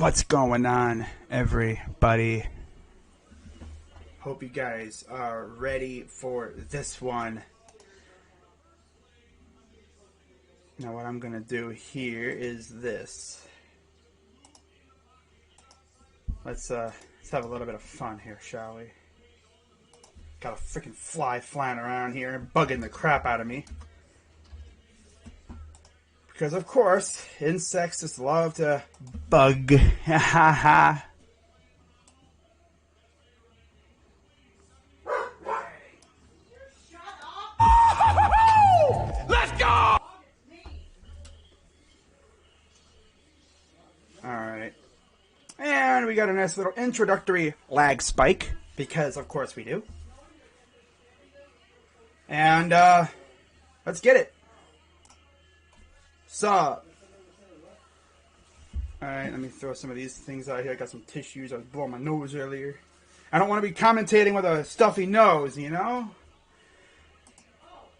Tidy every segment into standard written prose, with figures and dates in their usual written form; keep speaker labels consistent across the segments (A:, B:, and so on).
A: What's going on, everybody? Hope you guys are ready for this one. Now what I'm going to do here is this. Let's have a little bit of fun here, shall we? Got a freaking fly flying around here, bugging the crap out of me. Because, of course, insects just love to bug. Ha ha ha.
B: Let's go!
A: Alright. And we got a nice little introductory lag spike. Because, of course, we do. And, let's get it. So, alright, let me throw some of these things out here. I got some tissues. I was blowing my nose earlier. I don't want to be commentating with a stuffy nose, you know?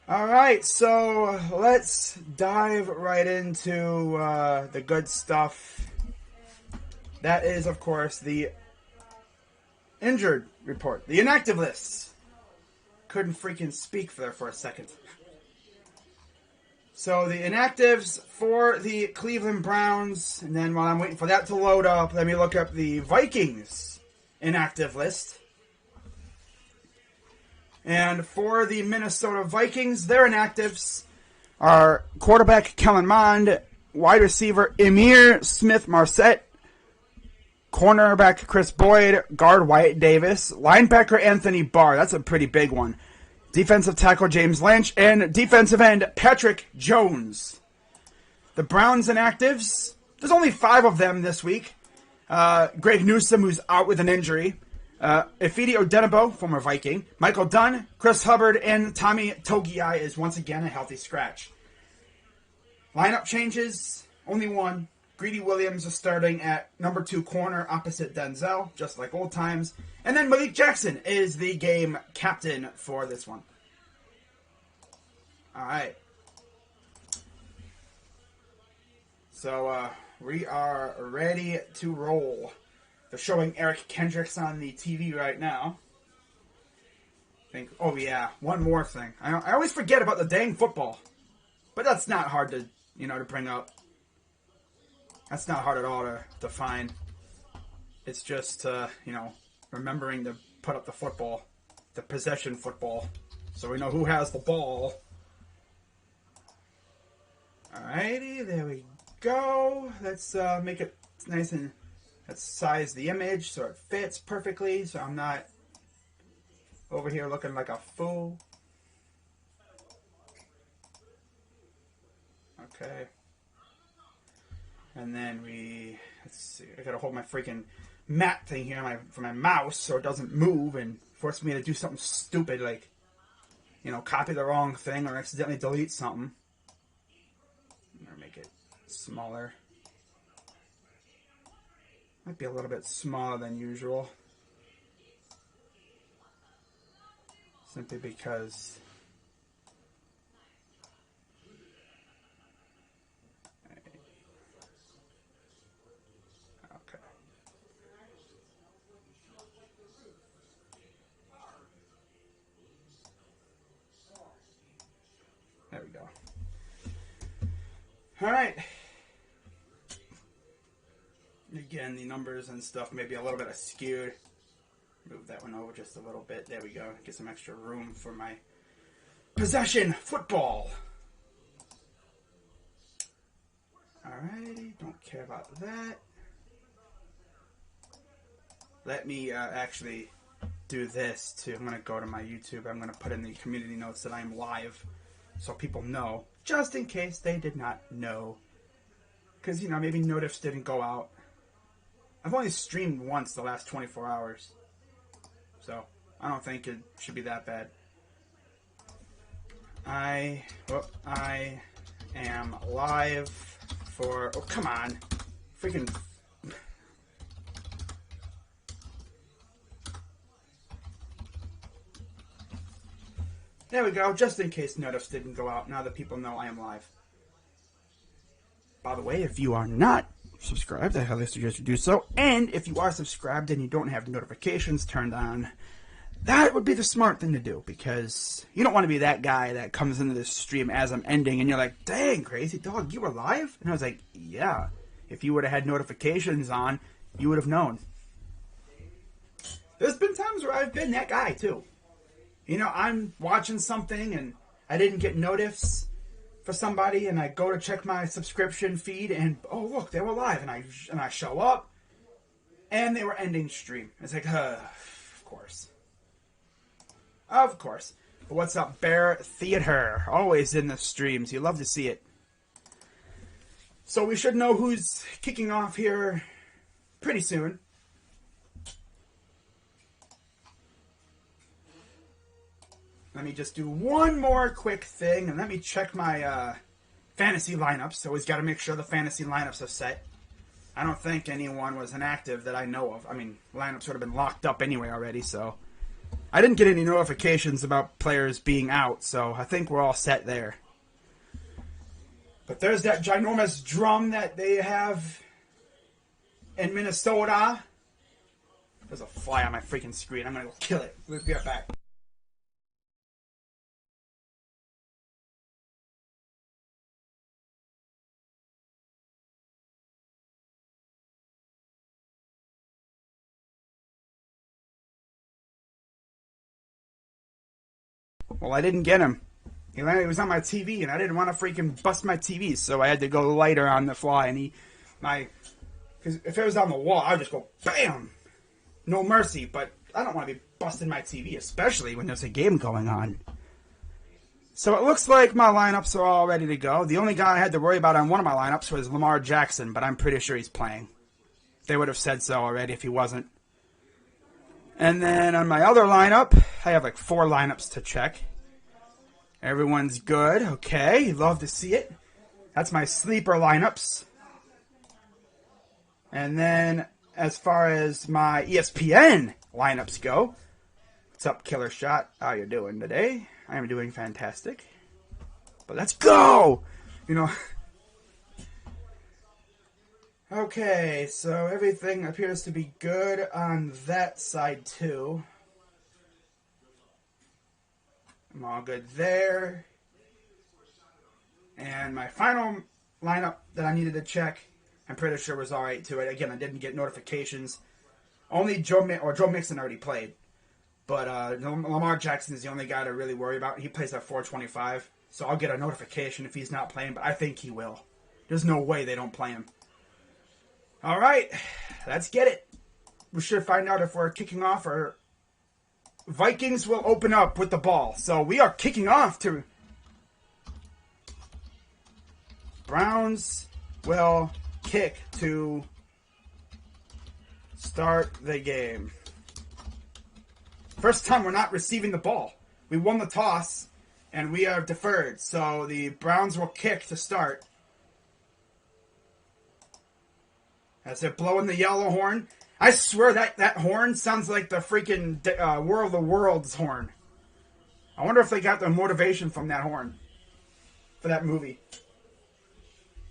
A: Alright, so let's dive right into the good stuff. That is, of course, the injured report. The inactive list. Couldn't freaking speak there for a second. So the inactives for the Cleveland Browns, and then while I'm waiting for that to load up, let me look up the Vikings inactive list. And for the Minnesota Vikings, their inactives are quarterback Kellen Mond, wide receiver Emir Smith-Marset, cornerback Chris Boyd, guard Wyatt Davis, linebacker Anthony Barr. That's a pretty big one. Defensive tackle James Lynch, and defensive end Patrick Jones. The Browns inactives, there's only 5 of them this week. Greg Newsome, who's out with an injury. Ifeadi Odenigbo, former Viking. Michael Dunn, Chris Hubbard, and Tommy Togiai is once again a healthy scratch. Lineup changes, only one. Greedy Williams is starting at number 2 corner opposite Denzel, just like old times. And then Malik Jackson is the game captain for this one. Alright. So, we are ready to roll. They're showing Eric Kendricks on the TV right now. Oh yeah, one more thing. I always forget about the dang football. But that's not hard to, to bring up. That's not hard at all to find. It's just, remembering to put up the football. The possession football. So we know who has the ball. Alrighty, there we go. Let's make it nice and let's size the image so it fits perfectly. So I'm not over here looking like a fool. Okay. And then let's see, I gotta hold my freaking mat thing here for my mouse so it doesn't move and force me to do something stupid like, copy the wrong thing or accidentally delete something. I'm gonna make it smaller. Might be a little bit smaller than usual. Simply because there we go. Alright. Again, the numbers and stuff may be a little bit skewed. Move that one over just a little bit. There we go. Get some extra room for my possession football. Alrighty. Don't care about that. Let me actually do this too. I'm going to go to my YouTube. I'm going to put in the community notes that I'm live so people know. Just in case they did not know. Because, maybe notifs didn't go out. I've only streamed once the last 24 hours. So, I don't think it should be that bad. I am live for... Oh, come on. Freaking... There we go, just in case notifs didn't go out. Now that people know I am live. By the way, if you are not subscribed, I highly suggest you do so. And if you are subscribed and you don't have the notifications turned on, that would be the smart thing to do, because you don't want to be that guy that comes into this stream as I'm ending and you're like, dang, Crazy Dog, you were live? And I was like, yeah. If you would have had notifications on, you would have known. There's been times where I've been that guy, too. You know, I'm watching something and I didn't get notifs for somebody, and I go to check my subscription feed, and oh look, they were live, and I show up, and they were ending stream. It's like, of course. But what's up, Bear Theater? Always in the streams. You love to see it. So we should know who's kicking off here pretty soon. Let me just do one more quick thing, and let me check my fantasy lineups. So always got to make sure the fantasy lineups are set. I don't think anyone was inactive that I know of. I mean, lineups would have been locked up anyway already, so I didn't get any notifications about players being out, so I think we're all set there. But there's that ginormous drum that they have in Minnesota. There's a fly on my freaking screen. I'm going to go kill it. We'll be right back. Well, I didn't get him. He was on my TV, and I didn't want to freaking bust my TV, so I had to go lighter on the fly. And because if it was on the wall, I'd just go bam, no mercy. But I don't want to be busting my TV, especially when there's a game going on. So it looks like my lineups are all ready to go. The only guy I had to worry about on one of my lineups was Lamar Jackson, but I'm pretty sure he's playing. They would have said so already if he wasn't. And then on my other lineup, I have like 4 lineups to check. Everyone's good. Okay, love to see it. That's my sleeper lineups. And then as far as my ESPN lineups go, what's up, Killer Shot? How you doing today? I am doing fantastic. But let's go! You know. Okay, so everything appears to be good on that side too. I'm all good there. And my final lineup that I needed to check, I'm pretty sure was alright too. Again, I didn't get notifications. Only Joe Mixon already played. But Lamar Jackson is the only guy to really worry about. He plays at 425. So I'll get a notification if he's not playing, but I think he will. There's no way they don't play him. Alright, let's get it. We should find out if we're kicking off or Vikings will open up with the ball. So we are kicking off to Browns will kick to start the game. First time we're not receiving the ball. We won the toss and we are deferred. So the Browns will kick to start. As they're blowing the yellow horn. I swear that horn sounds like the freaking War of the Worlds horn. I wonder if they got the motivation from that horn for that movie.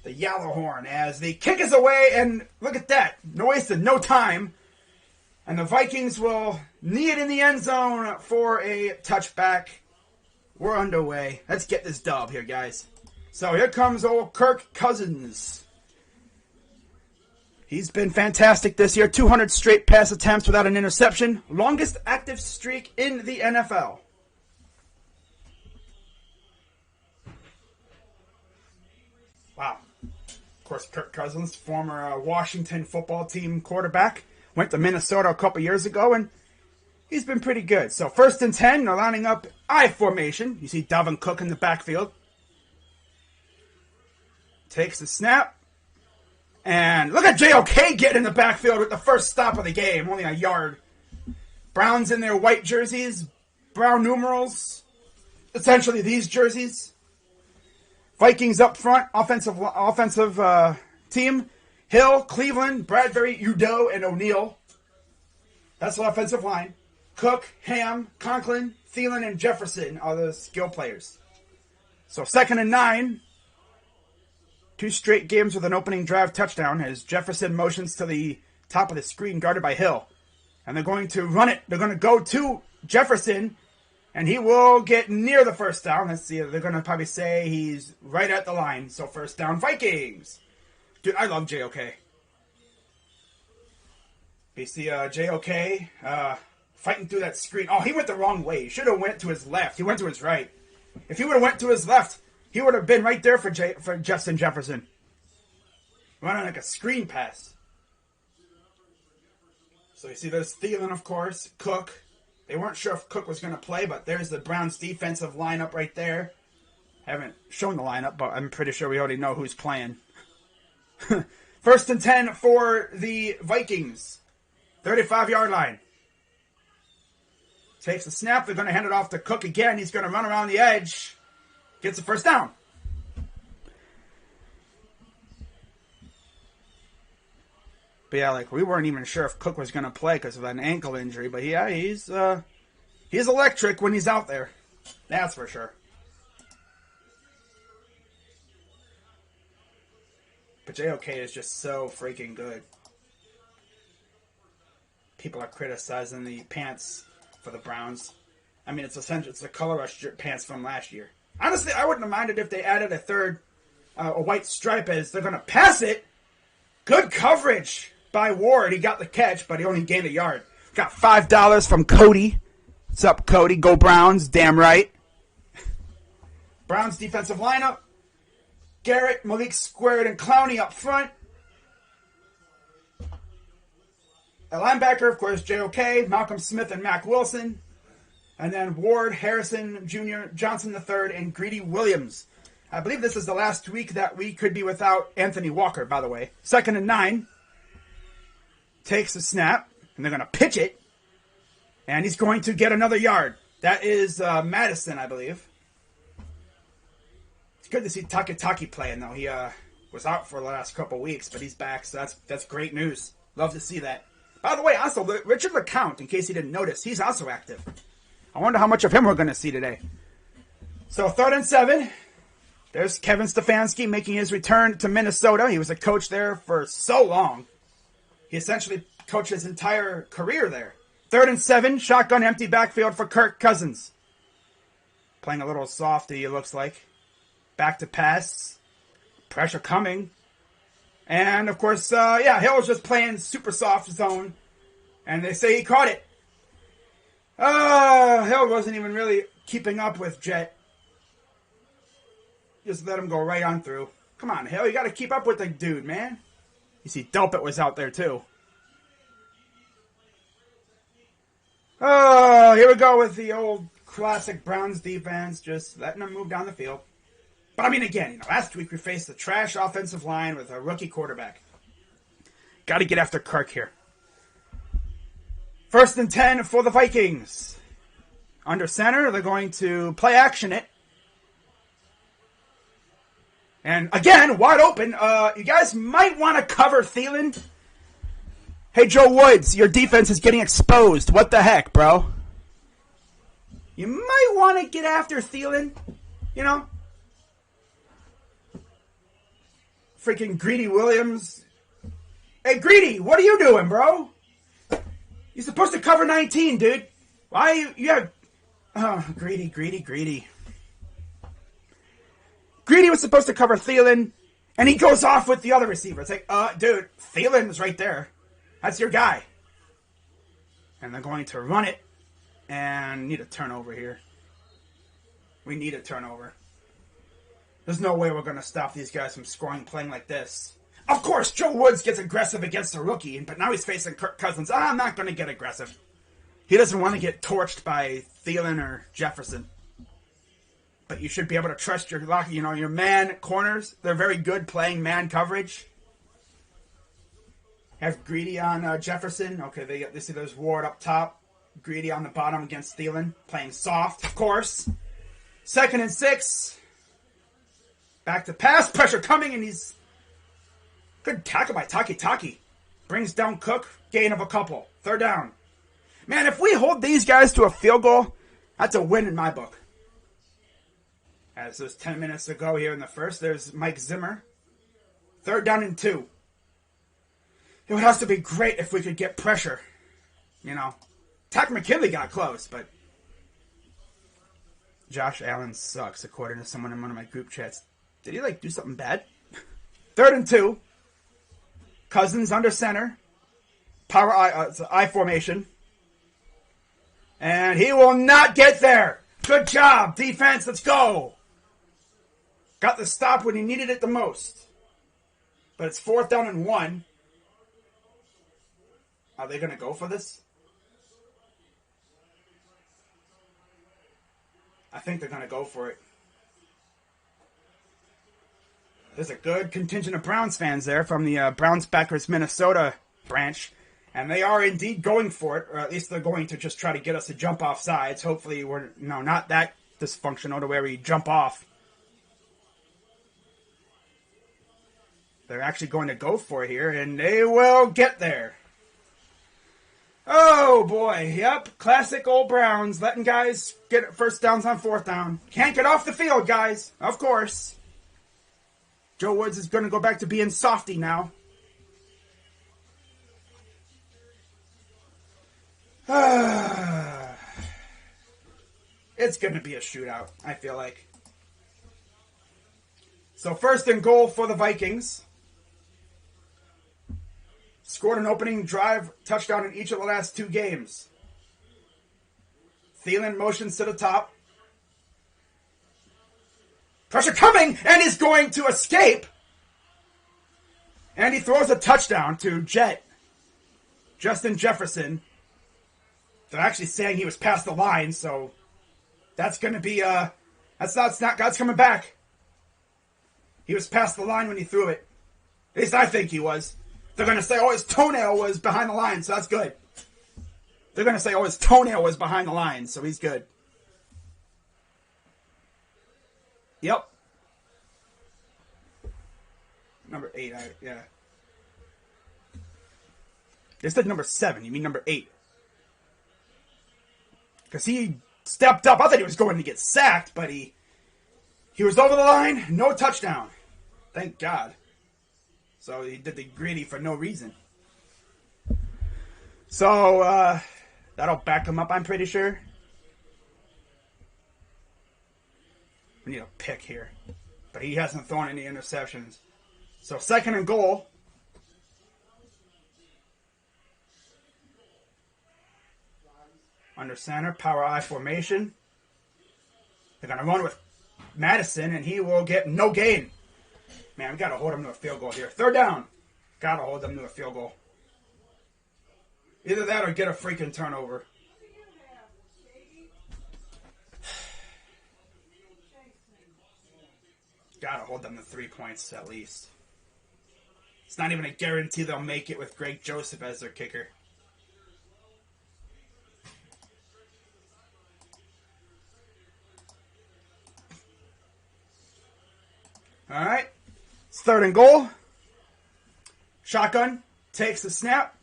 A: The yellow horn as the kick is away, and look at that. No wasted, no time. And the Vikings will knee it in the end zone for a touchback. We're underway. Let's get this dub here, guys. So here comes old Kirk Cousins. He's been fantastic this year. 200 straight pass attempts without an interception. Longest active streak in the NFL. Wow. Of course, Kirk Cousins, former Washington football team quarterback, went to Minnesota a couple years ago, and he's been pretty good. So 1st and 10, they're lining up I formation. You see Dalvin Cook in the backfield. Takes the snap. And look at JOK getting in the backfield with the first stop of the game, only a yard. Browns in their white jerseys, brown numerals, essentially these jerseys. Vikings up front, offensive team. Hill, Cleveland, Bradbury, Udo, and O'Neal. That's the offensive line. Cook, Ham, Conklin, Thielen, and Jefferson are the skill players. So 2nd and 9. 2 straight games with an opening drive touchdown as Jefferson motions to the top of the screen guarded by Hill. And they're going to run it. They're going to go to Jefferson, and he will get near the first down. Let's see. They're going to probably say he's right at the line. So first down, Vikings. Dude, I love JOK. You see JOK fighting through that screen. Oh, he went the wrong way. He should have went to his left. He went to his right. If he would have went to his left, he would have been right there for Justin Jefferson. Running like a screen pass. So you see there's Thielen, of course, Cook. They weren't sure if Cook was going to play, but there's the Browns' defensive lineup right there. Haven't shown the lineup, but I'm pretty sure we already know who's playing. First and 10 for the Vikings. 35-yard line. Takes the snap. They're going to hand it off to Cook again. He's going to run around the edge. Gets the first down. But yeah, like we weren't even sure if Cook was going to play because of an ankle injury. But yeah, he's electric when he's out there. That's for sure. But JOK is just so freaking good. People are criticizing the pants for the Browns. I mean, it's essential. It's the color rush pants from last year. Honestly, I wouldn't have minded if they added a third, a white stripe as they're going to pass it. Good coverage by Ward. He got the catch, but he only gained a yard. Got $5 from Cody. What's up, Cody? Go Browns. Damn right. Browns defensive lineup. Garrett, Malik Squared, and Clowney up front. A linebacker, of course, JOK, Malcolm Smith, and Mac Wilson. And then Ward, Harrison Jr., Johnson III, and Greedy Williams. I believe this is the last week that we could be without Anthony Walker, by the way. 2nd and 9. Takes the snap, and they're going to pitch it. And he's going to get another yard. That is Madison, I believe. It's good to see Takitaki playing, though. He was out for the last couple weeks, but he's back, so that's great news. Love to see that. By the way, also, Richard LeCount, in case you didn't notice, he's also active. I wonder how much of him we're going to see today. So 3rd and 7. There's Kevin Stefanski making his return to Minnesota. He was a coach there for so long. He essentially coached his entire career there. 3rd and 7. Shotgun empty backfield for Kirk Cousins. Playing a little softy, it looks like. Back to pass. Pressure coming. And, of course, Hill was just playing super soft zone. And they say he caught it. Hill wasn't even really keeping up with Jet. Just let him go right on through. Come on, Hill. You got to keep up with the dude, man. You see, Delpit was out there, too. Oh, here we go with the old classic Browns defense. Just letting them move down the field. But, I mean, again, last week we faced the trash offensive line with a rookie quarterback. Got to get after Kirk here. 1st and 10 for the Vikings. Under center, they're going to play action it. And, again, wide open. You guys might want to cover Thielen. Hey, Joe Woods, your defense is getting exposed. What the heck, bro? You might want to get after Thielen. You know? Freaking Greedy Williams. Hey, Greedy, what are you doing, bro? You're supposed to cover 19, dude. Why you have... Oh, Greedy. Greedy was supposed to cover Thielen, and he goes off with the other receiver. It's like, dude, Thielen is right there. That's your guy. And they're going to run it, and need a turnover here. We need a turnover. There's no way we're going to stop these guys from scoring playing like this. Of course, Joe Woods gets aggressive against a rookie, but now he's facing Kirk Cousins. I'm not going to get aggressive. He doesn't want to get torched by Thielen or Jefferson. But you should be able to trust your man corners. They're very good playing man coverage. Have Greedy on Jefferson. Okay, they see there's Ward up top. Greedy on the bottom against Thielen. Playing soft, of course. 2nd and 6. Back to pass. Pressure coming, and he's... Good tackle by Taki. Brings down Cook. Gain of a couple. 3rd down. Man, if we hold these guys to a field goal, that's a win in my book. As there's 10 minutes to go here in the first, there's Mike Zimmer. 3rd down and 2. It would have to be great if we could get pressure. You know. Tack McKinley got close, but Josh Allen sucks, according to someone in one of my group chats. Did he, do something bad? 3rd and 2. Cousins under center. Power I formation. And he will not get there. Good job, defense. Let's go. Got the stop when he needed it the most. But it's 4th down and 1. Are they going to go for this? I think they're going to go for it. There's a good contingent of Browns fans there from the Browns Backers Minnesota branch. And they are indeed going for it, or at least they're going to just try to get us to jump off sides. Hopefully we're not that dysfunctional to where we jump off. They're actually going to go for it here, and they will get there. Oh, boy. Yep, classic old Browns, letting guys get first downs on 4th down. Can't get off the field, guys, of course. Joe Woods is going to go back to being softy now. It's going to be a shootout, I feel like. So 1st and goal for the Vikings. Scored an opening drive touchdown in each of the last 2 games. Thielen motions to the top. Pressure coming, and he's going to escape. And he throws a touchdown to Justin Jefferson. They're actually saying he was past the line, so that's going to be, that's not God's coming back. He was past the line when he threw it. At least I think he was. They're going to say, his toenail was behind the line, so that's good. They're going to say, his toenail was behind the line, so he's good. Yep. Number 8, yeah. They said number 7. You mean number 8. Because he stepped up. I thought he was going to get sacked, but he was over the line. No touchdown. Thank God. So he did the greedy for no reason. So that'll back him up, I'm pretty sure. We need a pick here. But he hasn't thrown any interceptions. So 2nd and goal. Under center, power I formation. They're going to run with Madison, and he will get no gain. Man, we got to hold him to a field goal here. 3rd down. Got to hold them to a field goal. Either that or get a freaking turnover. Got to hold them to 3 points at least. It's not even a guarantee they'll make it with Greg Joseph as their kicker. All right. It's 3rd and goal. Shotgun takes the snap.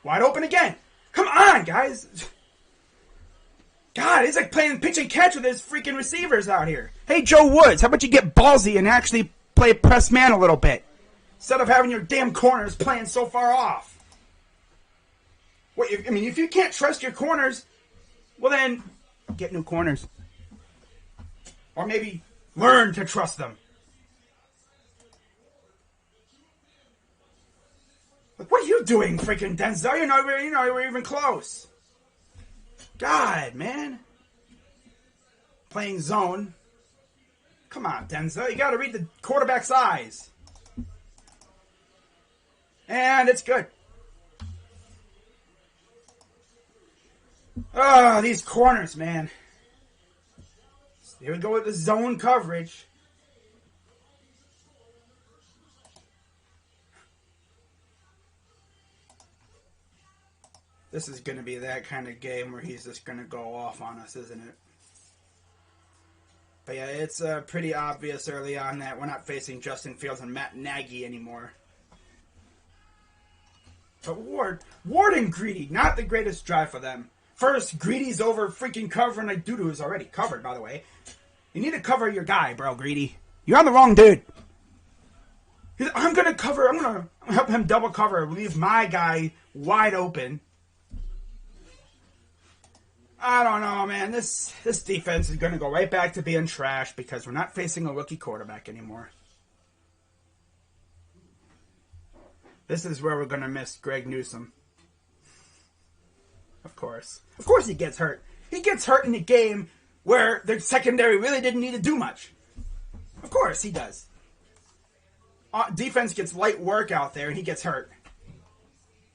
A: Wide open again. Come on, guys. God, he's like playing pitch and catch with his freaking receivers out here. Hey, Joe Woods, how about you get ballsy and actually play press man a little bit? Instead of having your damn corners playing so far off. If you can't trust your corners, well then, get new corners. Or maybe learn to trust them. Like, what are you doing, freaking Denzel? You're not even close. God, man. Playing zone. Come on, Denzel. You got to read the quarterback's eyes. And it's good. Oh, these corners, man. Here we go with the zone coverage. This is going to be that kind of game where he's just going to go off on us, isn't it? But yeah, it's pretty obvious early on that we're not facing Justin Fields and Matt Nagy anymore. But Ward and Greedy, not the greatest drive for them. First, Greedy's over freaking covering like doo-doo is already covered, by the way. You need to cover your guy, bro, Greedy. You're on the wrong dude. I'm going to cover. I'm going to help him double cover. Leave my guy wide open. I don't know, man. This defense is going to go right back to being trash because we're not facing a rookie quarterback anymore. This is where we're going to miss Greg Newsome. Of course. Of course he gets hurt. He gets hurt in a game where the secondary really didn't need to do much. Of course he does. Defense gets light work out there and he gets hurt.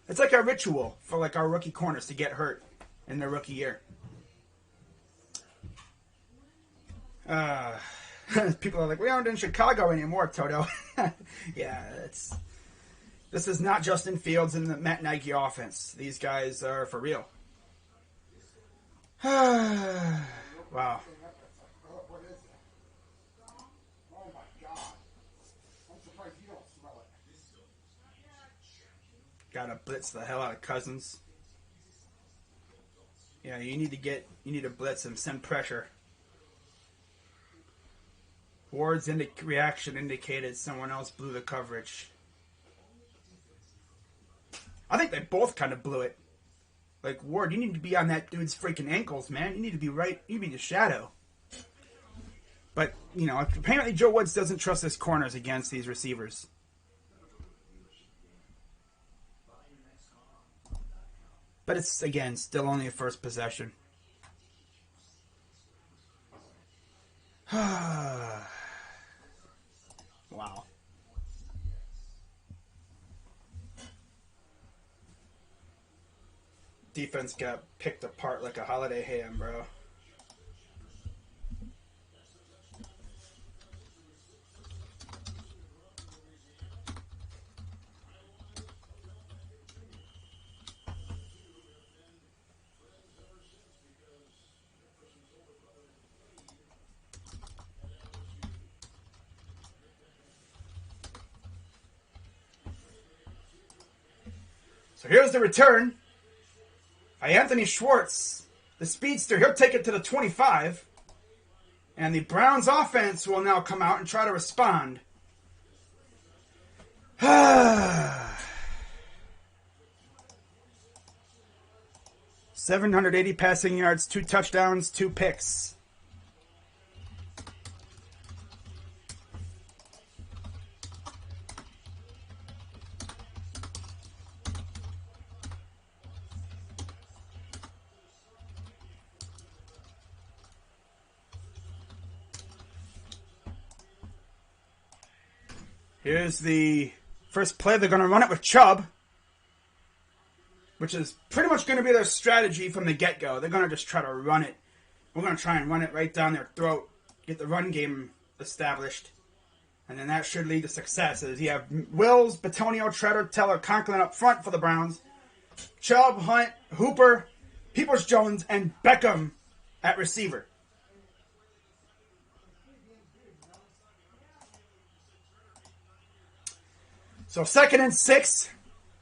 A: It's like a ritual for like our rookie corners to get hurt in their rookie year. People are like, we aren't in Chicago anymore, Toto. Yeah, this is not Justin Fields and the Matt Nagy offense. These guys are for real. Wow. Gotta blitz the hell out of Cousins. Yeah, you need to blitz him, send pressure. Ward's reaction indicated someone else blew the coverage. I think they both kind of blew it. Like, Ward, you need to be on that dude's freaking ankles, man. You need to be right. You need to be in the shadow. But, you know, apparently Joe Woods doesn't trust his corners against these receivers. But it's, again, still only a first possession. Wow. Defense got picked apart like a holiday ham, bro. So here's the return by Anthony Schwartz, the speedster. He'll take it to the 25. And the Browns offense will now come out and try to respond. 780 passing yards, 2 touchdowns, 2 picks. Here's the first play. They're going to run it with Chubb, which is pretty much going to be their strategy from the get-go. They're going to just try to run it. We're going to try and run it right down their throat, get the run game established, and then that should lead to success. As you have Wills, Bitonio, Treader, Teller, Conklin up front for the Browns, Chubb, Hunt, Hooper, Peoples-Jones, and Beckham at receiver. So 2nd and 6.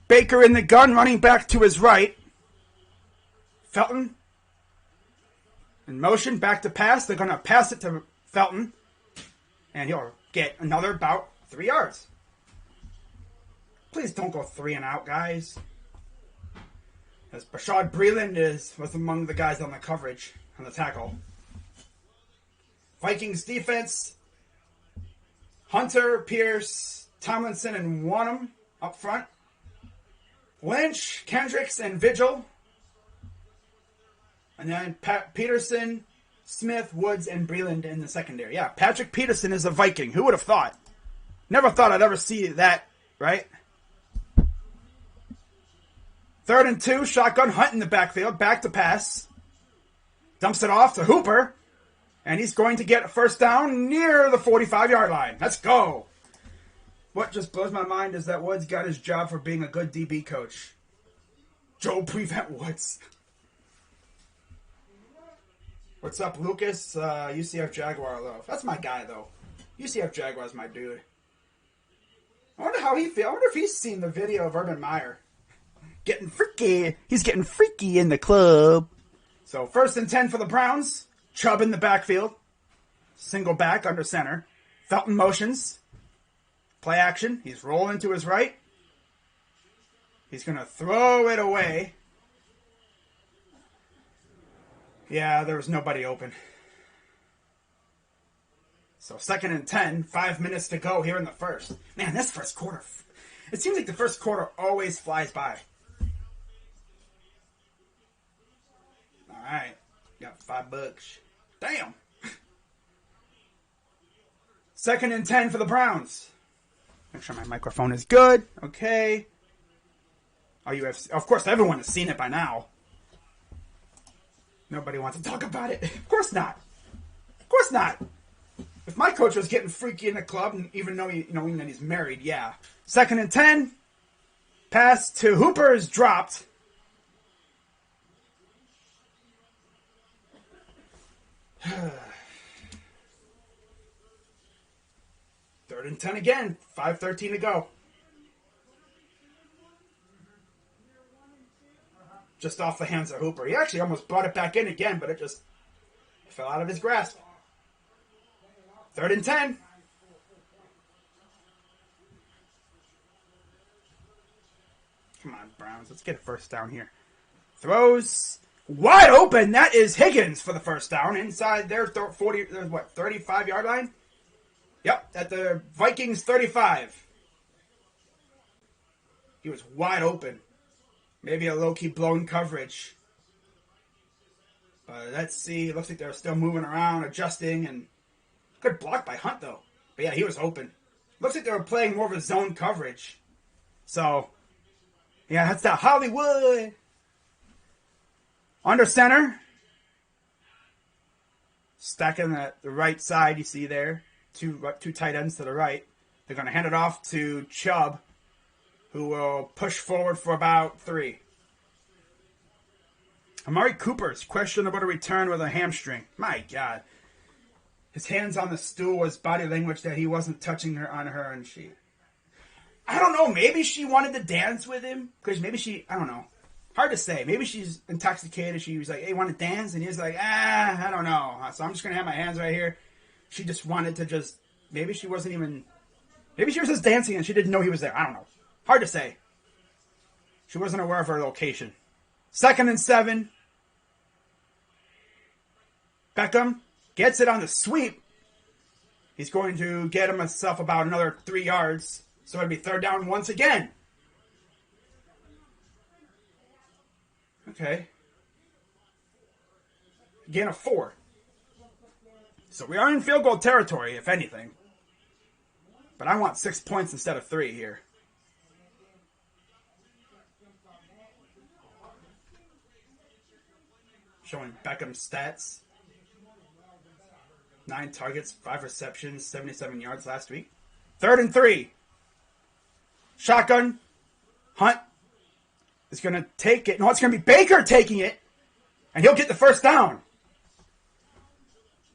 A: Baker in the gun, running back to his right. Felton in motion, back to pass. They're going to pass it to Felton. And he'll get another about 3 yards. Please don't go 3 and out, guys. As Bashad Breeland was among the guys on the coverage, on the tackle. Vikings defense. Hunter, Pierce, Tomlinson, and Wanham up front. Lynch, Kendricks, and Vigil. And then Peterson, Smith, Woods, and Breeland in the secondary. Yeah, Patrick Peterson is a Viking. Who would have thought? Never thought I'd ever see that, right? 3rd and 2, shotgun, Hunt in the backfield, back to pass. Dumps it off to Hooper. And he's going to get a first down near the 45-yard line. Let's go. What just blows my mind is that Woods got his job for being a good DB coach. Joe Prevent Woods. What's up, Lucas? UCF Jaguar love. That's my guy, though. UCF Jaguar's my dude. I wonder how he feels. I wonder if he's seen the video of Urban Meyer. Getting freaky. He's getting freaky in the club. So 1st and 10 for the Browns. Chubb in the backfield. Single back under center. Felton motions. Play action. He's rolling to his right. He's going to throw it away. Yeah, there was nobody open. So 2nd and 10, 5 minutes to go here in the first. Man, this first quarter, it seems like the first quarter always flies by. All right, got $5. Damn. 2nd and 10 for the Browns. Make sure my microphone is good. Okay. Oh, of course, everyone has seen it by now. Nobody wants to talk about it. Of course not. Of course not. If my coach was getting freaky in the club, and even though even that he's married, yeah. 2nd and 10. Pass to Hooper is dropped. Third and 10 again. 5:13 to go. Just off the hands of Hooper. He actually almost brought it back in again, but it just fell out of his grasp. 3rd and 10. Come on, Browns. Let's get a first down here. Throws wide open. That is Higgins for the first down inside their 35-yard line? Yep, at the Vikings 35. He was wide open. Maybe a low-key blown coverage. But let's see. It looks like they're still moving around, adjusting, and good block by Hunt, though. But yeah, he was open. Looks like they were playing more of a zone coverage. So, yeah, that's that Hollywood. Under center. Stacking the right side, you see there. Two tight ends to the right. They're going to hand it off to Chubb, who will push forward for about 3. Amari Cooper's questionable to return with a hamstring. My God. His hands on the stool was body language that he wasn't touching her on her, and she... I don't know, maybe she wanted to dance with him, because maybe I don't know. Hard to say. Maybe she's intoxicated. She was like, hey, want to dance? And he was like, I don't know. So I'm just going to have my hands right here. She just wanted to maybe she wasn't even... Maybe she was just dancing and she didn't know he was there. I don't know. Hard to say. She wasn't aware of her location. 2nd and 7. Beckham gets it on the sweep. He's going to get himself about another 3 yards. So it'll be 3rd down once again. Okay. Gain of 4. So we are in field goal territory, if anything. But I want 6 points instead of 3 here. Showing Beckham's stats. 9 targets, 5 receptions, 77 yards last week. 3rd and 3. Shotgun. Hunt is going to take it. No, it's going to be Baker taking it. And he'll get the first down.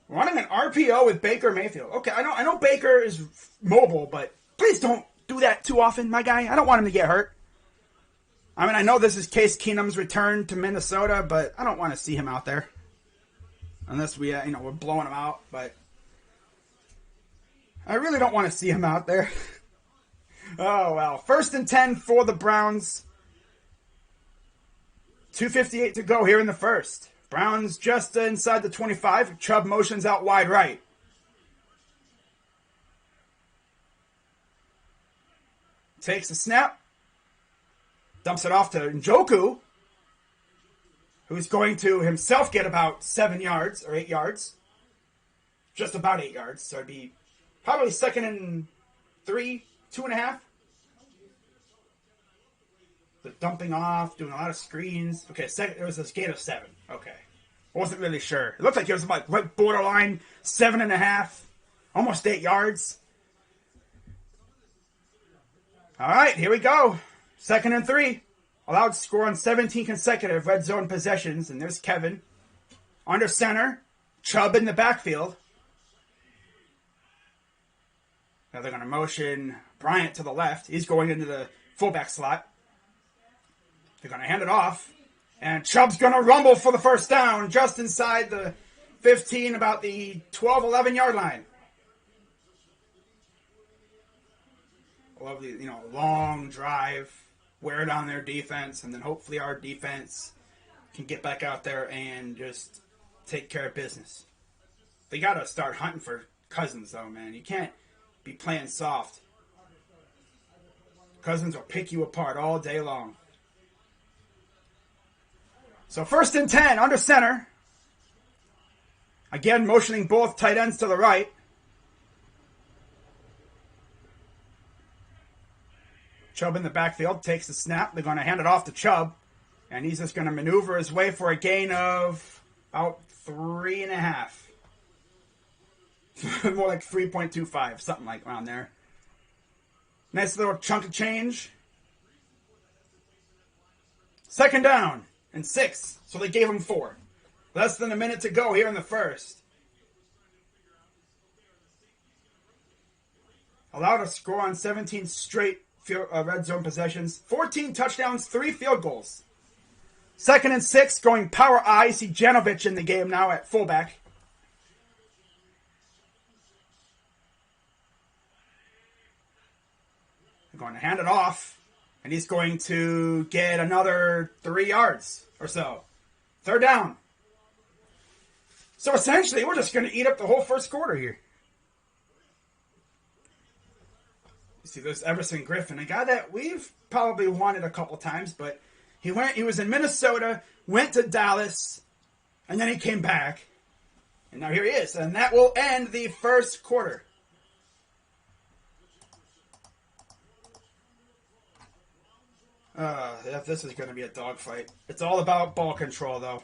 A: Running an RPO with Baker Mayfield. Okay, I know Baker is mobile, but please don't do that too often, my guy. I don't want him to get hurt. I mean, I know this is Case Keenum's return to Minnesota, but I don't want to see him out there. Unless we're blowing him out, but I really don't want to see him out there. Oh, well. 1st and 10 for the Browns. 2:58 to go here in the first. Browns just inside the 25. Chubb motions out wide right. Takes the snap. Dumps it off to Njoku, who's going to himself get about 7 yards or 8 yards. Just about 8 yards. So it'd be probably 2nd and 3, 2.5. The dumping off, doing a lot of screens. Okay, it was a gain of 7. Okay. Wasn't really sure. It looked like it was like right borderline 7.5, almost 8 yards. All right, here we go. 2nd and 3. Allowed to score on 17 consecutive red zone possessions. And there's Kevin. Under center. Chubb in the backfield. Now they're going to motion Bryant to the left. He's going into the fullback slot. They're going to hand it off. And Chubb's going to rumble for the first down just inside the 15, about the 12, 11-yard line. lovely, long drive, wear down their defense, and then hopefully our defense can get back out there and just take care of business. They got to start hunting for Cousins, though, man. You can't be playing soft. Cousins will pick you apart all day long. So 1st and 10, under center. Again, motioning both tight ends to the right. Chubb in the backfield takes the snap. They're going to hand it off to Chubb. And he's just going to maneuver his way for a gain of about 3.5. More like 3.25, something like around there. Nice little chunk of change. 2nd down and 6. So they gave him 4. Less than a minute to go here in the first. Allowed a score on 17 straight red zone possessions. 14 touchdowns, 3 field goals. 2nd and 6, going power I. See Janovich in the game now at fullback. They're going to hand it off. And he's going to get another 3 yards or so. 3rd down. So essentially, we're just going to eat up the whole first quarter here. You see, there's Everson Griffin, a guy that we've probably wanted a couple times, but he was in Minnesota, went to Dallas, and then he came back. And now here he is. And that will end the first quarter. This is going to be a dogfight. It's all about ball control, though.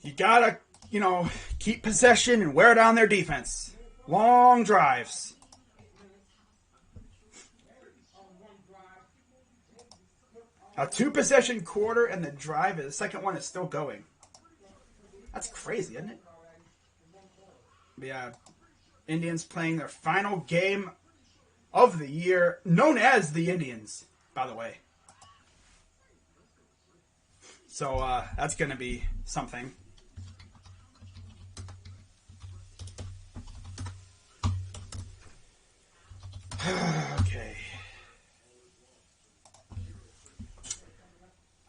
A: You gotta, keep possession and wear down their defense. Long drives. A 2-possession quarter and the second one is still going. That's crazy, isn't it? Yeah. Indians playing their final game of the year, known as the Indians, by the way. So that's going to be something. Okay.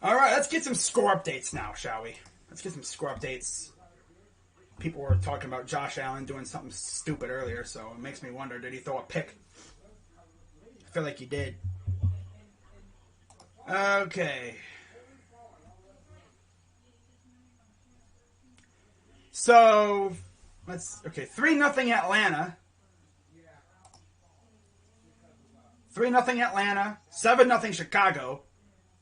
A: All right, let's get some score updates now, shall we? Let's get some score updates. People were talking about Josh Allen doing something stupid earlier, so it makes me wonder, did he throw a pick? I feel like he did. Okay. So, 3-0 Atlanta. 3-0 Atlanta. 7-0 Chicago.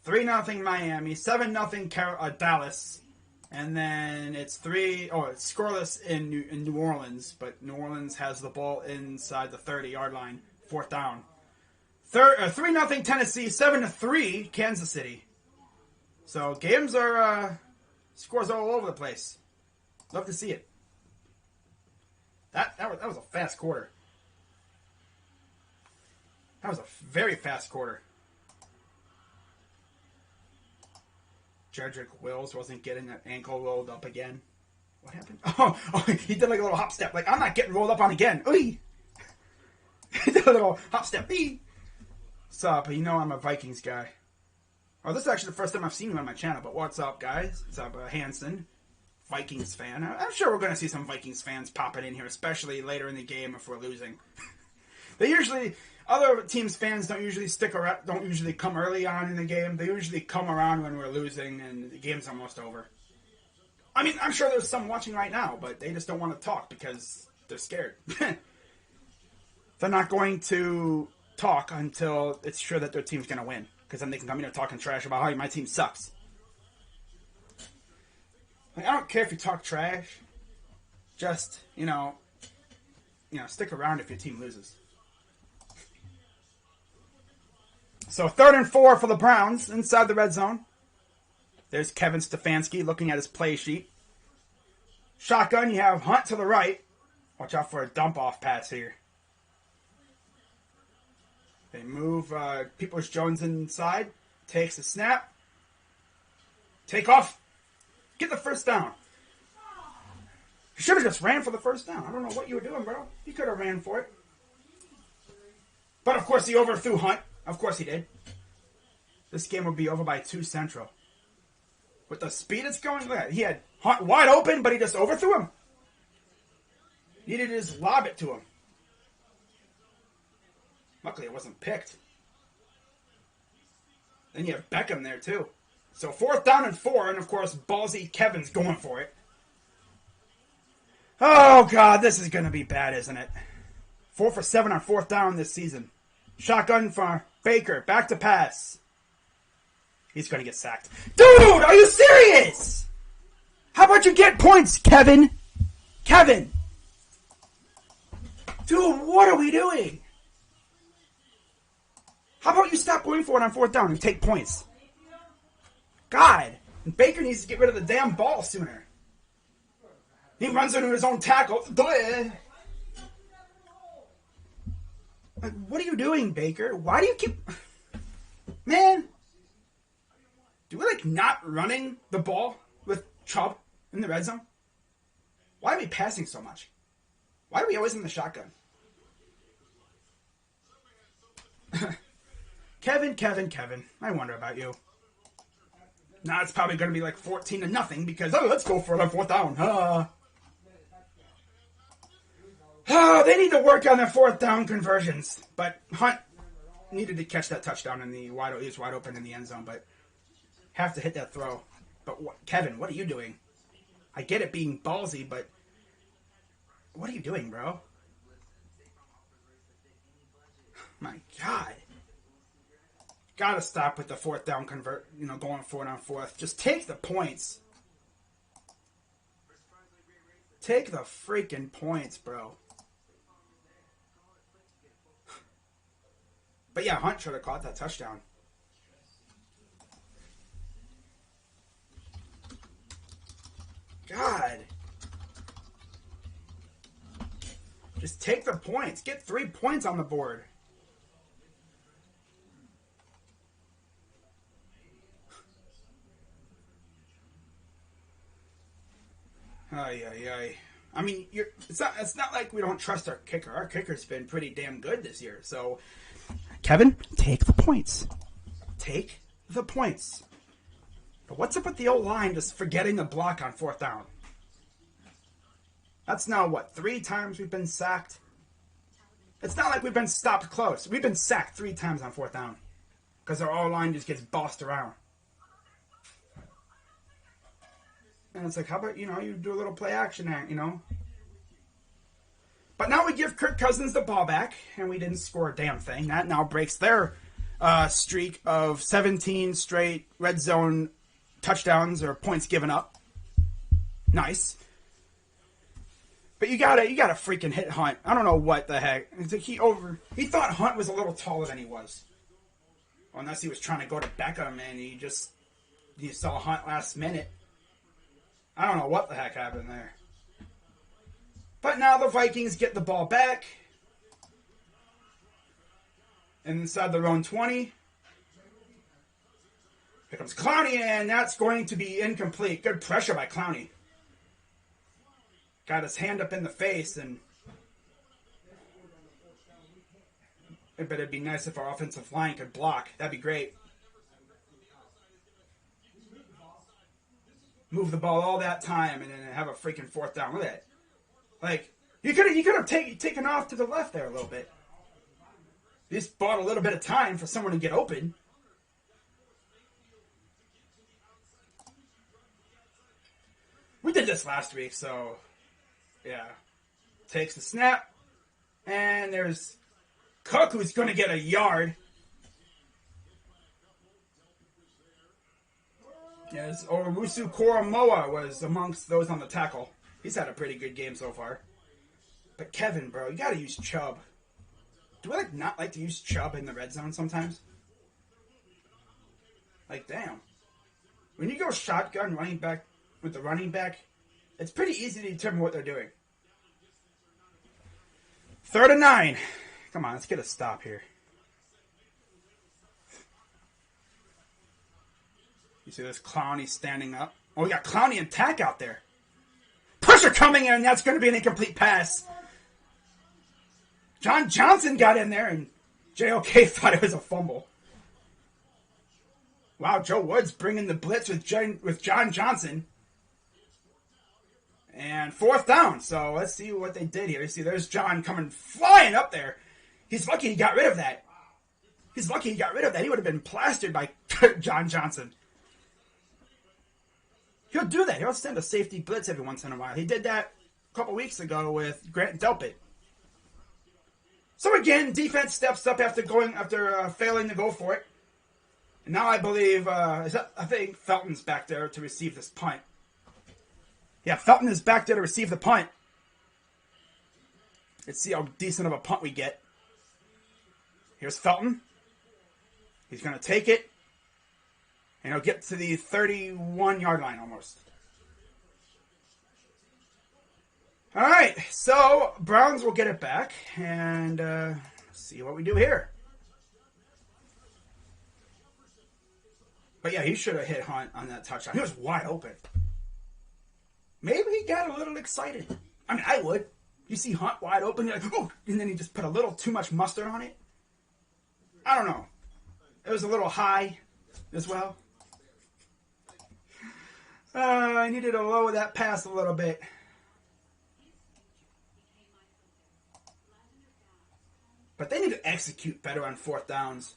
A: 3-0 Miami. 7-0 Dallas. And then it's scoreless in New Orleans, but New Orleans has the ball inside the 30-yard line. 4th down. 3-0 Tennessee. 7-3 Kansas City. So games are scores all over the place. Love to see it. That was a fast quarter. That was a very fast quarter. Jedrick Wills wasn't getting that ankle rolled up again. What happened? Oh, he did like a little hop step. Like, I'm not getting rolled up on again. Ooh. He did a little hop step. What's up? I'm a Vikings guy. Oh, this is actually the first time I've seen you on my channel, but what's up, guys? What's up, Hanson? Vikings fan. I'm sure we're going to see some Vikings fans popping in here, especially later in the game if we're losing. Other teams' fans don't usually stick around, don't usually come early on in the game. They usually come around when we're losing and the game's almost over. I mean, I'm sure there's some watching right now, but they just don't want to talk because they're scared. They're not going to talk until it's sure that their team's going to win, because then they can come in here talking trash about how my team sucks. Like, I don't care if you talk trash. Just, stick around if your team loses. So 3rd and 4 for the Browns inside the red zone. There's Kevin Stefanski looking at his play sheet. Shotgun, you have Hunt to the right. Watch out for a dump-off pass here. They move Peoples-Jones inside. Takes the snap. Take off. Get the first down. You should have just ran for the first down. I don't know what you were doing, bro. You could have ran for it. But, of course, he overthrew Hunt. Of course he did. This game would be over by 2 Central. With the speed it's going, look at it. He had Hunt wide open, but he just overthrew him. Needed to just lob it to him. Luckily, it wasn't picked. Then you have Beckham there, too. So 4th down and 4, and, of course, ballsy Kevin's going for it. Oh, God, this is going to be bad, isn't it? 4 for 7 on 4th down this season. Shotgun for Baker. Back to pass. He's going to get sacked. Dude, are you serious? How about you get points, Kevin? Kevin. Dude, what are we doing? How about you stop going for it on 4th down and take points? God. And Baker needs to get rid of the damn ball sooner. He runs into his own tackle. Like, what are you doing, Baker? Why do you keep... Man. Do we like not running the ball with Chubb in the red zone? Why are we passing so much? Why are we always in the shotgun? Kevin. I wonder about you. Now it's probably going to be like 14-0 because, let's go for it on 4th down. They need to work on their 4th down conversions. But Hunt needed to catch that touchdown in the wide. He was wide open in the end zone, but have to hit that throw. But Kevin, what are you doing? I get it being ballsy, but what are you doing, bro? My God. Gotta stop with the 4th down going for it on 4th. Just take the points. Take the freaking points, bro. But yeah, Hunt should have caught that touchdown. God. Just take the points. Get 3 points on the board. Ay. I mean, it's not like we don't trust our kicker. Our kicker's been pretty damn good this year. So, Kevin, take the points. Take the points. But what's up with the O-line just forgetting the block on 4th down? That's now, 3 times we've been sacked? It's not like we've been stopped close. We've been sacked 3 times on 4th down. Because our O-line just gets bossed around. And it's like, how about, you do a little play action act, But now we give Kirk Cousins the ball back, and we didn't score a damn thing. That now breaks their streak of 17 straight red zone touchdowns or points given up. Nice. But you gotta freaking hit Hunt. I don't know what the heck. It's like he thought Hunt was a little taller than he was. Unless he was trying to go to Beckham and he saw Hunt last minute. I don't know what the heck happened there. But now the Vikings get the ball back. Inside their own 20. Here comes Clowney, and that's going to be incomplete. Good pressure by Clowney. Got his hand up in the face, and but it'd be nice if our offensive line could block. That'd be great. Move the ball all that time and then have a freaking 4th down. Look at that. Like, you could have taken off to the left there a little bit. You just bought a little bit of time for someone to get open. We did this last week, so yeah. Takes the snap. And there's Cook, who's going to get a yard. Yes, Owusu Koromoa was amongst those on the tackle. He's had a pretty good game so far. But Kevin, bro, you got to use Chubb. Do I not like to use Chubb in the red zone sometimes? Like, damn. When you go shotgun running back with the running back, it's pretty easy to determine what they're doing. 3rd and 9. Come on, let's get a stop here. You see this Clowney standing up? Oh, we got Clowney and Tack out there. Pressure coming in. That's going to be an incomplete pass. John Johnson got in there and JOK thought it was a fumble. Wow, Joe Woods bringing the blitz with John Johnson. And 4th down. So let's see what they did here. You see, there's John coming flying up there. He's lucky he got rid of that. He would have been plastered by John Johnson. He'll do that. He'll send a safety blitz every once in a while. He did that a couple weeks ago with Grant Delpit. So again, defense steps up after failing to go for it. And now I believe, I think Felton's back there to receive this punt. Yeah, Felton is back there to receive the punt. Let's see how decent of a punt we get. Here's Felton. He's going to take it. And he'll get to the 31-yard line almost. All right, so Browns will get it back. And see what we do here. But yeah, he should have hit Hunt on that touchdown. He was wide open. Maybe he got a little excited. I mean, I would. You see Hunt wide open, you're like, oh, and then he just put a little too much mustard on it. I don't know. It was a little high as well. I needed to lower that pass a little bit. But they need to execute better on 4th downs.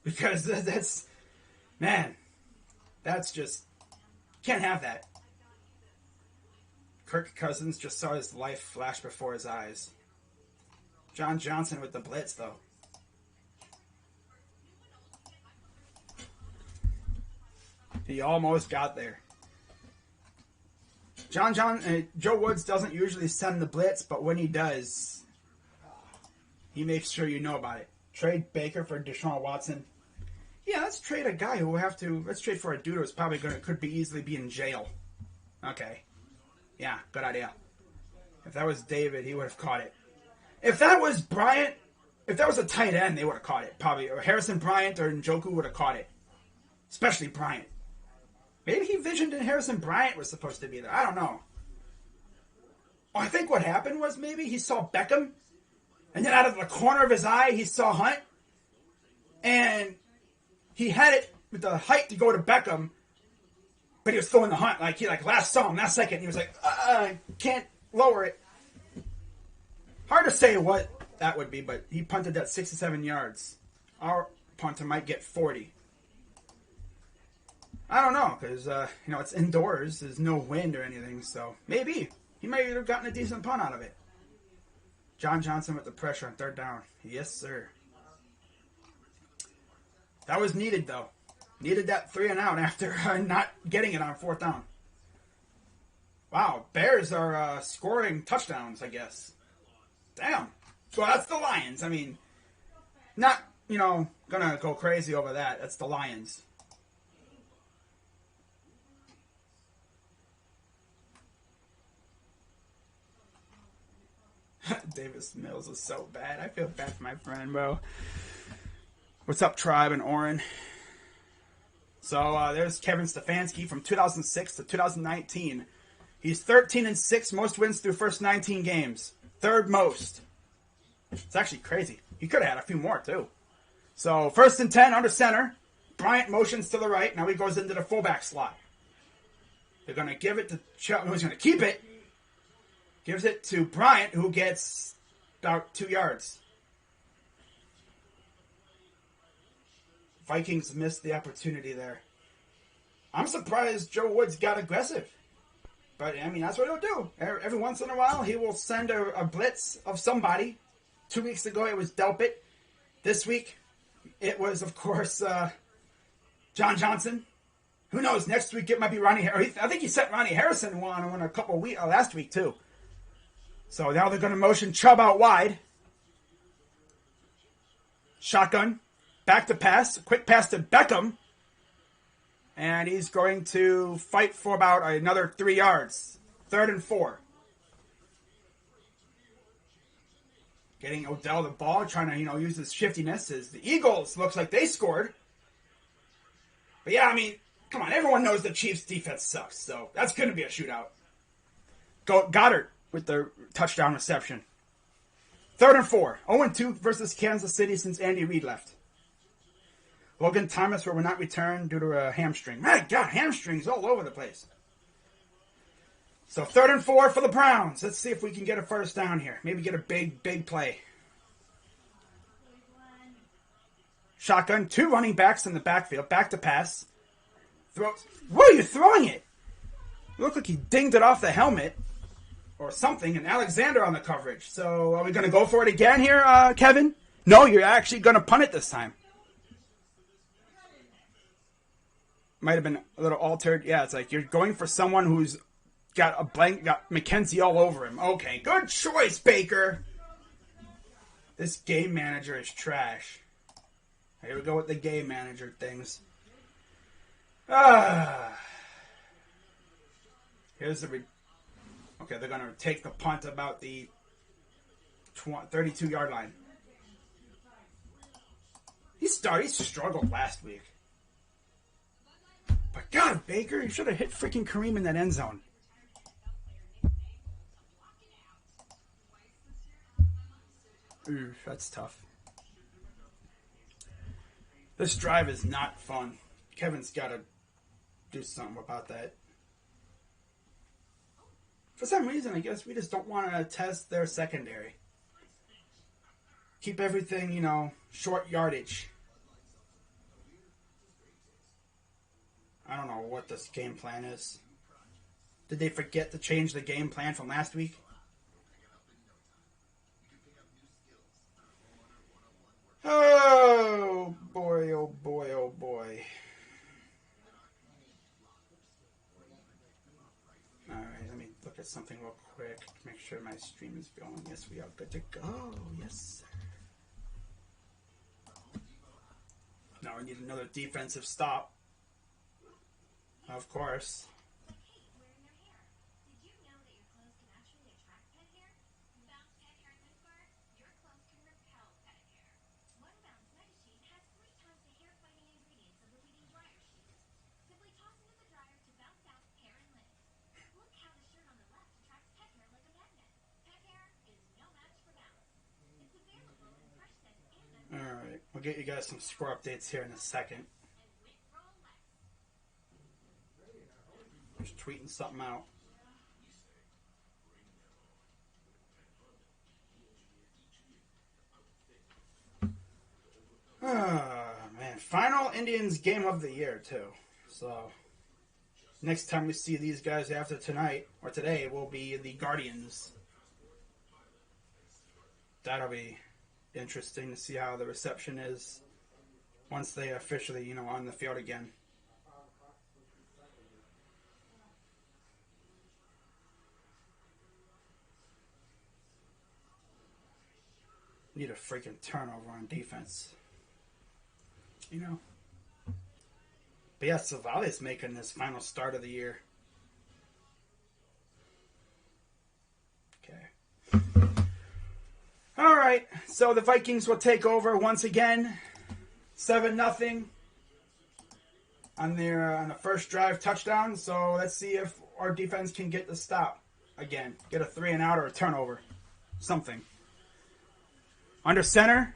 A: Because that's just, can't have that. Kirk Cousins just saw his life flash before his eyes. John Johnson with the blitz, though. He almost got there. Joe Woods doesn't usually send the blitz, but when he does, he makes sure you know about it. Trade Baker for Deshaun Watson. Yeah, let's trade a guy who will have to. Let's trade for a dude who's probably could easily be in jail. Okay. Yeah, good idea. If that was David, he would have caught it. If that was Bryant, if that was a tight end, they would have caught it. Probably. Or Harrison Bryant or Njoku would have caught it. Especially Bryant. Maybe he visioned that Harrison Bryant was supposed to be there. I don't know. I think what happened was maybe he saw Beckham, and then out of the corner of his eye, he saw Hunt, and he had it with the height to go to Beckham, but he was throwing the Hunt. He last saw him, last second, he was like, can't lower it. Hard to say what that would be, but he punted that 67 yards. Our punter might get 40. I don't know, because, it's indoors. There's no wind or anything, so maybe. He might have gotten a decent punt out of it. John Johnson with the pressure on 3rd down. Yes, sir. That was needed, though. Needed that 3 and out after not getting it on 4th down. Wow, Bears are scoring touchdowns, I guess. Damn. Well, that's the Lions. I mean, not, gonna go crazy over that. That's the Lions. Davis Mills is so bad. I feel bad for my friend, bro. What's up, Tribe and Oren? So there's Kevin Stefanski from 2006 to 2019. He's 13-6, most wins through first 19 games. 3rd most. It's actually crazy. He could have had a few more, too. So 1st and 10 under center. Bryant motions to the right. Now he goes into the fullback slot. They're going to give it to Chubb, who's going to keep it. Gives it to Bryant, who gets about 2 yards. Vikings missed the opportunity there. I'm surprised Joe Woods got aggressive. But, I mean, that's what he'll do. Every once in a while, he will send a blitz of somebody. 2 weeks ago, it was Delpit. This week, it was, of course, John Johnson. Who knows? Next week, it might be Ronnie Harrison. I think he sent Ronnie Harrison one a couple of weeks, last week, too. So now they're going to motion Chubb out wide. Shotgun. Back to pass. Quick pass to Beckham. And he's going to fight for about another 3 yards. 3rd and 4. Getting Odell the ball, trying to, use his shiftiness. As the Eagles looks like they scored. But yeah, I mean, come on. Everyone knows the Chiefs' defense sucks. So that's going to be a shootout. Goddard with the touchdown reception. 3rd and 4. 0-2 versus Kansas City since Andy Reid left. Logan Thomas will not return due to a hamstring. My God, hamstrings all over the place. So 3rd and 4 for the Browns. Let's see if we can get a first down here. Maybe get a big play. Shotgun. 2 running backs in the backfield. Back to pass. Where are you throwing it? It looked like he dinged it off the helmet or something, and Alexander on the coverage. So are we going to go for it again here, Kevin? No, you're actually going to punt it this time. Might have been a little altered. Yeah, it's like you're going for someone who's got McKenzie all over him. Okay, good choice, Baker. This game manager is trash. Here we go with the game manager things. Here's the... Okay, they're going to take the punt about the 32-yard line. He struggled last week. But God, Baker, you should have hit freaking Kareem in that end zone. Ooh, that's tough. This drive is not fun. Kevin's got to do something about that. For some reason, I guess we just don't want to test their secondary. Keep everything, short yardage. I don't know what this game plan is. Did they forget to change the game plan from last week? Oh, boy, oh, boy, oh, boy. All right, let me look at something real quick. Make sure my stream is going. Yes, we are good to go. Yes, sir. Now we need another defensive stop. Of course. Alright, we'll get you guys some score updates here in a second. Just tweeting something out. Man, final Indians game of the year too. So next time we see these guys after tonight or today will be the Guardians. That'll be interesting to see how the reception is once they officially, on the field again. Need a freaking turnover on defense. But yeah, Savali's making this final start of the year. Okay. All right. So the Vikings will take over once again. 7-0 on the first drive touchdown. So let's see if our defense can get the stop again. Get a 3-and-out or a turnover. Something. Under center,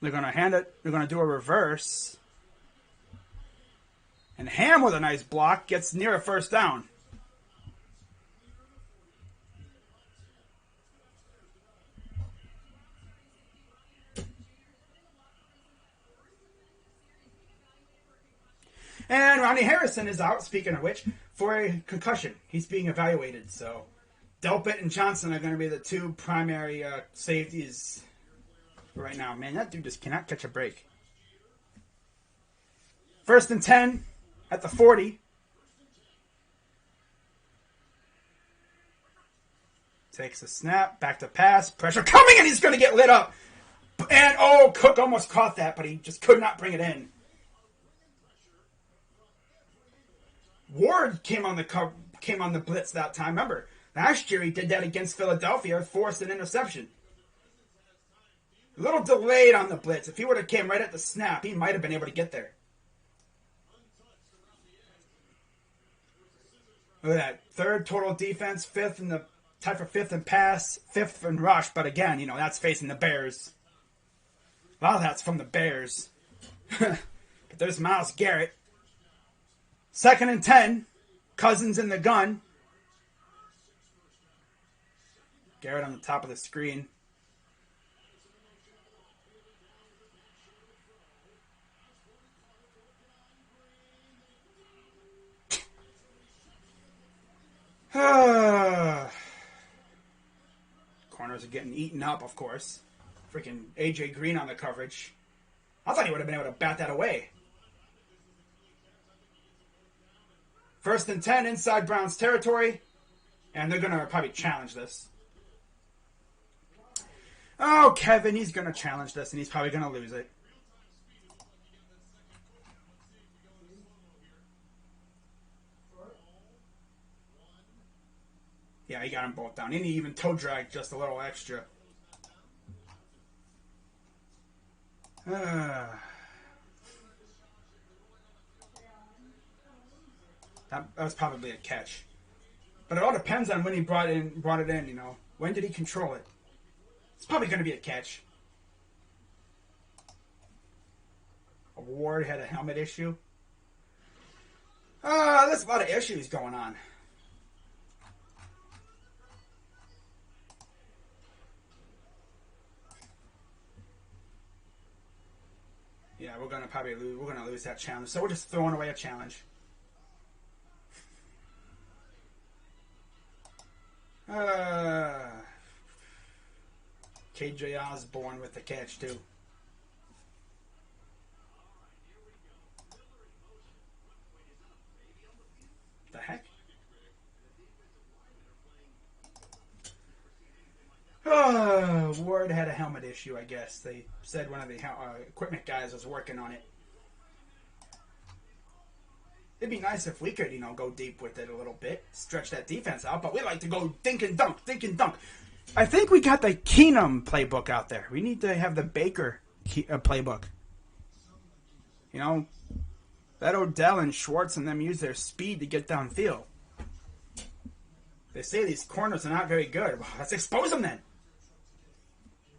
A: they're going to hand it. They're going to do a reverse. And Ham with a nice block gets near a first down. And Ronnie Harrison is out, speaking of which, for a concussion. He's being evaluated, so Delpit and Johnson are going to be the two primary safeties right now. Man, that dude just cannot catch a break. 1st and 10 at the 40. Takes a snap, back to pass, pressure coming, and he's going to get lit up. And, Cook almost caught that, but he just could not bring it in. Ward came on the blitz that time. Remember, last year he did that against Philadelphia, forced an interception. A little delayed on the blitz. If he would have came right at the snap, he might have been able to get there. Look at that. 3rd total defense, 5th in the tied for 5th in pass, 5th in rush, but again, that's facing the Bears. A lot of that's from the Bears. But there's Myles Garrett. 2nd and 10. Cousins in the gun. Garrett on the top of the screen. Corners are getting eaten up, of course. Freaking A.J. Green on the coverage. I thought he would have been able to bat that away. 1st and 10 inside Browns territory. And they're going to probably challenge this. Oh, Kevin, he's going to challenge this, and he's probably going to lose it. Yeah, he got them both down. And he even toe dragged just a little extra. That was probably a catch. But it all depends on when he brought it in, When did he control it? It's probably going to be a catch. Ward had a helmet issue. There's a lot of issues going on. Yeah, we're gonna probably lose. We're gonna lose that challenge. So we're just throwing away a challenge. KJ Osborne with the catch too. The heck? Ward had a helmet issue, I guess. They said one of the equipment guys was working on it. It'd be nice if we could, go deep with it a little bit, stretch that defense out, but we like to go dink and dunk. I think we got the Keenum playbook out there. We need to have the Baker playbook. Let Odell and Schwartz and them use their speed to get downfield. They say these corners are not very good. Well, let's expose them then.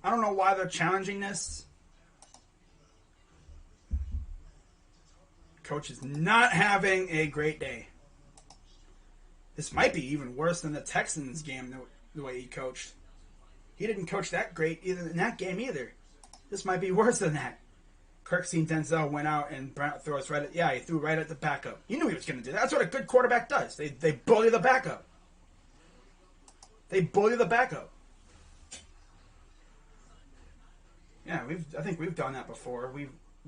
A: I don't know why they're challenging this. Coach is not having a great day. This might be even worse than the Texans game, the way he coached. He didn't coach that great either in that game either. This might be worse than that. Kirk seen Denzel went out and throws right at, he threw right at the backup. You knew he was going to do that. That's what a good quarterback does. They bully the backup. They bully the backup. Yeah, I think we've done that before.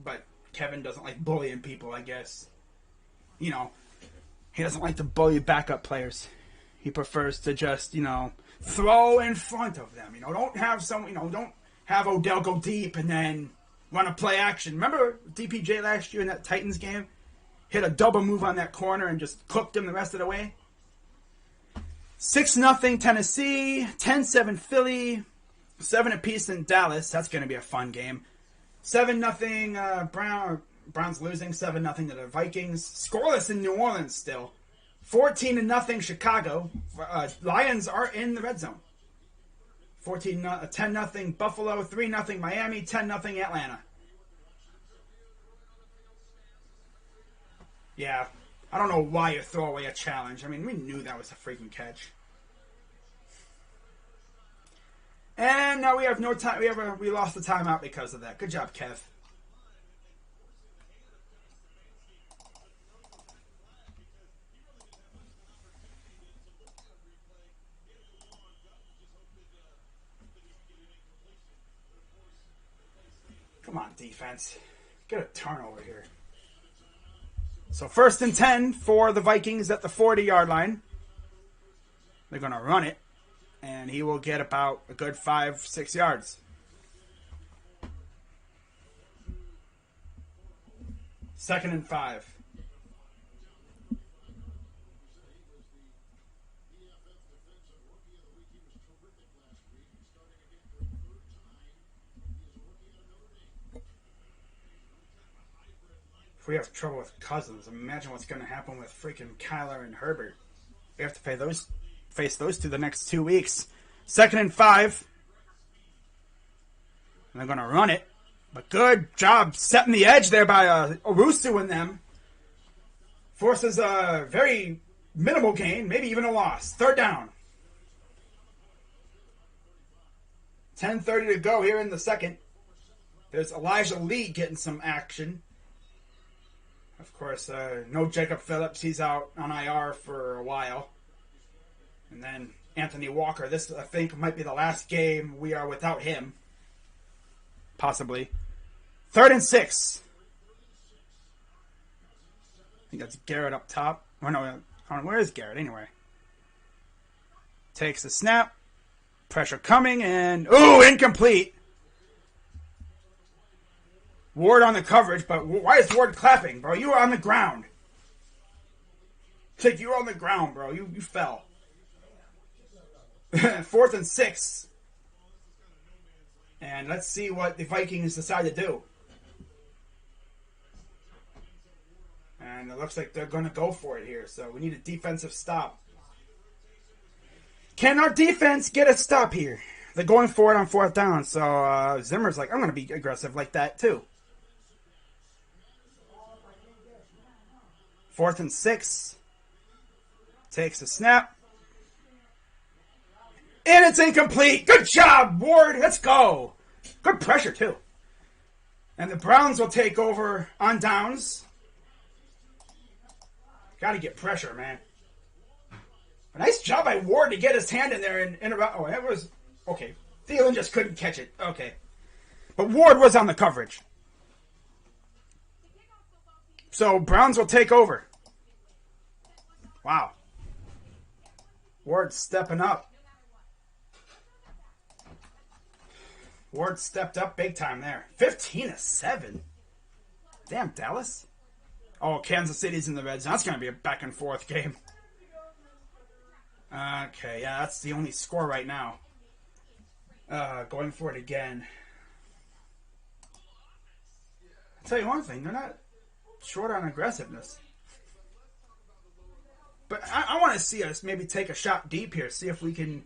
A: But Kevin doesn't like bullying people, I guess. He doesn't like to bully backup players. He prefers to just, throw in front of them. Don't have Odell go deep and then run a play action. Remember DPJ last year in that Titans game? Hit a double move on that corner and just cooked him the rest of the way. 6-0 Tennessee, 10-7 Philly, 7 apiece in Dallas. That's going to be a fun game. 7-0 Browns losing, 7-0 to the Vikings. Scoreless in New Orleans still. 14-0 Chicago. Lions are in the red zone. 10-0 Buffalo, 3-0 Miami, 10-0 Atlanta. Yeah, I don't know why you throw away a challenge. I mean, we knew that was a freaking catch. And now we have no time. We lost the timeout because of that. Good job, Kev. Come on, defense. Get a turnover here. So 1st and 10 for the Vikings at the 40-yard line. They're going to run it. And he will get about a good 5-6 yards. 2nd and 5. If we have trouble with Cousins, imagine what's going to happen with freaking Kyler and Herbert. We have to pay those face those two the next 2 weeks. 2nd and 5. And they're going to run it. But good job setting the edge there by Owusu and them. Forces a very minimal gain, maybe even a loss. 3rd down. 10:30 to go here in the second. There's Elijah Lee getting some action. Of course, no Jacob Phillips. He's out on IR for a while. And then Anthony Walker. This, I think, might be the last game we are without him. Possibly. 3rd and 6. I think that's Garrett up top. Or no, where is Garrett anyway? Takes the snap. Pressure coming and... Ooh, incomplete. Ward on the coverage, but why is Ward clapping, bro? You were on the ground. Like, you were on the ground, bro. You fell. 4th and 6. And let's see what the Vikings decide to do. And it looks like they're going to go for it here. So we need a defensive stop. Can our defense get a stop here? They're going for it on 4th down. So Zimmer's like, I'm going to be aggressive like that too. 4th and 6. Takes the snap. And it's incomplete. Good job, Ward. Let's go. Good pressure, too. And the Browns will take over on downs. Got to get pressure, man. A nice job by Ward to get his hand in there and interrupt. Oh, that was... Okay. Thielen just couldn't catch it. Okay. But Ward was on the coverage. So Browns will take over. Wow. Ward stepping up. Ward stepped up big time there. 15-7. Damn, Dallas. Oh, Kansas City's in the red zone. That's going to be a back and forth game. Okay, yeah, that's the only score right now. Going for it again. I'll tell you one thing. They're not short on aggressiveness. But I want to see us maybe take a shot deep here. See if we can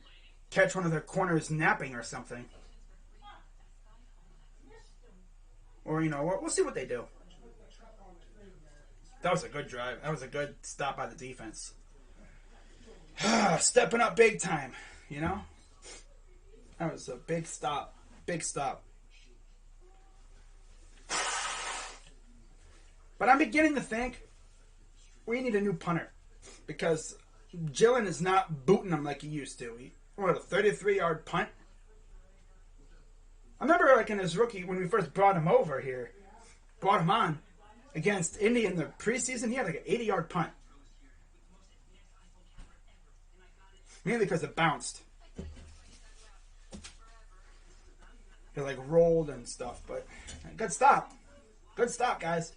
A: catch one of their corners napping or something. Or, you know, we'll see what they do. That was a good drive. That was a good stop by the defense. Stepping up big time, you know? That was a big stop. Big stop. But I'm beginning to think we need a new punter. Because Gillen is not booting him like he used to. What, a 33-yard punt? I remember, like, in his rookie, when we first brought him over here, brought him on against Indy in the preseason, he had like an 80-yard punt. Mainly because it bounced. It, like, rolled and stuff, but good stop. Good stop, guys.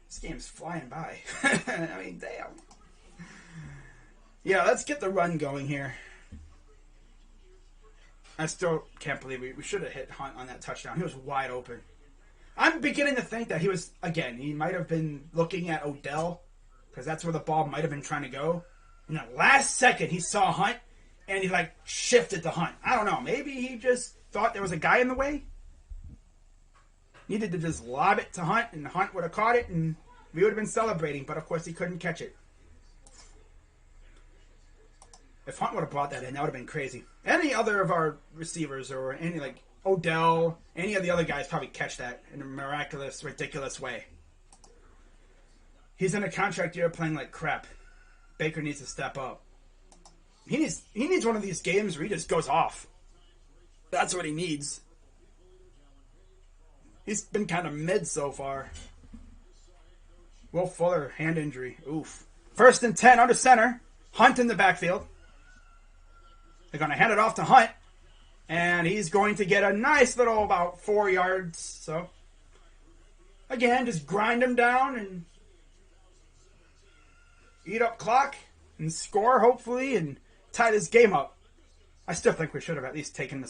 A: This game's flying by. I mean, damn. Yeah, let's get the run going here. I still can't believe we should have hit Hunt on that touchdown. He was wide open. I'm beginning to think that he was, again, he might have been looking at Odell, because that's where the ball might have been trying to go. In the last second, he saw Hunt, and he, like, shifted to Hunt. I don't know. Maybe he just thought there was a guy in the way. Needed to just lob it to Hunt, and Hunt would have caught it, and we would have been celebrating, but of course he couldn't catch it. If Hunt would have brought that in, that would have been crazy. Any other of our receivers, or any, like, Odell, any of the other guys probably catch that in a miraculous, ridiculous way. He's in a contract year playing like crap. Baker needs to step up. He needs one of these games where he just goes off. That's what he needs. He's been kind of mid so far. Will Fuller, hand injury. Oof. 1st and 10 under center. Hunt in the backfield. They're going to hand it off to Hunt. And he's going to get a nice little about 4 yards. So, again, just grind him down and eat up clock and score, hopefully, and tie this game up. I still think we should have at least taken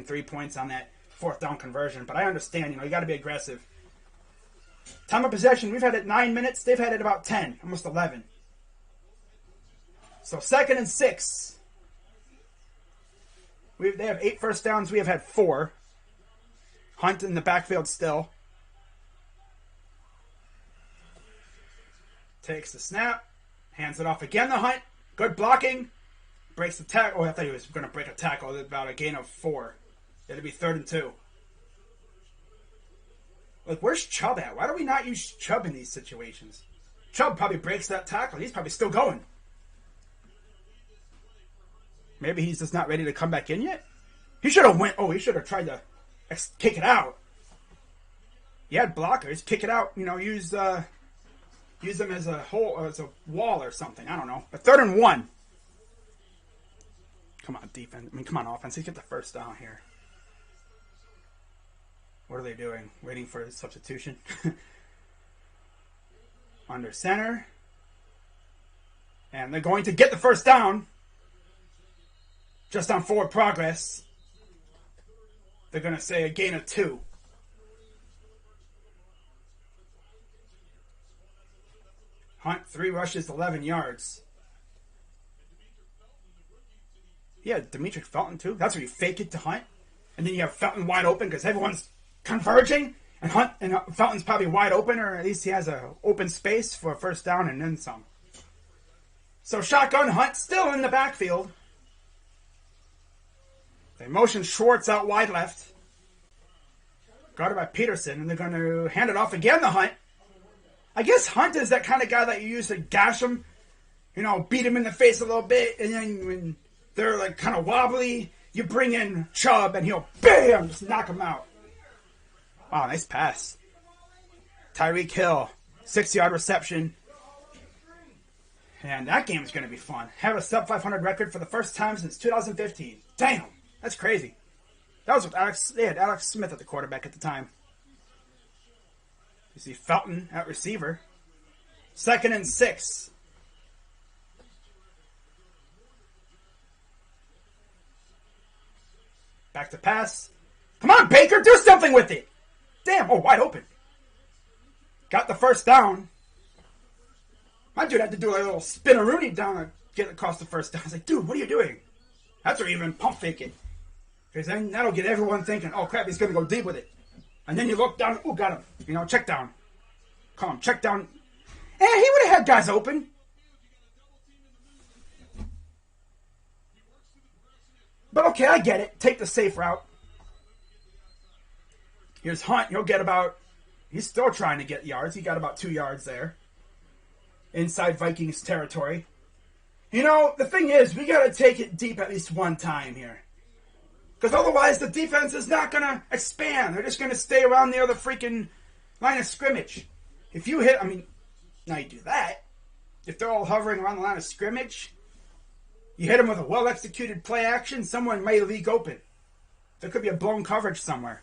A: 3 points on that 4th down conversion. But I understand, you got to be aggressive. Time of possession, we've had it 9 minutes. They've had it about 10, almost 11. So 2nd and 6. They have 8 first downs. We have had 4. Hunt in the backfield still. Takes the snap. Hands it off again to Hunt. Good blocking. Breaks the tackle. Oh, I thought he was going to break a tackle. About a gain of 4. It'll be 3rd and 2. Like, where's Chubb at? Why do we not use Chubb in these situations? Chubb probably breaks that tackle. He's probably still going. Maybe he's just not ready to come back in yet? He should have went. Oh, he should have tried to kick it out. He had blockers. Kick it out. You know, use them as a hole or as a wall or something. I don't know. But 3rd and 1. Come on, defense. I mean, come on, offense. Let's get the first down here. What are they doing? Waiting for a substitution. Under center. And they're going to get the first down. Just on forward progress. They're going to say a gain of 2. Hunt, 3 rushes, 11 yards. Yeah, Demetric Felton too. That's where you fake it to Hunt. And then you have Felton wide open because everyone's converging. And Felton's probably wide open, or at least he has an open space for a first down and then some. So shotgun, Hunt still in the backfield. They motion Schwartz out wide left. Guarded by Peterson, and they're going to hand it off again to Hunt. I guess Hunt is that kind of guy that you use to gash him, you know, beat him in the face a little bit, and then when they're like kind of wobbly, you bring in Chubb, and he'll bam, just knock him out. Wow, nice pass. Tyreek Hill, 6-yard reception. And that game's going to be fun. Have a sub-500 record for the first time since 2015. Damn. That's crazy. That was with they had Alex Smith at the quarterback at the time. You see Felton at receiver. 2nd and 6. Back to pass. Come on, Baker, do something with it. Damn, oh, wide open. Got the first down. My dude had to do a little spin-a-rooney down to get across the first down. I was like, dude, what are you doing? That's where you even pump fake it. Because then that'll get everyone thinking, oh crap, he's going to go deep with it. And then you look down, oh, got him. You know, check down. Call him, check down. He would have had guys open. But okay, I get it. Take the safe route. Here's Hunt. He'll get about, he's still trying to get yards. He got about 2 yards there. Inside Vikings territory. You know, the thing is, we got to take it deep at least one time here. Because otherwise, the defense is not going to expand. They're just going to stay around near the freaking line of scrimmage. If you hit, I mean, now you do that. If they're all hovering around the line of scrimmage, you hit them with a well-executed play action, someone may leak open. There could be a blown coverage somewhere.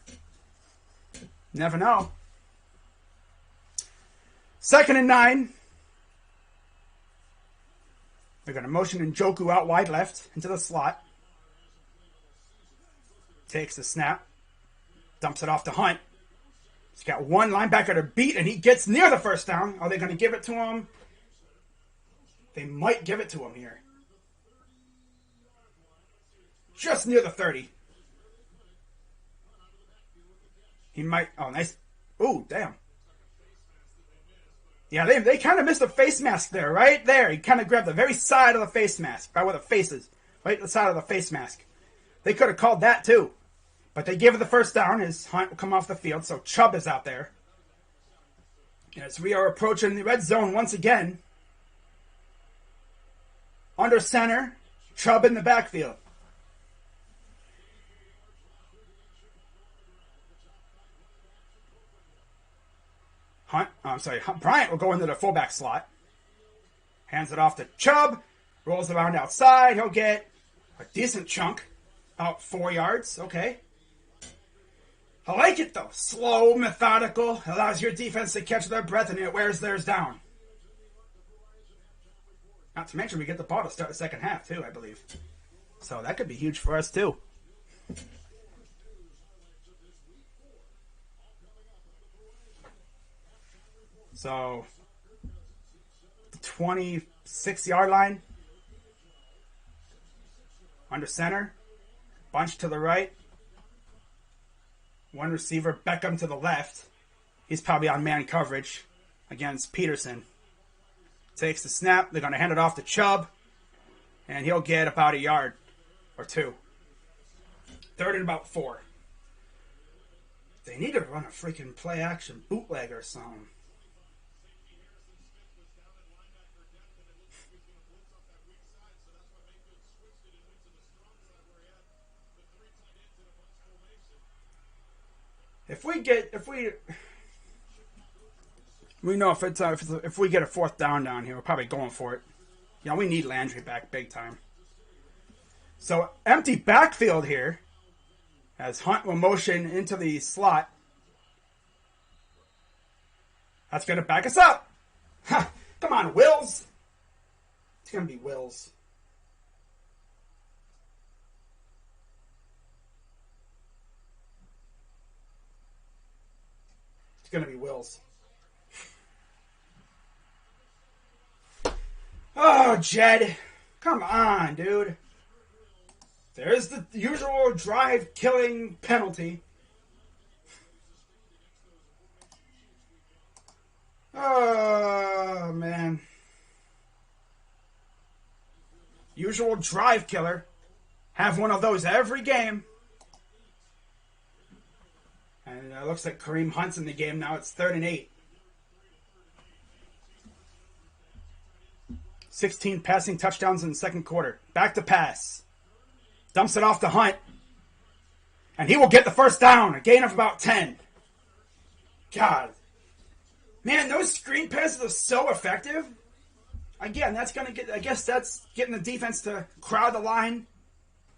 A: Never know. 2nd and 9. They're going to motion Njoku out wide left into the slot. Takes the snap. Dumps it off to Hunt. He's got one linebacker to beat, and he gets near the first down. Are they going to give it to him? They might give it to him here. Just near the 30. He might... Oh, nice. Ooh, damn. Yeah, they kind of missed a face mask there, right there. He kind of grabbed the very side of the face mask, right where the face is. Right the side of the face mask. They could have called that too. But they give it the first down as Hunt will come off the field, so Chubb is out there. As we are approaching the red zone once again. Under center, Chubb in the backfield. Bryant will go into the fullback slot. Hands it off to Chubb. Rolls around outside. He'll get a decent chunk. Out 4 yards. Okay. I like it, though. Slow, methodical. Allows your defense to catch their breath, and it wears theirs down. Not to mention, we get the ball to start the second half, too, I believe. So that could be huge for us, too. So, the 26-yard line. Under center. Bunch to the right. One receiver, Beckham to the left. He's probably on man coverage against Peterson. Takes the snap. They're going to hand it off to Chubb. And he'll get about a yard or two. Third and about 4. They need to run a freaking play action bootleg or something. We know if we get a 4th down here, we're probably going for it. You know, we need Landry back big time. So empty backfield here, as Hunt will motion into the slot. That's going to back us up. Ha, come on, Wills. It's going to be Wills. It's going to be Wills. Oh, Jed. Come on, dude. There's the usual drive-killing penalty. Oh, man. Usual drive killer. Have one of those every game. And it looks like Kareem Hunt's in the game now. It's 3rd and 8. 16 passing touchdowns in the second quarter. Back to pass. Dumps it off to Hunt. And he will get the first down. A gain of about 10. God. Man, those screen passes are so effective. Again, that's going to get... I guess that's getting the defense to crowd the line.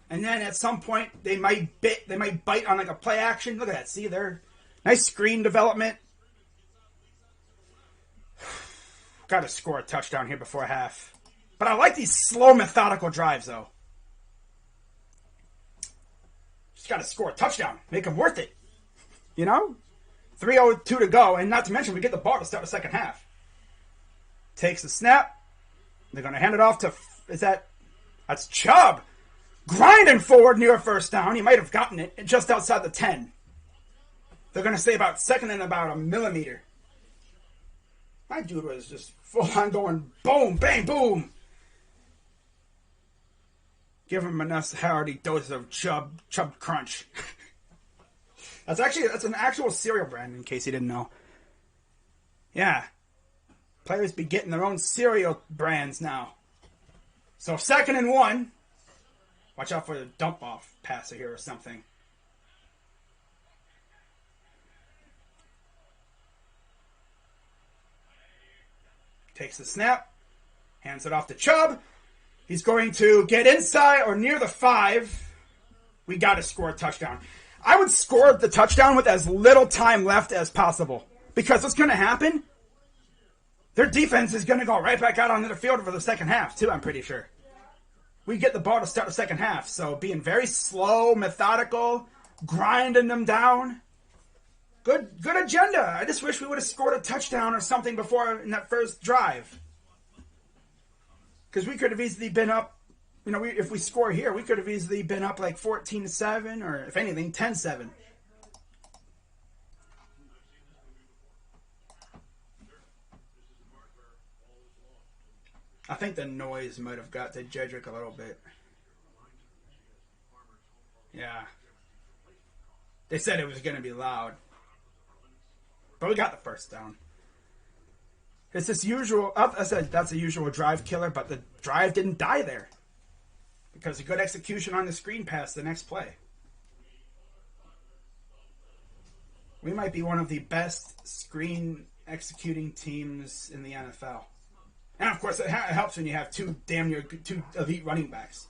A: And then at some point, they might bite on like a play action. Look at that. See there? Nice screen development. Got to score a touchdown here before half. But I like these slow, methodical drives, though. Just got to score a touchdown. Make them worth it. You know? 3:02 to go. And not to mention, we get the ball to start the second half. Takes the snap. They're going to hand it off to... That's Chubb. Grinding forward near a first down. He might have gotten it just outside the 10. They're going to say about second and about a millimeter. My dude was just full on going boom, bang, boom. Give him enough hearty dose of Chubb Crunch. That's an actual cereal brand, in case you didn't know. Yeah. Players be getting their own cereal brands now. So 2nd and 1. Watch out for the dump off passer here or something. Takes the snap. Hands it off to Chubb. He's going to get inside or near the 5. We got to score a touchdown. I would score the touchdown with as little time left as possible. Because what's going to happen? Their defense is going to go right back out onto the field for the second half, too, I'm pretty sure. We get the ball to start the second half. So being very slow, methodical, grinding them down. Good agenda. I just wish we would have scored a touchdown or something before in that first drive. Because we could have easily been up, if we score here, we could have easily been up like 14-7 or, if anything, 10-7. I think the noise might have got to Jedrick a little bit. Yeah. They said it was going to be loud. But we got the first down. It's this usual... I said that's a usual drive killer, but the drive didn't die there. Because of good execution on the screen pass the next play. We might be one of the best screen executing teams in the NFL. And of course, it helps when you have two elite running backs.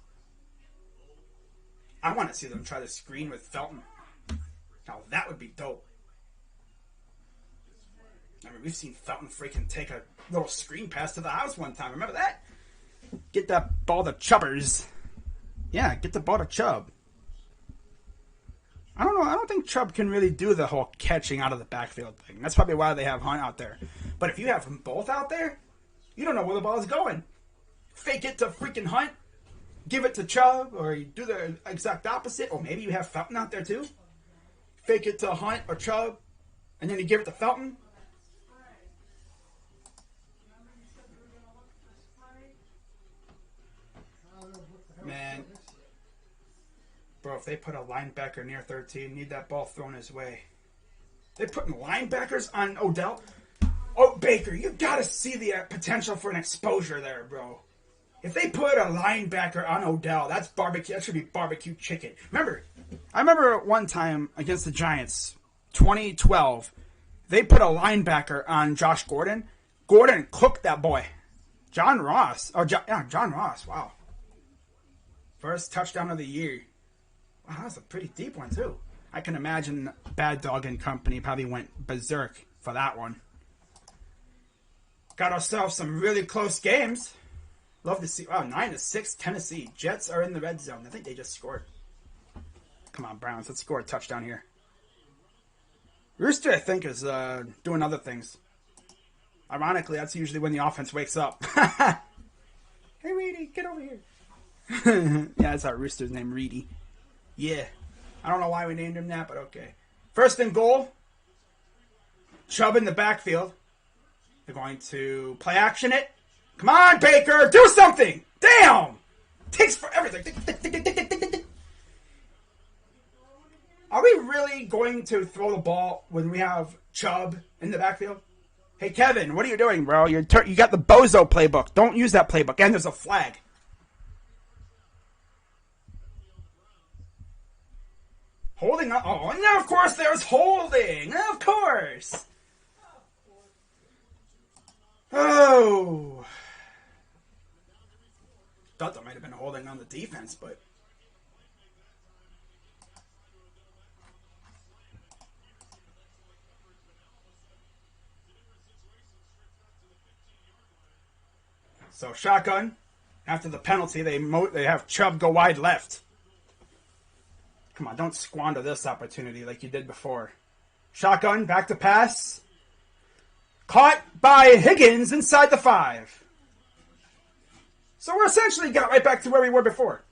A: I want to see them try the screen with Felton. Now that would be dope. I mean, we've seen Felton freaking take a little screen pass to the house one time. Remember that? Get that ball to Chubbers. Yeah, get the ball to Chubb. I don't know. I don't think Chubb can really do the whole catching out of the backfield thing. That's probably why they have Hunt out there. But if you have them both out there, you don't know where the ball is going. Fake it to freaking Hunt. give it to Chubb, or you do the exact opposite, or maybe you have Felton out there too. Fake it to Hunt or Chubb, and then you give it to Felton. Man. Bro, if they put a linebacker near 13, need that ball thrown his way. They putting linebackers on Odell? Oh, Baker, you gotta see the potential for an exposure there, bro. If they put a linebacker on Odell, that's barbecue. That should be barbecue chicken. I remember one time against the Giants, 2012, they put a linebacker on Josh Gordon. Gordon cooked that boy. John Ross. John Ross. Wow. First touchdown of the year. Wow, that's a pretty deep one, too. I can imagine Bad Dog and Company probably went berserk for that one. Got ourselves some really close games. Love to see. Wow, 9-6 Tennessee. Jets are in the red zone. I think they just scored. Come on, Browns. Let's score a touchdown here. Rooster, I think, is doing other things. Ironically, that's usually when the offense wakes up. Hey, Reedy, get over here. Yeah, that's our Rooster's name, Reedy. Yeah. I don't know why we named him that, but okay. First and goal. Chubb in the backfield. They're going to play action it. Come on, Baker! Do something! Damn! Takes for everything. Are we really going to throw the ball when we have Chubb in the backfield? Hey, Kevin, what are you doing, bro? You got the Bozo playbook. Don't use that playbook. And there's a flag. Holding up. Oh, and of course there's holding. Of course. Oh. Thought that might have been holding on the defense, but. So shotgun. After the penalty, they have Chubb go wide left. Come on, don't squander this opportunity like you did before. Shotgun, back to pass. Caught by Higgins inside the 5. So we're essentially got right back to where we were before.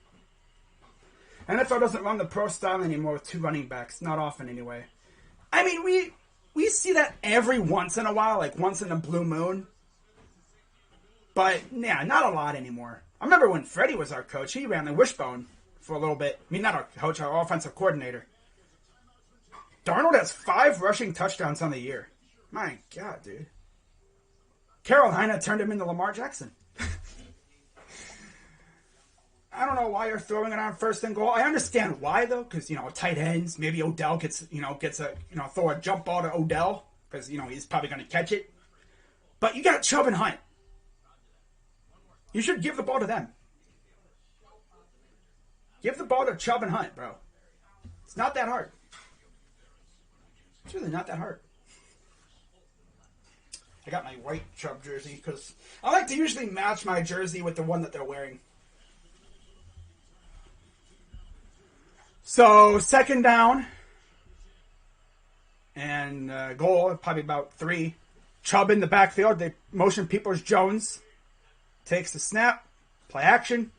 A: NFL doesn't run the pro style anymore with 2 running backs. Not often, anyway. I mean, we see that every once in a while, like once in a blue moon. But, yeah, not a lot anymore. I remember when Freddie was our coach, he ran the wishbone for a little bit. I mean, not our coach, our offensive coordinator. Darnold has 5 rushing touchdowns on the year. My God, dude. Carolina turned him into Lamar Jackson. I don't know why you're throwing it on first and goal. I understand why, though, because, tight ends. Maybe Odell gets throw a jump ball to Odell because, he's probably going to catch it. But you got Chubb and Hunt. You should give the ball to them. Give the ball to Chubb and Hunt, bro. It's not that hard. It's really not that hard. I got my white Chubb jersey because I like to usually match my jersey with the one that they're wearing. So, second down. And goal, probably about 3. Chubb in the backfield. They motion Peoples-Jones. Takes the snap. Play action.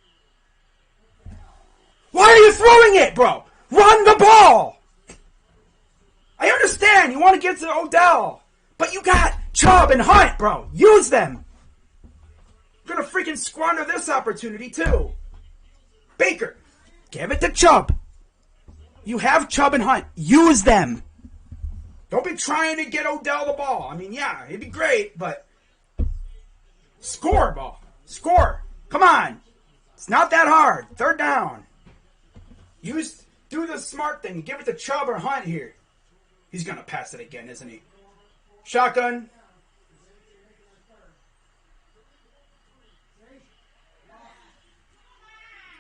A: Why are you throwing it, bro? Run the ball! I understand you want to get to Odell. But you got Chubb and Hunt, bro. Use them. You're going to freaking squander this opportunity, too. Baker, give it to Chubb. You have Chubb and Hunt. Use them. Don't be trying to get Odell the ball. I mean, yeah, it'd be great, but score, ball. Score. Come on. It's not that hard. Third down. Do the smart thing. Give it to Chubb or Hunt here. He's going to pass it again, isn't he? Shotgun.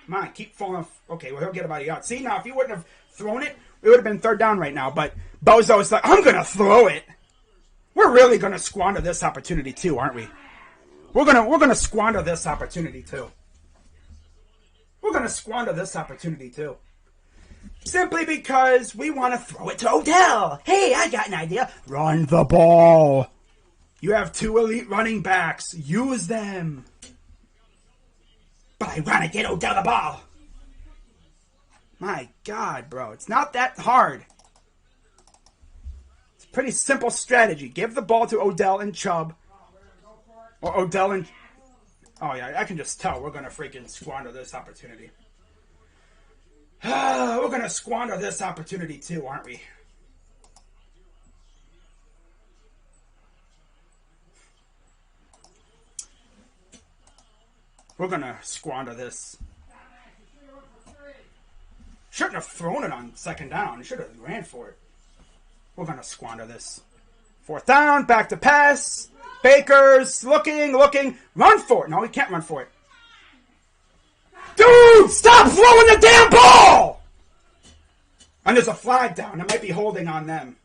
A: Come on, keep falling. Okay, well, he'll get about a yard. See, now, if you wouldn't have thrown it, it would have been third down right now. But Bozo's like, I'm going to throw it. We're really going to squander this opportunity, too, aren't we? We're gonna squander this opportunity, too. We're going to squander this opportunity, too. Simply because we want to throw it to Odell. Hey, I got an idea. Run the ball. You have 2 elite running backs. Use them. But I want to get Odell the ball. My God, bro. It's not that hard. It's a pretty simple strategy. Give the ball to Odell and Chubb. Or Odell and... Oh, yeah, I can just tell we're going to freaking squander this opportunity. We're going to squander this opportunity too, aren't we? We're going to squander this. Shouldn't have thrown it on second down. Should have ran for it. We're going to squander this. Fourth down, back to pass. Baker's looking. Run for it. No, he can't run for it. Dude, stop throwing the damn ball! And there's a flag down. It might be holding on them.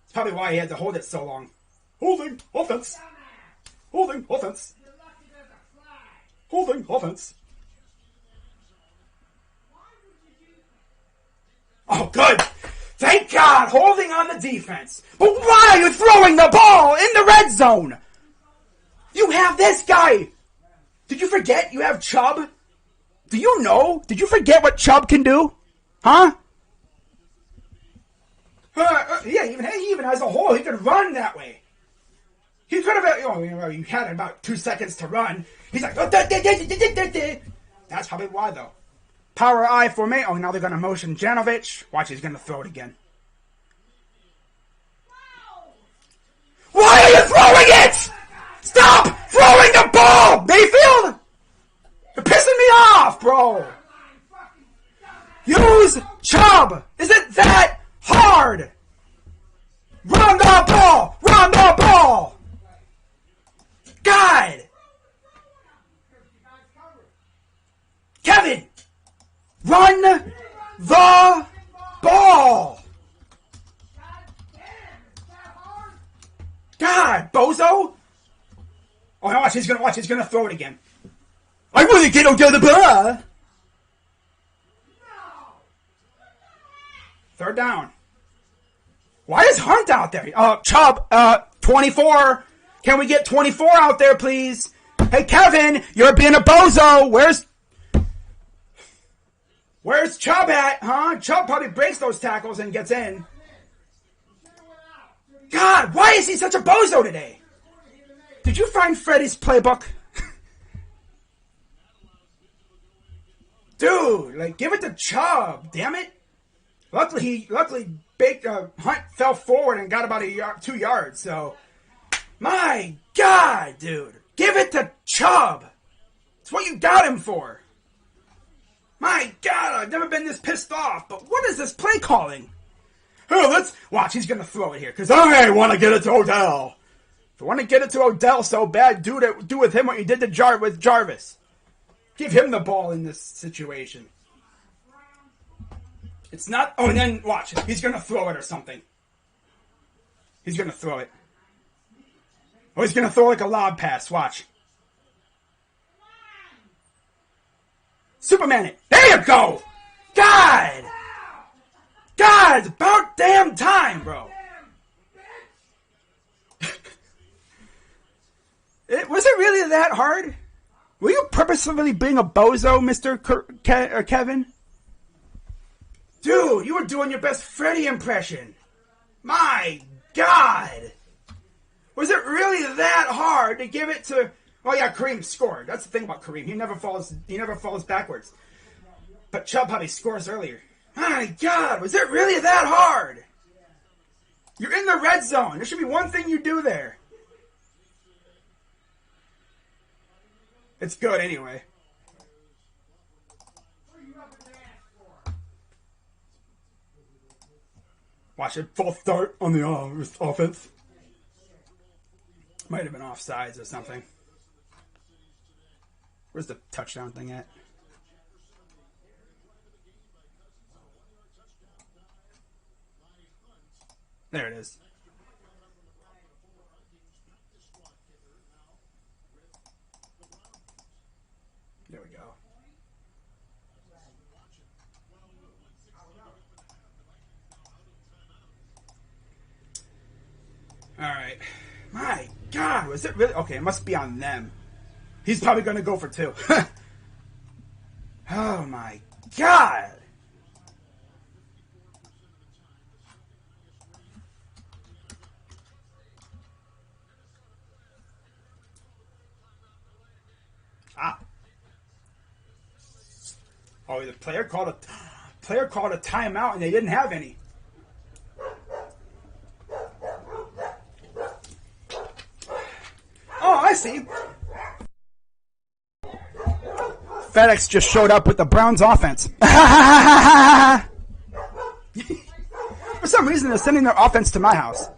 A: That's probably why he had to hold it so long. Holding, offense. Holding, offense. Holding, offense. Oh, good. Thank God. Holding on the defense. But why are you throwing the ball in the red zone? You have this guy. Did you forget you have Chubb? Do you know? Did you forget what Chubb can do? Huh? Yeah, he even has a hole. He could run that way. He could have, you had about 2 seconds to run. He's like, that's probably why, though. Power I for me. Oh, now they're going to motion Janovich. Watch, he's going to throw it again. Why are you throwing it? Stop throwing the ball, Mayfield! You're pissing me off, bro. Use Chubb. Is it that hard? Run the ball. Run the ball. God. Kevin, run the ball. God, bozo. Oh, watch, he's gonna throw it again. I want to get Odell the ball. Third down. Why is Hunt out there? Chubb, 24. Can we get 24 out there, please? Hey, Kevin, you're being a bozo. Where's Chubb at, huh? Chubb probably breaks those tackles and gets in. God, why is he such a bozo today? Did you find Freddy's playbook? Dude, give it to Chubb, damn it. Luckily, Hunt fell forward and got about 2 yards, so. My God, dude. Give it to Chubb. It's what you got him for. My God, I've never been this pissed off, but what is this play calling? Oh, let's watch. He's going to throw it here because I want to get it to Odell. If you want to get it to Odell so bad, do with him what you did to with Jarvis. Give him the ball in this situation. It's not... Oh, and then, watch. He's going to throw it or something. He's going to throw it. Oh, he's going to throw like a lob pass. Watch. Superman it. There you go! God! God, it's about damn time, bro. Was it really that hard? Were you purposefully being a bozo, Mr. Kevin? Dude, you were doing your best Freddy impression. My God. Was it really that hard to give it to... Oh, yeah, Kareem scored. That's the thing about Kareem. He never falls backwards. But Chubb probably scores earlier. My God, was it really that hard? You're in the red zone. There should be one thing you do there. It's good anyway. Watch it. False start on the offense. Might have been offsides or something. Where's the touchdown thing at? There it is. There we go. All right. My God, was it really? Okay, it must be on them. He's probably going to go for 2. Oh my God. Ah. Oh, the player called a timeout and they didn't have any. Oh, I see. FedEx just showed up with the Browns offense. For some reason, they're sending their offense to my house.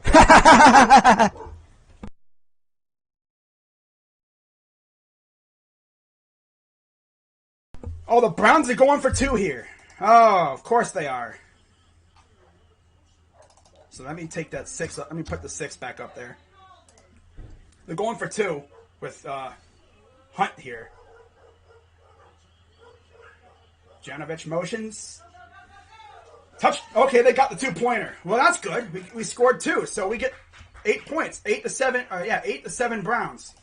A: Oh, the Browns are going for 2 here. Oh, of course they are. So let me take that 6. Let me put the 6 back up there. They're going for 2 with Hunt here. Janovich motions. Touch. Okay, they got the 2-pointer. Well, that's good. We scored 2, so we get 8 points. 8-7. 8-7 Browns.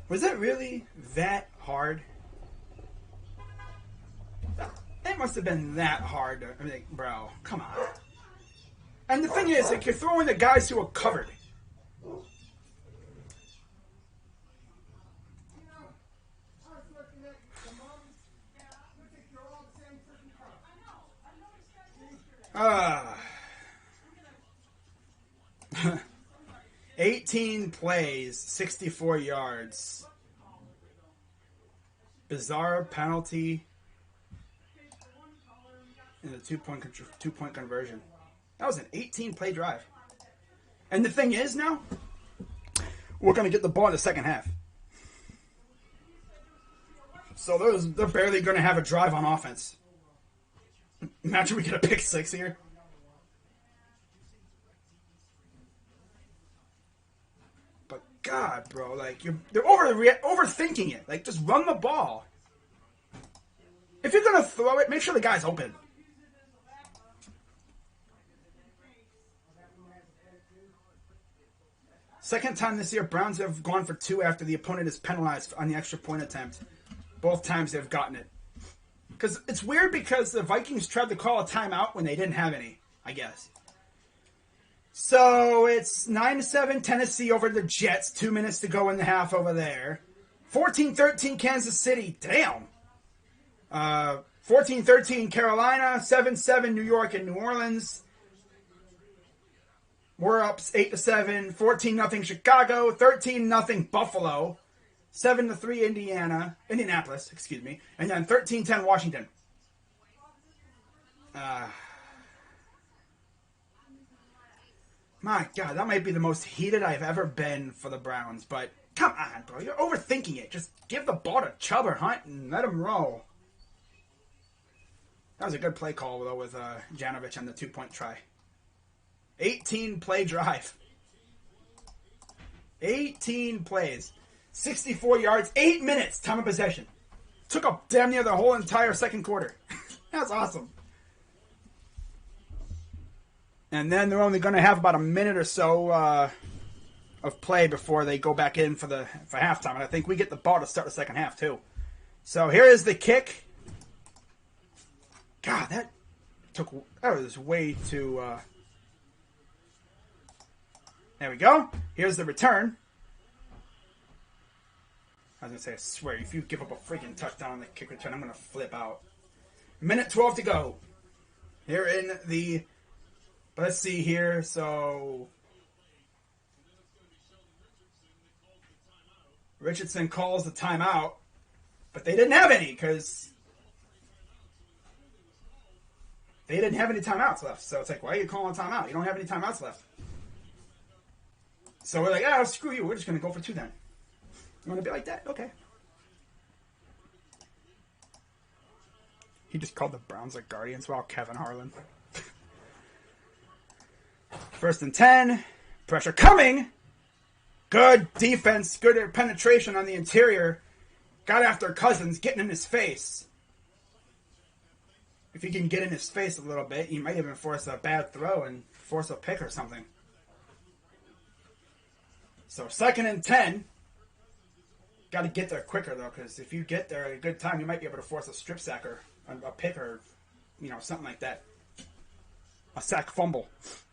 A: Was it really that hard? It must have been that hard. I mean, bro, come on. And the thing is, like, you're throwing the guys who are covered. Ah. 18 plays, 64 yards. Bizarre penalty. And the two-point conversion. That was an 18-play drive. And the thing is now, we're going to get the ball in the second half. So they're barely going to have a drive on offense. Imagine we get a pick 6 here. But God, bro, like they're overthinking it. Like, just run the ball. If you're going to throw it, make sure the guy's open. Second time this year, Browns have gone for 2 after the opponent is penalized on the extra point attempt. Both times they've gotten it. Because it's weird because the Vikings tried to call a timeout when they didn't have any, I guess. So it's 9-7 Tennessee over the Jets. 2 minutes to go in the half over there. 14-13 Kansas City. Damn. 14-13 Carolina. 7-7 New York and New Orleans. We're up 8-7, 14-0 Chicago, 13-0 Buffalo, 7-3 Indianapolis, excuse me, and then 13-10 Washington. My God, that might be the most heated I've ever been for the Browns, but come on, bro, you're overthinking it. Just give the ball to Chubb or Hunt and let him roll. That was a good play call, though, with Janovich on the 2-point try. 18-play drive. 18 plays. 64 yards. 8 minutes. Time of possession. Took up damn near the whole entire second quarter. That's awesome. And then they're only going to have about a minute or so of play before they go back in for halftime. And I think we get the ball to start the second half, too. So here is the kick. God, that was way too... There we go. Here's the return. I was going to say, I swear, if you give up a freaking touchdown on the kick return, I'm going to flip out. Minute 12 to go. Here in the... Let's see here. So... Richardson calls the timeout. But they didn't have any, because... They didn't have any timeouts left. So it's like, why are you calling a timeout? You don't have any timeouts left. So we're like, screw you. We're just going to go for 2 then. You want to be like that? Okay. He just called the Browns like Guardians. Wow, Kevin Harlan. 1st and 10. Pressure coming. Good defense, good penetration on the interior. Got after Cousins, getting in his face. If he can get in his face a little bit, he might even force a bad throw and force a pick or something. So 2nd and 10. Got to get there quicker, though, because if you get there at a good time, you might be able to force a strip sack or a pick or, something like that. A sack fumble.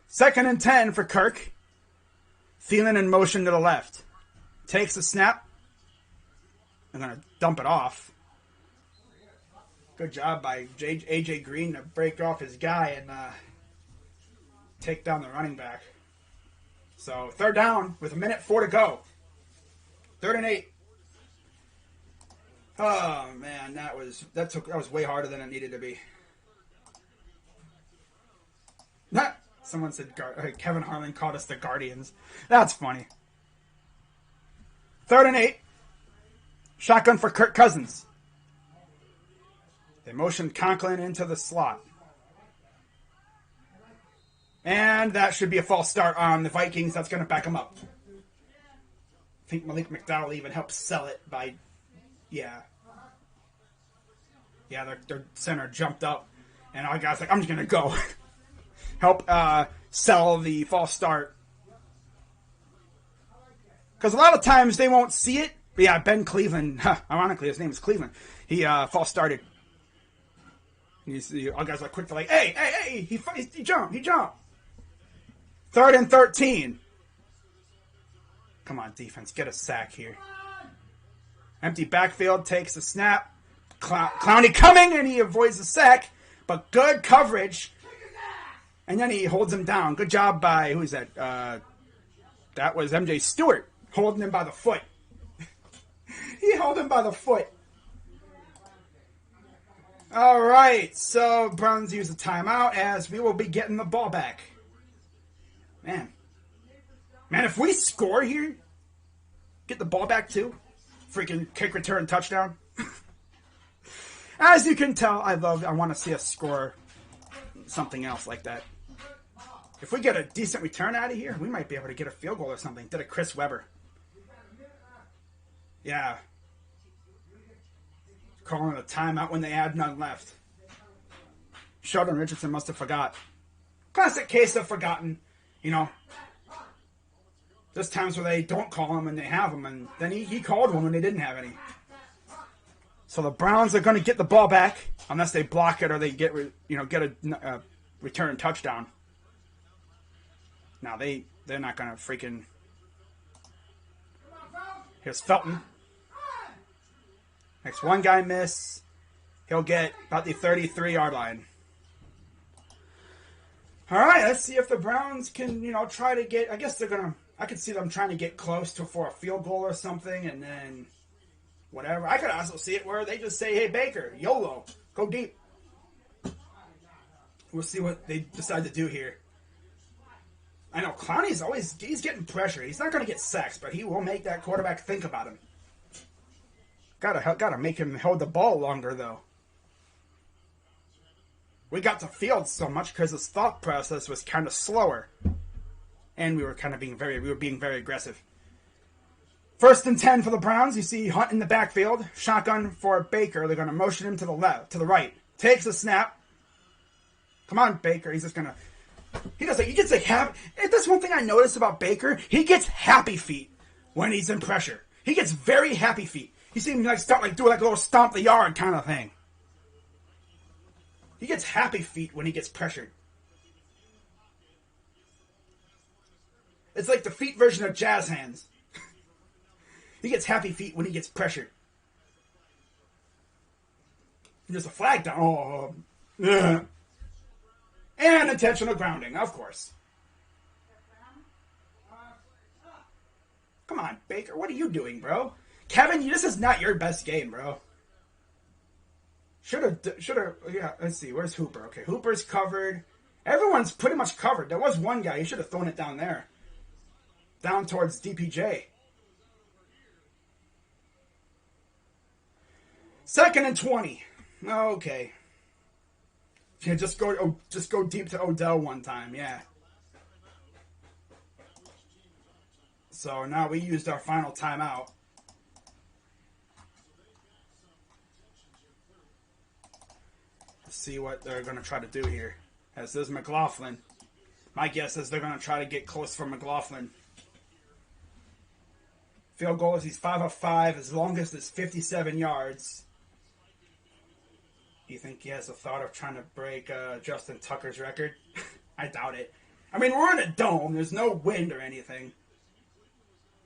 A: 2nd and 10 for Kirk. Thielen in motion to the left. Takes the snap. I'm going to dump it off. Good job by A.J. Green to break off his guy and take down the running back. So 3rd down with 1:04 to go. 3rd and 8. Oh man, that was way harder than it needed to be. Someone said Kevin Harlan called us the Guardians. That's funny. 3rd and 8. Shotgun for Kirk Cousins. They motion Conklin into the slot. And that should be a false start on the Vikings. That's going to back them up. I think Malik McDowell even helped sell it by... Yeah, their center jumped up. And our guy's like, I'm just going to go. Help sell the false start. Because a lot of times they won't see it. But yeah, Ben Cleveland. Ironically, his name is Cleveland. He false started. Our guys are quick to like, hey, he jumped. 3rd and 13. Come on, defense, get a sack here. Empty backfield, takes a snap. Clowney coming, and he avoids the sack. But good coverage. And then he holds him down. Good job by, who is that? That was M.J. Stewart, holding him by the foot. He held him by the foot. All right, so Browns use a timeout as we will be getting the ball back. Man, if we score here, get the ball back too. Freaking kick return touchdown. As you can tell, I want to see us score something else like that. If we get a decent return out of here, we might be able to get a field goal or something. Did a Chris Webber. Yeah. Calling a timeout when they had none left. Sheldon Richardson must have forgot. Classic case of forgotten. There's times where they don't call him and they have him, and then he called one when they didn't have any. So the Browns are going to get the ball back unless they block it or they get a return touchdown. Now they're not going to freaking. Here's Felton. Next one guy miss. He'll get about the 33-yard line. All right, let's see if the Browns can, try to get. I guess they're gonna. I could see them trying to get close for a field goal or something, and then whatever. I could also see it where they just say, "Hey Baker, YOLO, go deep." We'll see what they decide to do here. I know Clowney's he's getting pressure. He's not gonna get sacks, but he will make that quarterback think about him. Gotta make him hold the ball longer though. We got to field so much because his thought process was kind of slower. And we were being very aggressive. 1st and 10 for the Browns. You see Hunt in the backfield. Shotgun for Baker. They're going to motion him to the right. Takes a snap. Come on, Baker. He's just going to... He gets like happy... That's one thing I noticed about Baker. He gets happy feet when he's in pressure. He gets very happy feet. You see him do a little stomp the yard kind of thing. He gets happy feet when he gets pressured. It's like the feet version of jazz hands. He gets happy feet when he gets pressured. There's a flag down. Oh. And intentional grounding, of course. Come on, Baker. What are you doing, bro? Kevin, this is not your best game, bro. Should have, yeah, let's see. Where's Hooper? Okay, Hooper's covered. Everyone's pretty much covered. There was one guy. He should have thrown it down there. Down towards DPJ. 2nd and 20. Okay. Yeah, just go deep to Odell one time, yeah. So now we used our final timeout. Let's see what they're going to try to do here. As this is McLaughlin. My guess is they're going to try to get close for McLaughlin. Field goal is he's 5 of 5. His longest is 57 yards. Do you think he has the thought of trying to break Justin Tucker's record? I doubt it. I mean, we're in a dome. There's no wind or anything.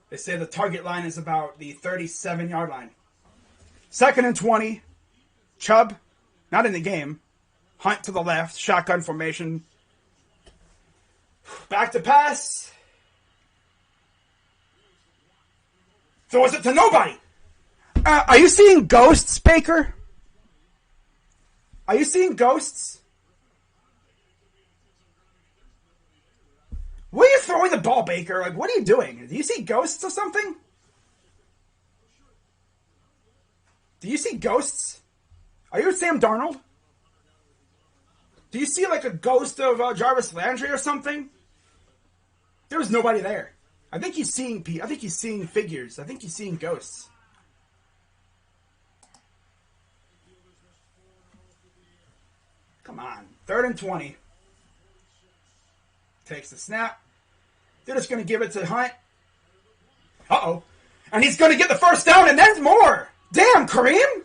A: They say the target line is about the 37-yard line. 2nd and 20. Chubb, not in the game. Hunt to the left. Shotgun formation. Back to pass. Throws it to nobody. Are you seeing ghosts, Baker? Are you seeing ghosts? Where are you throwing the ball, Baker? Like, what are you doing? Do you see ghosts or something? Do you see ghosts? Are you Sam Darnold? Do you see like a ghost of Jarvis Landry or something? There was nobody there. I think he's seeing figures. I think he's seeing ghosts. Come on. 3rd and 20. Takes the snap. They're just going to give it to Hunt. Uh-oh. And he's going to get the first down and then more. Damn, Kareem.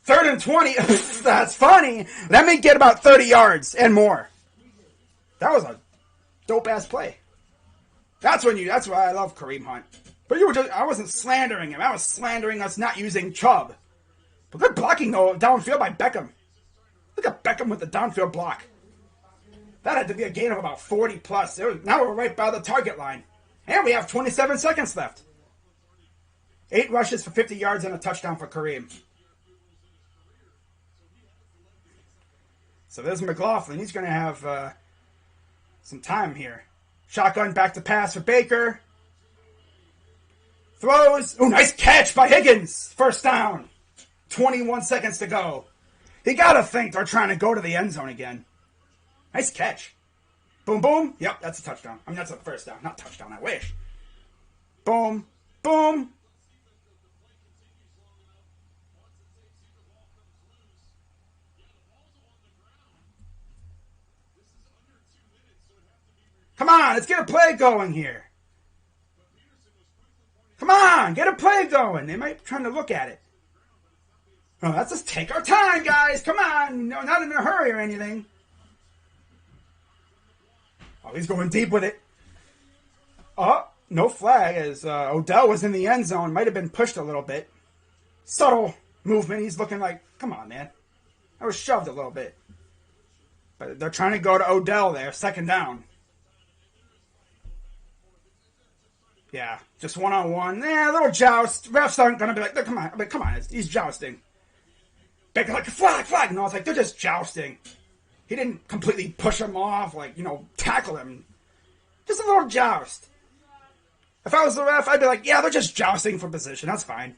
A: 3rd and 20. That's funny. That may get about 30 yards and more. That was a dope-ass play. That's why I love Kareem Hunt. But I wasn't slandering him. I was slandering us not using Chubb. But good blocking, though, downfield by Beckham. Look at Beckham with the downfield block. That had to be a gain of about 40 plus. Now we're right by the target line. And we have 27 seconds left. 8 rushes for 50 yards and a touchdown for Kareem. So there's McLaughlin. He's going to have some time here. Shotgun back to pass for Baker. Throws. Oh, nice catch by Higgins. First down. 21 seconds to go. You got to think they're trying to go to the end zone again. Nice catch. Boom, boom. Yep, that's a touchdown. I mean, that's a first down. Not touchdown, I wish. Boom, boom. Come on, let's get a play going here. Come on, get a play going. They might be trying to look at it. Oh, let's just take our time, guys. Come on. No, not in a hurry or anything. Oh, he's going deep with it. Oh, no flag as Odell was in the end zone. Might have been pushed a little bit. Subtle movement. He's looking like, come on, man. I was shoved a little bit. But they're trying to go to Odell there. 2nd down. Yeah, just one-on-one. A little joust. Refs aren't going to be like, come on. I mean, come on. He's jousting. Baker like, flag. No, it's like, they're just jousting. He didn't completely push him off, like, tackle him. Just a little joust. If I was the ref, I'd be like, yeah, they're just jousting for position. That's fine.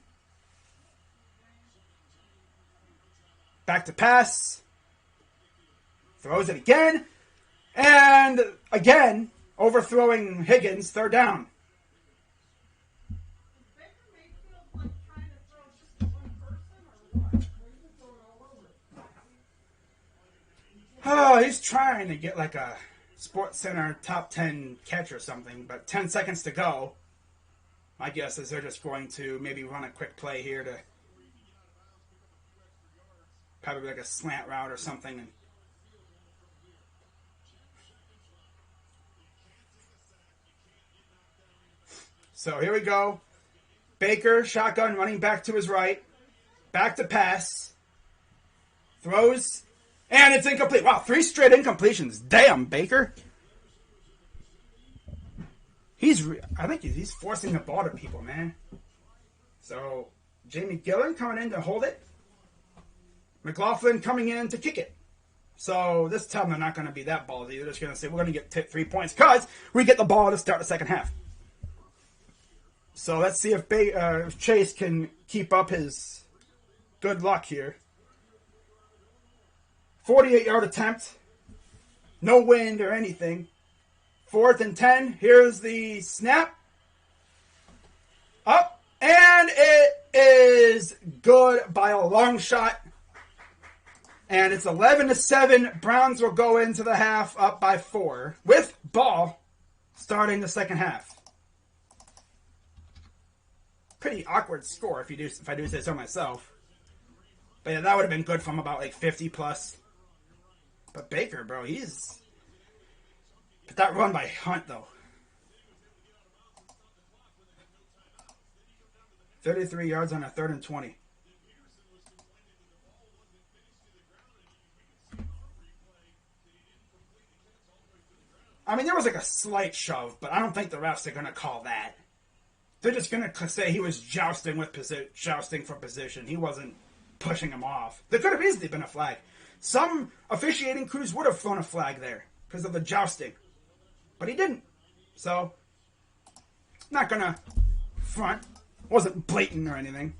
A: Back to pass. Throws it again. And again, overthrowing Higgins, 3rd down. Oh, he's trying to get like a Sports Center top 10 catch or something, but 10 seconds to go. My guess is they're just going to maybe run a quick play here to probably like a slant route or something. So here we go. Baker, shotgun, running back to his right. Back to pass. Throws. And it's incomplete. Wow, 3 straight incompletions. Damn, Baker. I think he's forcing the ball to people, man. So, Jamie Gillen coming in to hold it. McLaughlin coming in to kick it. So, this time they're not going to be that ballsy. They're just going to say, we're going to get 3 points because we get the ball to start the second half. So, let's see if Chase can keep up his good luck here. 48-yard attempt. No wind or anything. 4th and 10. Here's the snap. Up. And it is good by a long shot. And it's 11-7. Browns will go into the half up by 4 with ball starting the second half. Pretty awkward score if I do say so myself. But yeah, that would have been good from about like 50 plus. But Baker, bro, he's... But that run by Hunt, though. 33 yards on a 3rd and 20. I mean, there was like a slight shove, but I don't think the refs are going to call that. They're just going to say he was jousting for position. He wasn't pushing him off. There could have easily been a flag. Some officiating crews would have thrown a flag there because of the jousting. But he didn't. So, not going to front. Wasn't blatant or anything.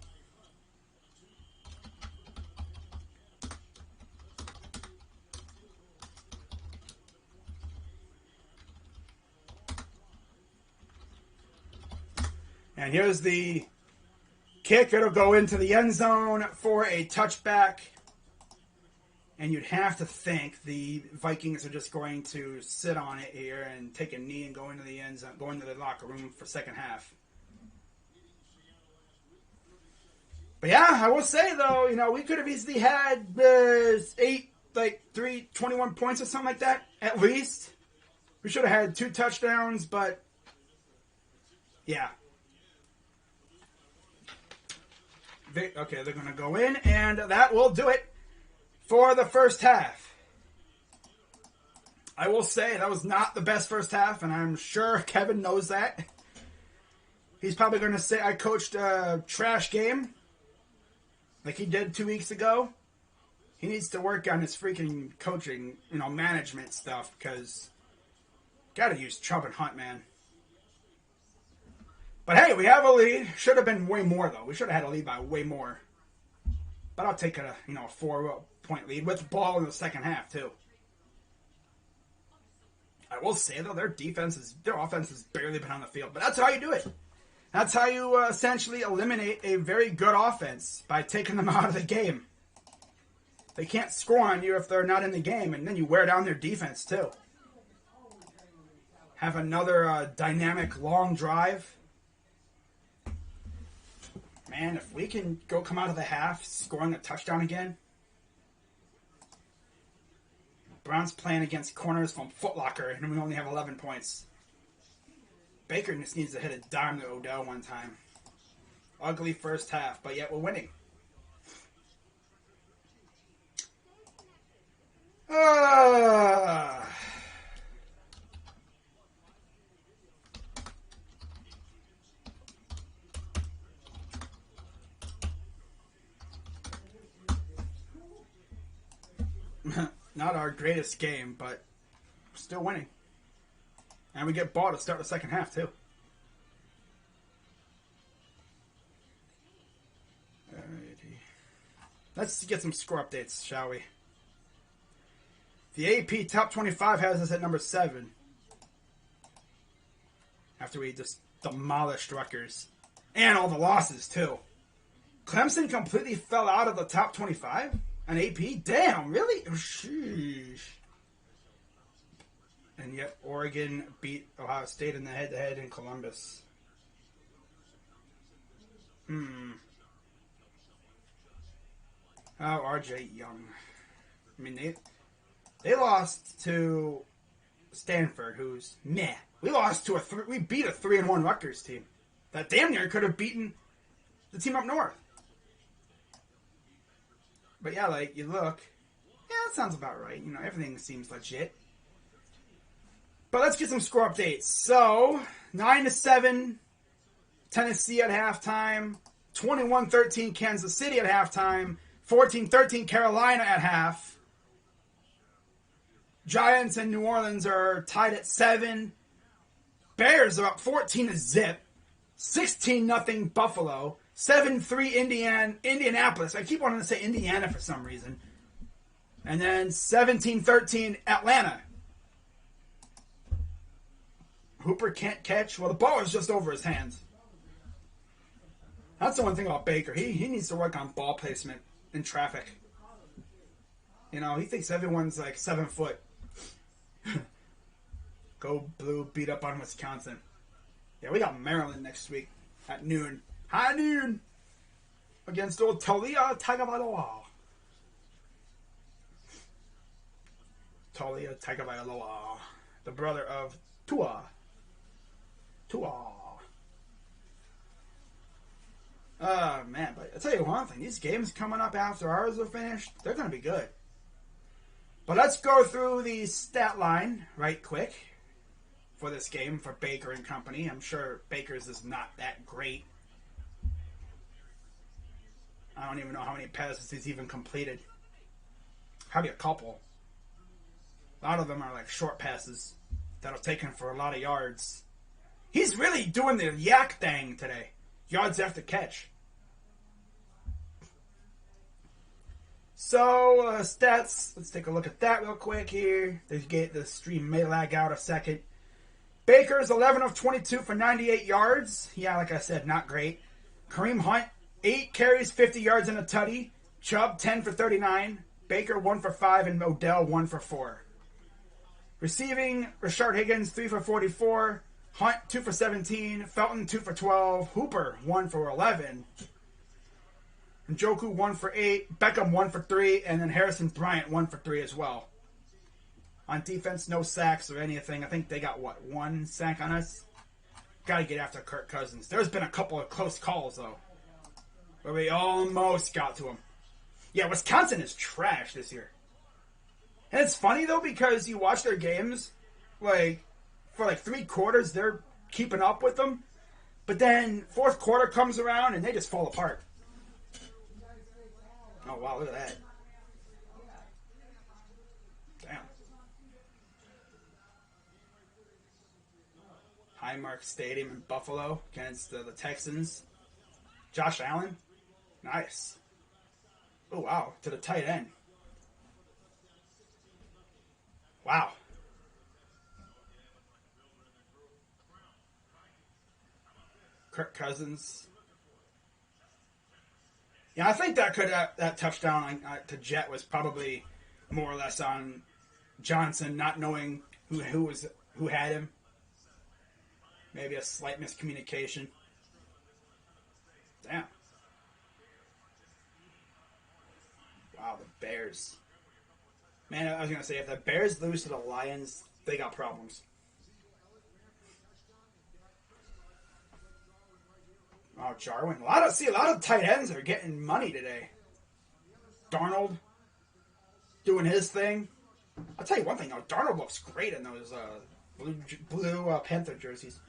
A: And here's the kick. It'll go into the end zone for a touchback. And you'd have to think the Vikings are just going to sit on it here and take a knee and go into the end zone, go into the locker room for second half. But yeah, I will say though, we could have easily had 21 points or something like that, at least. We should have had 2 touchdowns, but yeah. Okay, they're going to go in, and that will do it for the first half. I will say that was not the best first half, and I'm sure Kevin knows that. He's probably going to say I coached a trash game like he did 2 weeks ago. He needs to work on his freaking coaching, management stuff, because got to use Chubb and Hunt, man. But hey, we have a lead. Should have been way more, though. We should have had a lead by way more. But I'll take a 4-point lead with the ball in the second half, too. I will say, though, their offense has barely been on the field. But that's how you do it. That's how you essentially eliminate a very good offense, by taking them out of the game. They can't score on you if they're not in the game, and then you wear down their defense, too. Have another dynamic long drive. Man, if we can come out of the half scoring a touchdown again. Browns playing against corners from Foot Locker, and we only have 11 points. Baker just needs to hit a dime to Odell one time. Ugly first half, but yet we're winning. Not our greatest game, but still winning. And we get ball to start the second half, too. Alrighty. Let's get some score updates, shall we? The AP Top 25 has us at number 7. After we just demolished Rutgers. And all the losses, too. Clemson completely fell out of the top 25? An AP? Damn, really? Sheesh. And yet Oregon beat Ohio State in the head-to-head in Columbus. Oh, RJ Young. I mean, they lost to Stanford, who's meh. We beat a 3-1 Rutgers team that damn near could have beaten the team up north. But yeah, you look, that sounds about right. Everything seems legit. But let's get some score updates. So, 9-7, Tennessee at halftime. 21-13, Kansas City at halftime. 14-13, Carolina at half. Giants and New Orleans are tied at 7. Bears are up 14-0. 16-0 Buffalo. 7-3 Indianapolis. I keep wanting to say Indiana for some reason. And then 17-13 Atlanta. Hooper can't catch. Well, the ball is just over his hands. That's the one thing about Baker. He needs to work on ball placement in traffic. You know, he thinks everyone's like 7 foot. Go Blue, beat up on Wisconsin. Yeah, we got Maryland next week at noon. High noon. Against old Talia Tagovailoa. Talia Tagovailoa. The brother of Tua. Man, but I'll tell you one thing. These games coming up after ours are finished, they're going to be good. But let's go through the stat line right quick for this game for Baker and company. I'm sure Baker's is not that great. I don't even know how many passes he's even completed. Probably a couple. A lot of them are like short passes that are taken for a lot of yards. He's really doing the yak thing today. Yards after catch. So, stats. Let's take a look at that real quick here. The stream may lag out a second. Baker's 11 of 22 for 98 yards. Yeah, like I said, not great. Kareem Hunt, 8 carries, 50 yards and a tutty. Chubb, 10 for 39. Baker, 1 for 5. And Odell, 1 for 4. Receiving, Rashard Higgins, 3 for 44. Hunt, 2 for 17. Felton, 2 for 12. Hooper, 1 for 11. Njoku, 1 for 8. Beckham, 1 for 3. And then Harrison Bryant, 1 for 3 as well. On defense, no sacks or anything. I think they got, 1 sack on us? Got to get after Kirk Cousins. There's been a couple of close calls, though, where we almost got to him. Yeah, Wisconsin is trash this year. And it's funny, though, because you watch their games, for 3 quarters, they're keeping up with them. But then, 4th quarter comes around, and they just fall apart. Oh, wow, look at that. Damn. Highmark Stadium in Buffalo against the Texans. Josh Allen. Nice. Oh, wow. To the tight end. Wow. Kirk Cousins. Yeah, I think that touchdown to Jet was probably more or less on Johnson not knowing who had him. Maybe a slight miscommunication. Damn. Wow, the Bears. Man, I was going to say, if the Bears lose to the Lions, they got problems. Oh, Jarwin. A lot of tight ends are getting money today. Darnold doing his thing. I'll tell you one thing, though. Darnold looks great in those blue Panther jerseys.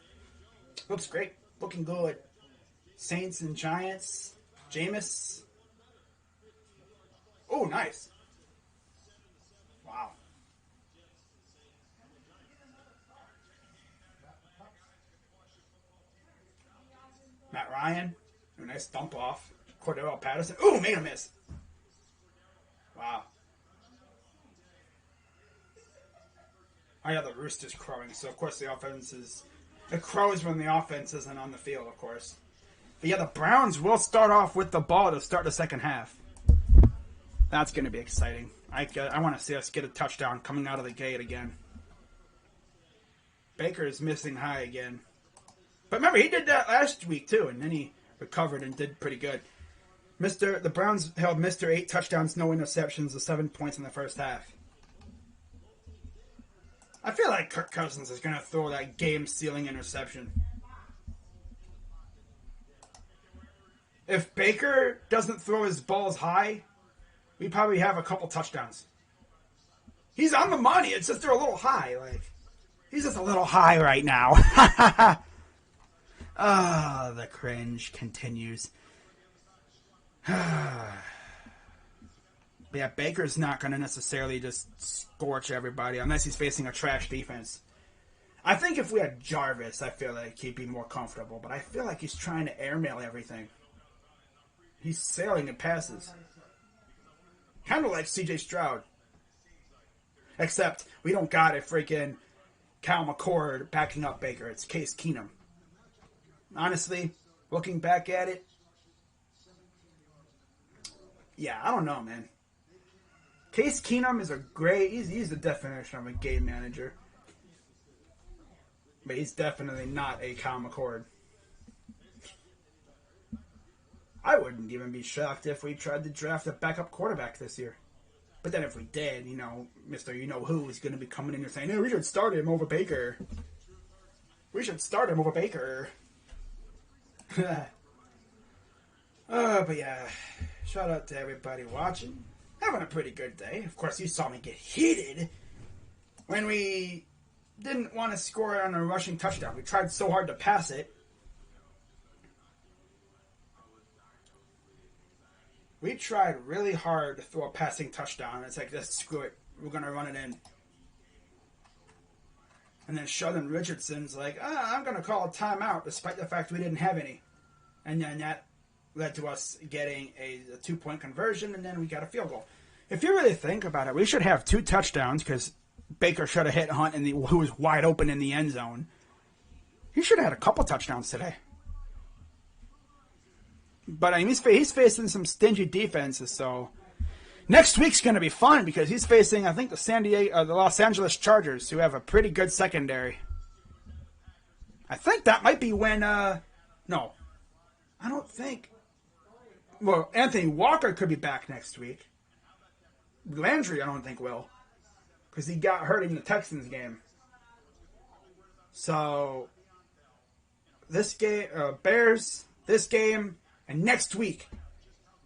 A: Looks great. Looking good. Saints and Giants. Jameis. Oh, nice. Wow. Matt Ryan. A nice dump off. Cordell Patterson. Ooh, made a miss. Wow. Oh, yeah, the rooster's crowing. So, of course, the offense is... It crows when the offense isn't on the field, of course. But, yeah, the Browns will start off with the ball to start the second half. That's going to be exciting. I want to see us get a touchdown coming out of the gate again. Baker is missing high again. But remember, he did that last week, too, and then he recovered and did pretty good. The Browns held Mr. 8 touchdowns, no interceptions, with 7 points in the first half. I feel like Kirk Cousins is going to throw that game-sealing interception. If Baker doesn't throw his balls high, we probably have a couple touchdowns. He's on the money. It's just they're a little high. He's just a little high right now. The cringe continues. But yeah, Baker's not going to necessarily just scorch everybody unless he's facing a trash defense. I think if we had Jarvis, I feel like he'd be more comfortable. But I feel like he's trying to airmail everything. He's sailing in passes. Kind of like C.J. Stroud. Except we don't got a freaking Cal McCord backing up Baker. It's Case Keenum. Honestly, looking back at it, yeah, I don't know, man. Case Keenum is a great... He's the definition of a game manager. But he's definitely not a Cal McCord. I wouldn't even be shocked if we tried to draft a backup quarterback this year. But then if we did, Mr. You-know-who is going to be coming in here saying, hey, we should start him over Baker. We should start him over Baker. But yeah, shout out to everybody watching. Having a pretty good day. Of course, you saw me get heated when we didn't want to score on a rushing touchdown. We tried so hard to pass it. We tried really hard to throw a passing touchdown. It's like, let's screw it. We're going to run it in. And then Sheldon Richardson's like, I'm going to call a timeout despite the fact we didn't have any. And then that led to us getting a 2-point conversion, and then we got a field goal. If you really think about it, we should have 2 touchdowns because Baker should have hit Hunt, who was wide open in the end zone. He should have had a couple touchdowns today. But I mean, he's facing some stingy defenses, so next week's going to be fun because he's facing, I think, the Los Angeles Chargers, who have a pretty good secondary. I think that might be when, no, I don't think. Well, Anthony Walker could be back next week. Landry, I don't think will, because he got hurt in the Texans game. So this game, Bears, this game. And next week,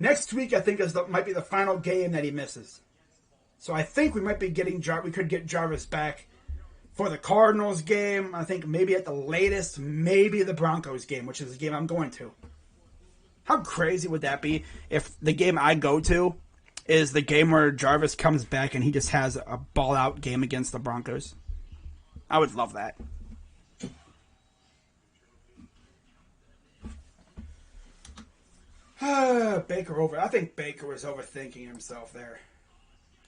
A: I think might be the final game that he misses. So I think we might be we could get Jarvis back for the Cardinals game. I think maybe at the latest, maybe the Broncos game, which is the game I'm going to. How crazy would that be if the game I go to is the game where Jarvis comes back and he just has a ball-out game against the Broncos? I would love that. Baker over. I think Baker was overthinking himself there.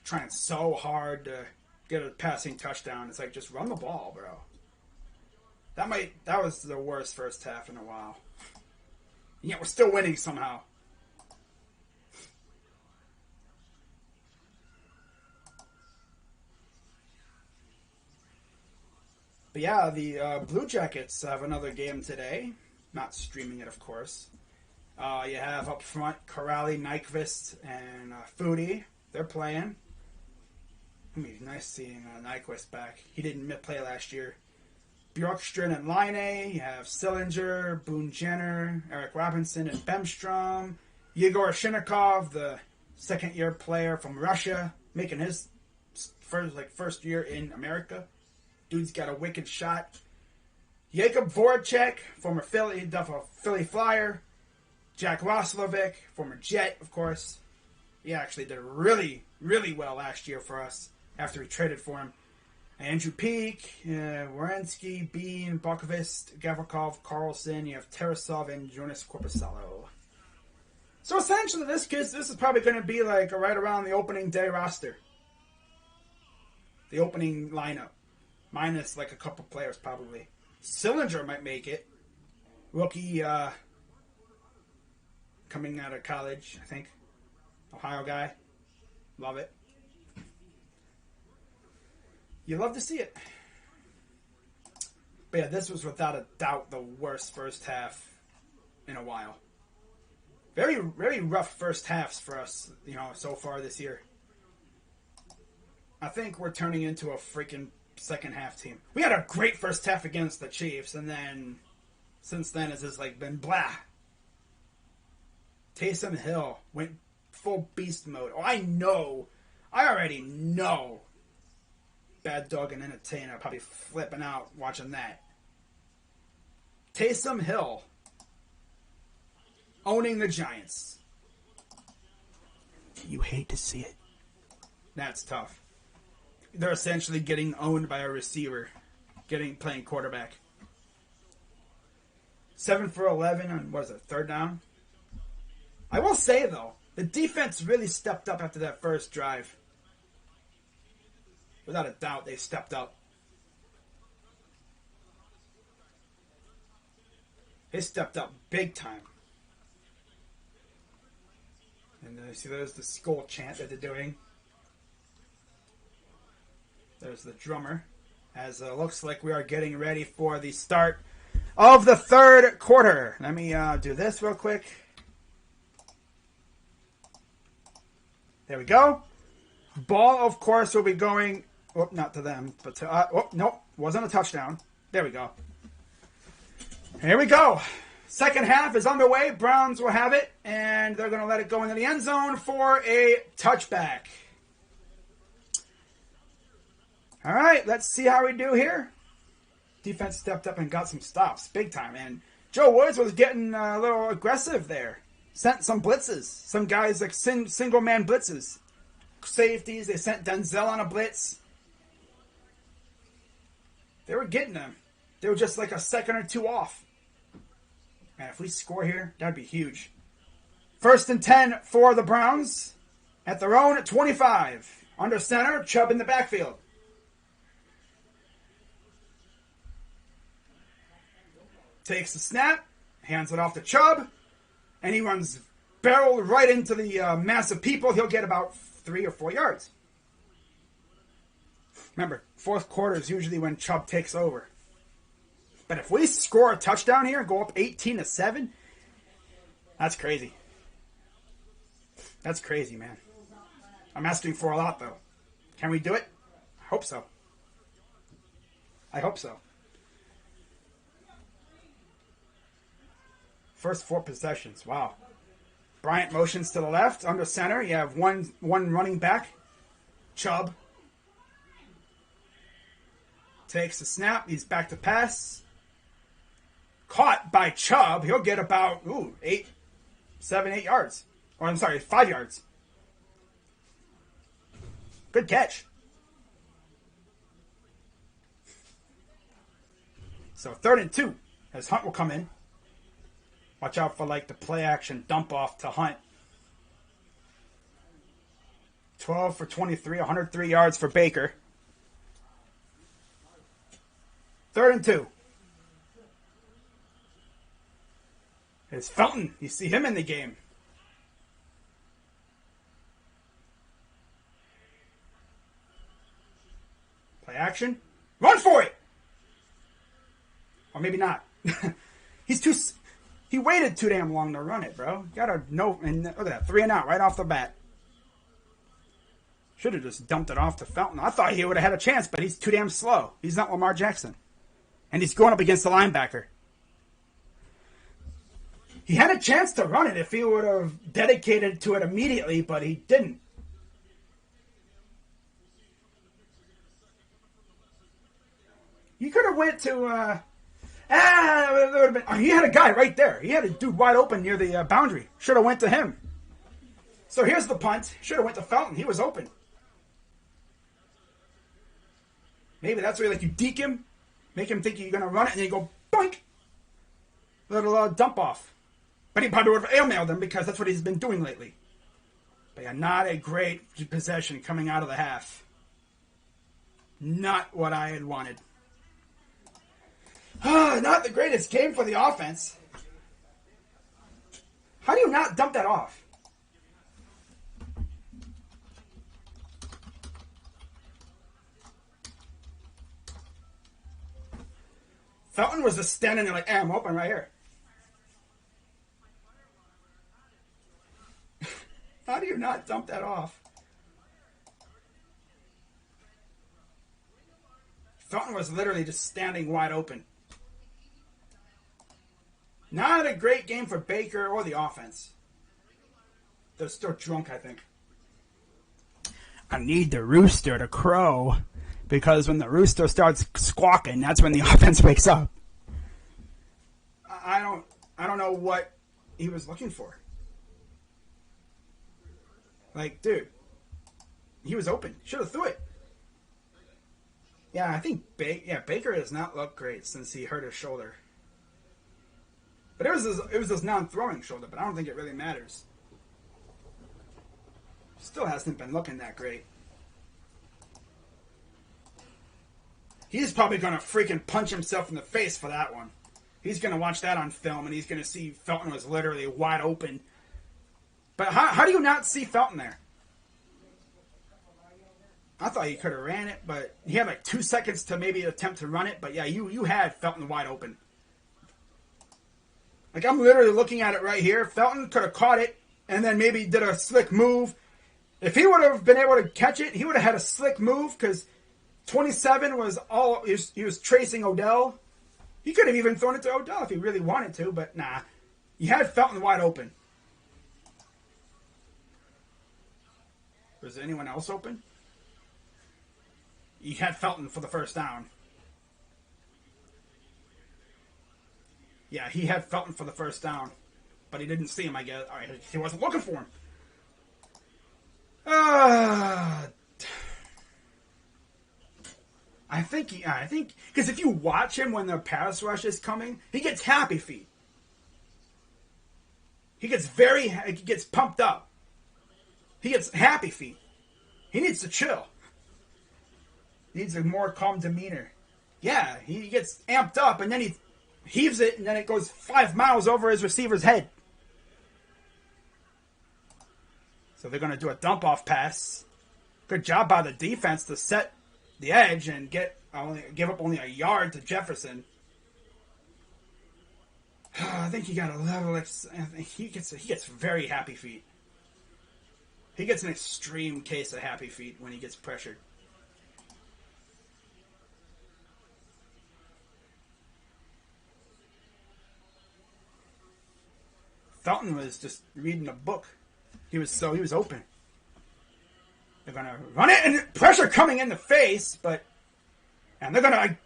A: Trying so hard to get a passing touchdown. It's like, just run the ball, bro. That was the worst first half in a while. Yeah, we're still winning somehow. But yeah, the Blue Jackets have another game today. Not streaming it, of course. You have up front Corrali, Nyquist, and Foodie. They're playing. I mean, nice seeing Nyquist back. He didn't play last year. Bjorkstrand and Line. You have Sillinger, Boone Jenner, Eric Robinson, and Bemstrom. Yegor Shinnikov, the second-year player from Russia, making his first year in America. Dude's got a wicked shot. Jakub Voracek, former Philly Flyer. Jack Roslovic, former Jet, of course. He actually did really, really well last year for us after we traded for him. Andrew Peak, Wierenski, Bean, Bukovist, Gavrikov, Carlson. You have Tarasov and Jonas Korpisalo. So essentially, this is probably going to be like right around the opening day roster. The opening lineup. Minus like a couple players, probably. Sillinger might make it. Rookie, coming out of college, I think. Ohio guy. Love it. You love to see it. But yeah, this was without a doubt the worst first half in a while. Very, very rough first halves for us, so far this year. I think we're turning into a freaking second half team. We had a great first half against the Chiefs, and then since then it's just like been blah. Taysom Hill went full beast mode. Oh, I already know. Bad Dog and Entertainer probably flipping out watching that. Taysom Hill owning the Giants. You hate to see it. That's tough. They're essentially getting owned by a receiver, playing quarterback. 7 for 11 on, what is it, third down? I will say, though, the defense really stepped up after that first drive. Without a doubt, they stepped up. They stepped up big time. And then you see there's the skull chant that they're doing. There's the drummer. As it looks like we are getting ready for the start of the third quarter. Let me do this real quick. There we go. Ball, of course, will be going... Oh, not to them, but to... oh, nope. Wasn't a touchdown. There we go. Here we go. Second half is underway. Browns will have it, and they're going to let it go into the end zone for a touchback. All right, let's see how we do here. Defense stepped up and got some stops, big time. And Joe Woods was getting a little aggressive there. Sent some blitzes. Some guys like single-man blitzes. Safeties, they sent Denzel on a blitz. They were getting them. They were just like a second or two off. Man, if we score here, that'd be huge. 1st and 10 for the Browns. At their own 25. Under center, Chubb in the backfield. Takes the snap, hands it off to Chubb, and he runs barrel right into the mass of people. He'll get about 3 or 4 yards. Remember, fourth quarter is usually when Chubb takes over. But if we score a touchdown here and go up 18-7, that's crazy. That's crazy, man. I'm asking for a lot, though. Can we do it? I hope so. I hope so. First 4 possessions. Wow. Bryant motions to the left. Under center, you have one running back. Chubb. Takes the snap. He's back to pass. Caught by Chubb. He'll get about 8 yards. Or I'm sorry, 5 yards. Good catch. So 3rd and 2 as Hunt will come in. Watch out for like the play action dump off to Hunt. 12 for 23, 103 yards for Baker. 3rd and 2. It's Felton. You see him in the game. Play action. Run for it! Or maybe not. He waited too damn long to run it, bro. You gotta know. And look at that. 3 and out right off the bat. Should have just dumped it off to Felton. I thought he would have had a chance, but he's too damn slow. He's not Lamar Jackson. And he's going up against the linebacker. He had a chance to run it if he would have dedicated to it immediately, but he didn't. He could have went to... it would have been, he had a guy right there. He had a dude wide open near the boundary. Should have went to him. So here's the punt. Should have went to Felton. He was open. Maybe that's where you deke him, make him think you're going to run it, and then you go, boink. Little dump off. But he probably would have air-mailed him because that's what he's been doing lately. But yeah, not a great possession coming out of the half. Not what I had wanted. Not the greatest game for the offense. How do you not dump that off? Felton was just standing there like, hey, I'm open right here. How do you not dump that off? Felton was literally just standing wide open. Not a great game for Baker or the offense. They're still drunk, I think. I need the rooster to crow, because when the rooster starts squawking, that's when the offense wakes up. I don't know what he was looking for. Like, dude, he was open. Should have threw it. Yeah, I think Baker has not looked great since he hurt his shoulder. But it was his non-throwing shoulder, but I don't think it really matters. Still hasn't been looking that great. He's probably going to freaking punch himself in the face for that one. He's going to watch that on film, and he's going to see Felton was literally wide open. But how do you not see Felton there? I thought he could have ran it, but he had like 2 seconds to maybe attempt to run it. But yeah, you had Felton wide open. Like, I'm literally looking at it right here. Felton could have caught it and then maybe did a slick move. If he would have been able to catch it, he would have had a slick move because 27 was all he was tracing Odell. He could have even thrown it to Odell if he really wanted to, but nah. You had Felton wide open. Was there anyone else open? You had Felton for the first down. Yeah, he had Felton for the first down. But he didn't see him, I guess. All right, he wasn't looking for him. I think, because if you watch him when the pass rush is coming, he gets happy feet. He gets pumped up. He gets happy feet. He needs to chill. He needs a more calm demeanor. Yeah, he gets amped up, and then he heaves it, and then it goes 5 miles over his receiver's head. So they're going to do a dump-off pass. Good job by the defense to set the edge and give up only a yard to Jefferson. I think he got a level. He gets very happy feet. He gets an extreme case of happy feet when he gets pressured. Felton was just reading a book. He was open. They're gonna run it and pressure coming in the face, and they're gonna.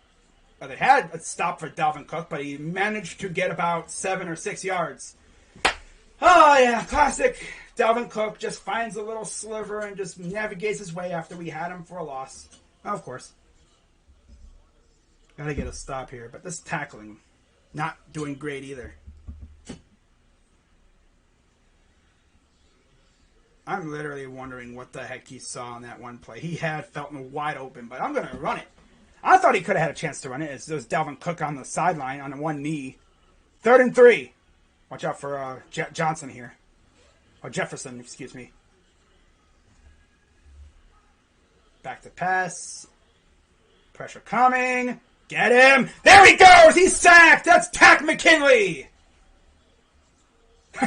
A: They had a stop for Dalvin Cook, but he managed to get about 7 or 6 yards. Oh yeah, classic. Dalvin Cook just finds a little sliver and just navigates his way after we had him for a loss. Oh, of course. Gotta get a stop here, but this tackling, not doing great either. I'm literally wondering what the heck he saw on that one play. He had Felton wide open, but I'm going to run it. I thought he could have had a chance to run it. There was Dalvin Cook on the sideline on one knee. 3rd and 3. Watch out for Johnson here. Or Jefferson, excuse me. Back to pass. Pressure coming. Get him. There he goes. He's sacked. That's Tack McKinley.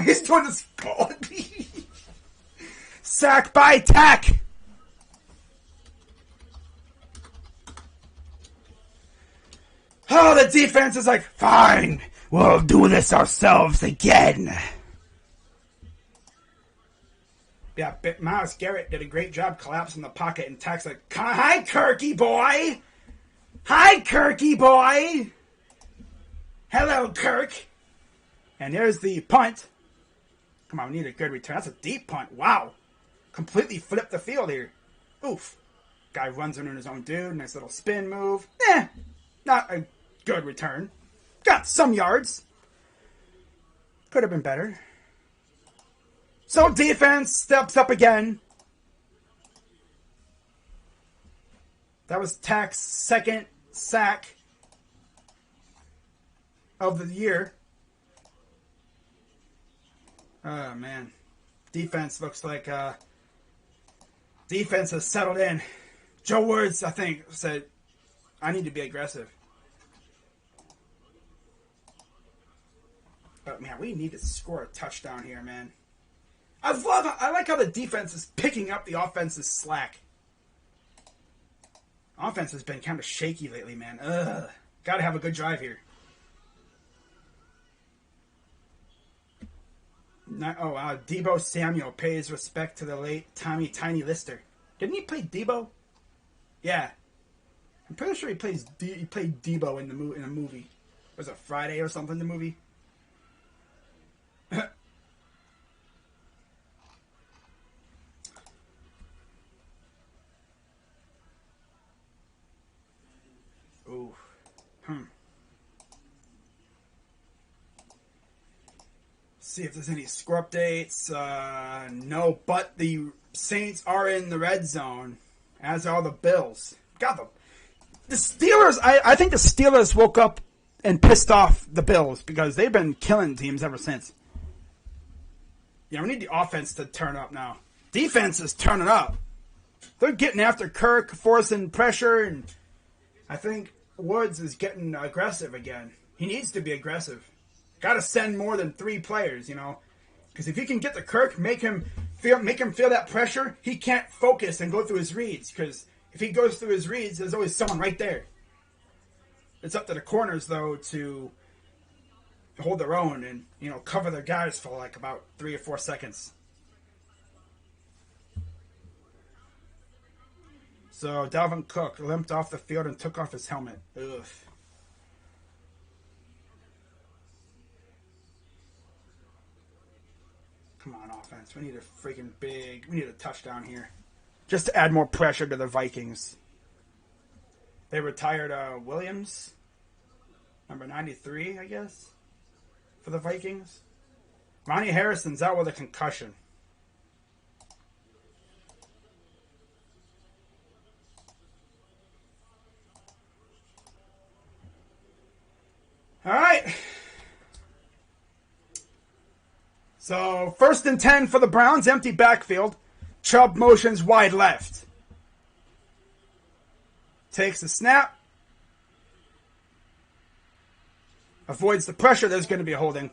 A: He's doing this. Sack by Tack. Oh, the defense is like, fine, we'll do this ourselves again. Yeah, Myles Garrett did a great job collapsing the pocket, and Tack's like, hi, Kirky boy. Hi, Kirky boy. Hello, Kirk. And there's the punt. Come on, we need a good return. That's a deep punt. Wow. Completely flipped the field here. Oof. Guy runs into his own dude. Nice little spin move. Not a good return. Got some yards. Could have been better. So defense steps up again. That was Tack's second sack of the year. Oh, man. Defense looks like... defense has settled in. Joe Woods, I think, said, I need to be aggressive. But, man, we need to score a touchdown here, man. I like how the defense is picking up the offense's slack. Offense has been kind of shaky lately, man. Ugh. Gotta have a good drive here. Deebo Samuel pays respect to the late Tommy Tiny Lister. Didn't he play Deebo? Yeah. I'm pretty sure he played Deebo in the movie. Was it Friday or something, the movie? Ooh. See if there's any score updates. No, but the Saints are in the red zone, as are the Bills. God, the Steelers. I think the Steelers woke up and pissed off the Bills because they've been killing teams ever since. We need the offense to turn up now. Defense is turning up. They're getting after Kirk, forcing pressure, and I think Woods is getting aggressive again. He needs to be aggressive. Got to send more than 3 players, because if you can get to Kirk, make him feel that pressure, he can't focus and go through his reads, because if he goes through his reads, there's always someone right there. It's up to the corners, though, to hold their own and, cover their guys for like about 3 or 4 seconds. So Dalvin Cook limped off the field and took off his helmet. Ugh. Come on, offense. We need a touchdown here. Just to add more pressure to the Vikings. They retired Williams, number 93, I guess, for the Vikings. Ronnie Harrison's out with a concussion. All right. So, 1st and 10 for the Browns, empty backfield. Chubb motions wide left. Takes the snap. Avoids the pressure. There's going to be a holding.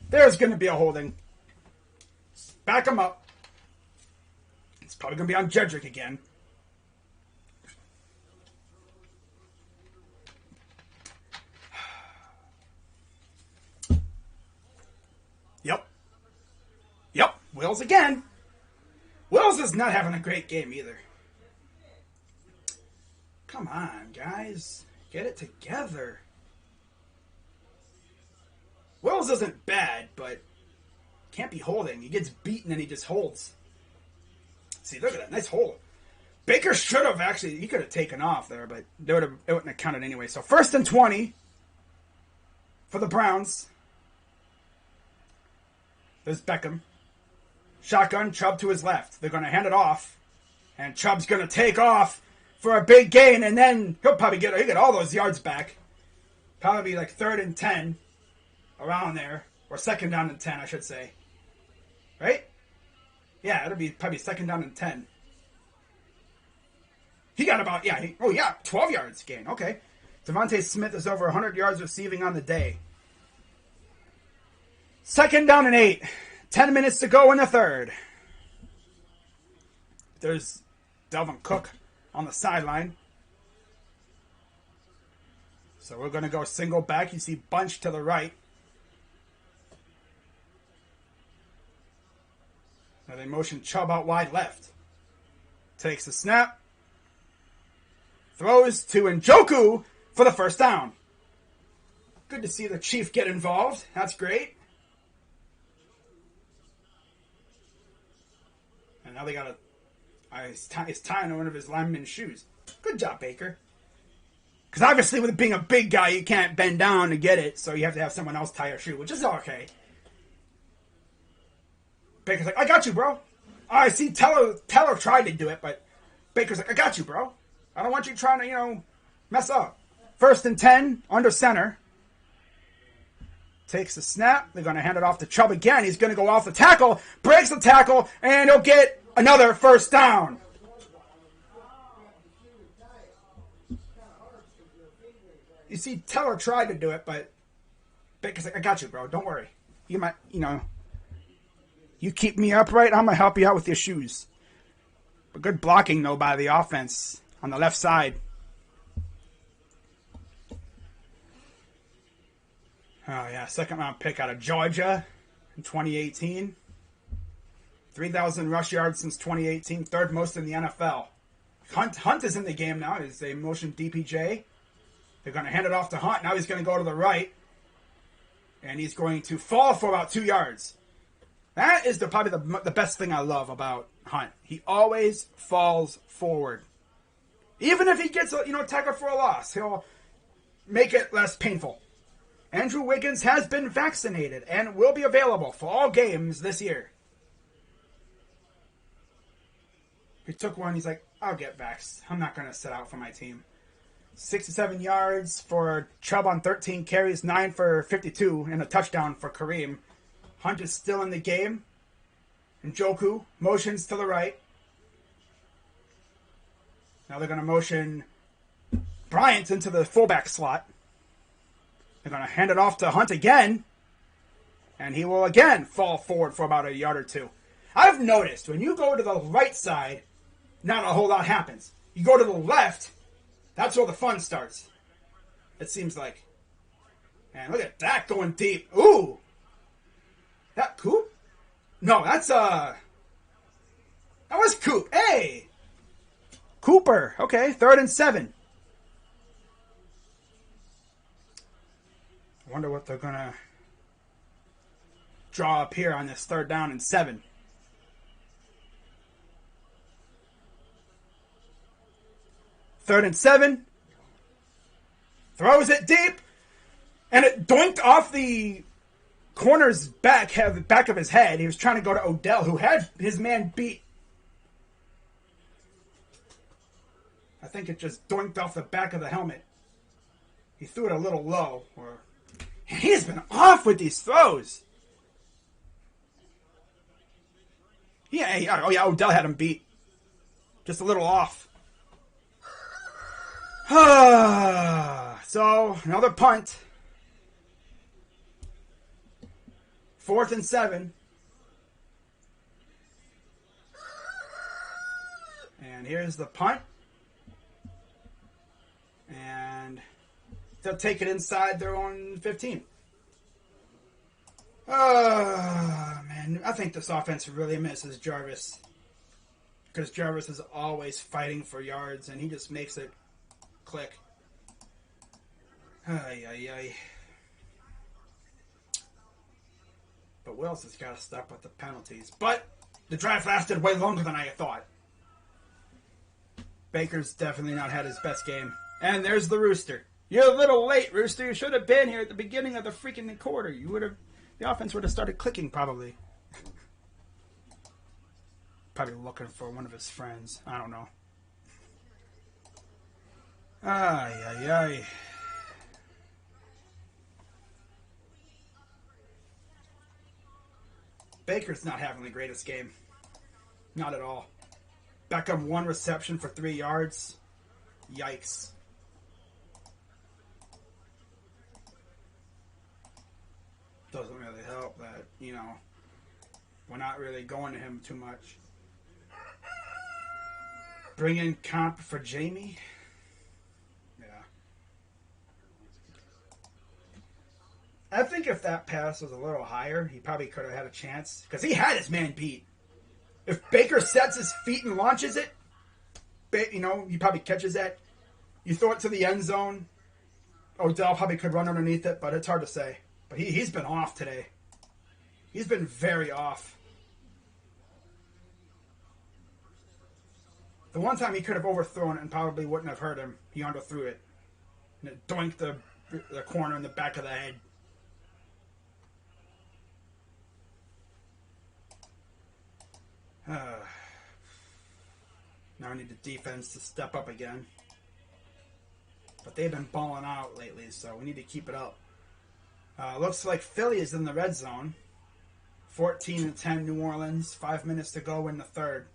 A: There's going to be a holding. Back him up. It's probably going to be on Jedrick again. Yep. Wills again. Wills is not having a great game either. Come on, guys. Get it together. Wills isn't bad, but can't be holding. He gets beaten and he just holds. See, look at that. Nice hold. Baker should have actually, he could have taken off there, but it wouldn't have counted anyway. So 1st and 20 for the Browns. There's Beckham. Shotgun, Chubb to his left. They're going to hand it off. And Chubb's going to take off for a big gain. And then he'll get all those yards back. Probably be like 3rd and 10. Around there. Or 2nd down and 10, I should say. Right? Yeah, it'll be probably 2nd down and 10. He got about, 12 yards gain. Okay. Devontae Smith is over 100 yards receiving on the day. 2nd down and 8. 10 minutes to go in the 3rd. There's Dalvin Cook on the sideline. So we're going to go single back. You see Bunch to the right. Now they motion Chubb out wide left. Takes the snap. Throws to Njoku for the 1st down. Good to see the Chief get involved. That's great. And now they got he's tying one of his lineman's shoes. Good job, Baker. Because obviously with being a big guy, you can't bend down to get it, so you have to have someone else tie your shoe, which is okay. Baker's like, I got you, bro. I see Teller tried to do it, but Baker's like, I got you, bro. I don't want you trying to, mess up. 1st and 10, under center. Takes the snap. They're going to hand it off to Chubb again. He's going to go off the tackle. Breaks the tackle. And he'll get another 1st down. You see, Teller tried to do it, but Baker's like, I got you, bro. Don't worry. You might, you keep me upright, I'm going to help you out with your shoes. But good blocking, though, by the offense on the left side. Oh, yeah, 2nd-round pick out of Georgia in 2018. 3,000 rush yards since 2018, 3rd most in the NFL. Hunt is in the game now. Is a motion DPJ. They're going to hand it off to Hunt. Now he's going to go to the right. And he's going to fall for about 2 yards. That is probably the best thing I love about Hunt. He always falls forward. Even if he gets tackled for a loss, he'll make it less painful. Andrew Wiggins has been vaccinated and will be available for all games this year. He took one. He's like, I'll get vaxxed. I'm not going to sit out for my team. 67 yards for Chubb on 13 carries, 9 for 52, and a touchdown for Kareem. Hunt is still in the game. Njoku motions to the right. Now they're going to motion Bryant into the fullback slot. They're going to hand it off to Hunt again. And he will again fall forward for about a yard or two. I've noticed when you go to the right side, not a whole lot happens. You go to the left, that's where the fun starts. It seems like. And look at that going deep. Ooh. That Coop? No, that's that was Coop. Hey. Cooper. Okay, 3rd and 7. I wonder what they're gonna draw up here on this 3rd down and 7. Third and 7. Throws it deep. And it doinked off the corner's back of his head. He was trying to go to Odell, who had his man beat. I think it just doinked off the back of the helmet. He threw it a little low. He's been off with these throws. Yeah, Odell had him beat. Just a little off. So, another punt. 4th and 7. And here's the punt. And they'll take it inside their own 15. Oh, man. I think this offense really misses Jarvis. Because Jarvis is always fighting for yards, and he just makes it click. Ay. But Wills has got to stop with the penalties. But the drive lasted way longer than I thought. Baker's definitely not had his best game. And there's the Rooster. You're a little late, Rooster. You should have been here at the beginning of the freaking quarter. The offense would have started clicking, probably. Probably looking for one of his friends. I don't know. Ay. Baker's not having the greatest game. Not at all. Beckham 1 reception for 3 yards. Yikes. Doesn't really help that, we're not really going to him too much. Bring in comp for Jamie. Yeah. I think if that pass was a little higher, he probably could have had a chance. Because he had his man beat. If Baker sets his feet and launches it, he probably catches that. You throw it to the end zone. Odell probably could run underneath it, but it's hard to say. But he's been off today. He's been very off. The one time he could have overthrown it and probably wouldn't have hurt him, he underthrew it. And it doinked the corner in the back of the head. Now I need the defense to step up again. But they've been balling out lately, so we need to keep it up. Looks like Philly is in the red zone. 14-10 New Orleans. 5 minutes to go in the third.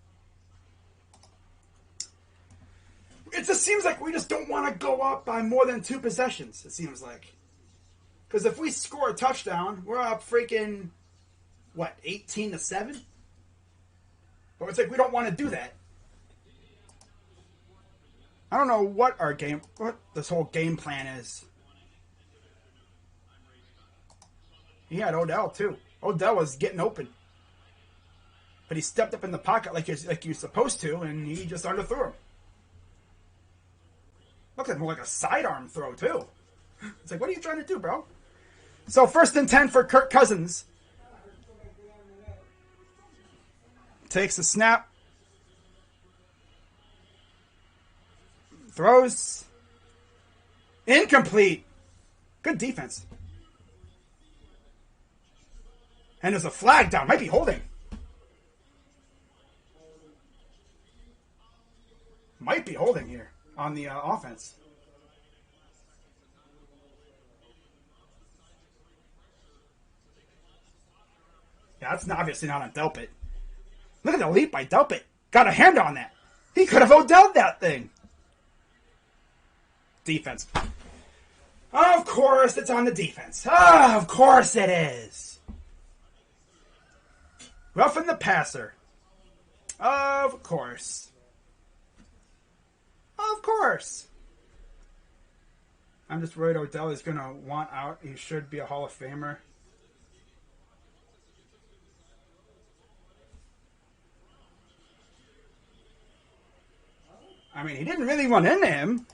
A: It just seems like we just don't want to go up by more than 2 possessions, it seems like. Because if we score a touchdown, we're up freaking, 18-7? But it's like we don't want to do that. I don't know what this whole game plan is. He had Odell, too. Odell was getting open. But he stepped up in the pocket like you're supposed to, and he just underthrew him. Looked more like a sidearm throw, too. It's like, what are you trying to do, bro? So 1st and 10 for Kirk Cousins. Takes the snap. Throws. Incomplete. Good defense. And there's a flag down. Might be holding. Might be holding here on the offense. Yeah, that's obviously not on Delpit. Look at the leap by Delpit. Got a hand on that. He could have Odell'd that thing. Defense. Of course, it's on the defense. Of course it is. Roughing the passer. Of course. Of course. I'm just worried Odell is going to want out. He should be a Hall of Famer. I mean, he didn't really run into him.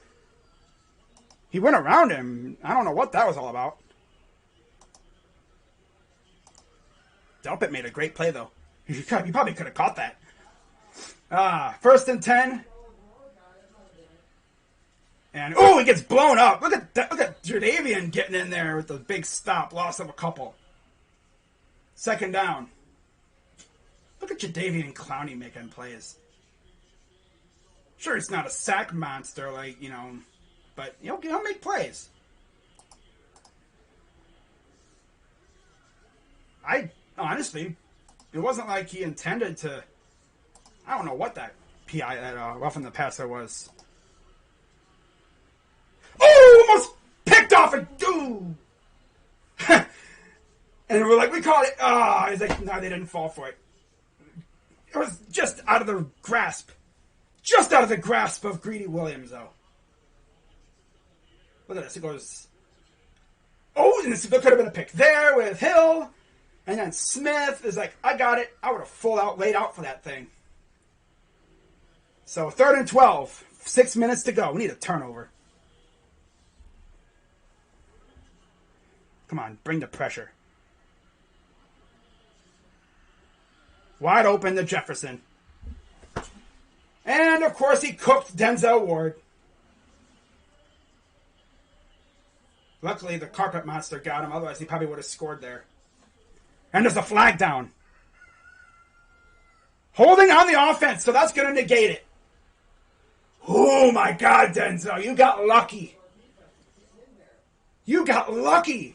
A: He went around him. I don't know what that was all about. Delpit made a great play, though. He probably could have caught that. 1st and 10. And, he gets blown up. Look at Jadavian getting in there with the big stop. Loss of a couple. 2nd down. Look at Jadavian Clowney making plays. Sure, he's not a sack monster, but he'll make plays. Honestly, it wasn't like he intended to. I don't know what that PI, that roughing the passer was. Oh, almost picked off a dude. And we're like, we caught it. He's like, no, they didn't fall for it. It was just out of the grasp. Just out of the grasp of Greedy Williams, though. Look at this. It goes. And there could have been a pick there with Hill. And then Smith is like, I got it. I would have laid out for that thing. So 3rd and 12. 6 minutes to go. We need a turnover. Come on, bring the pressure. Wide open to Jefferson. And, of course, he cooked Denzel Ward. Luckily, the carpet monster got him. Otherwise, he probably would have scored there. And there's a flag down. Holding on the offense, so that's going to negate it. Oh, my God, Denzel. You got lucky. You got lucky.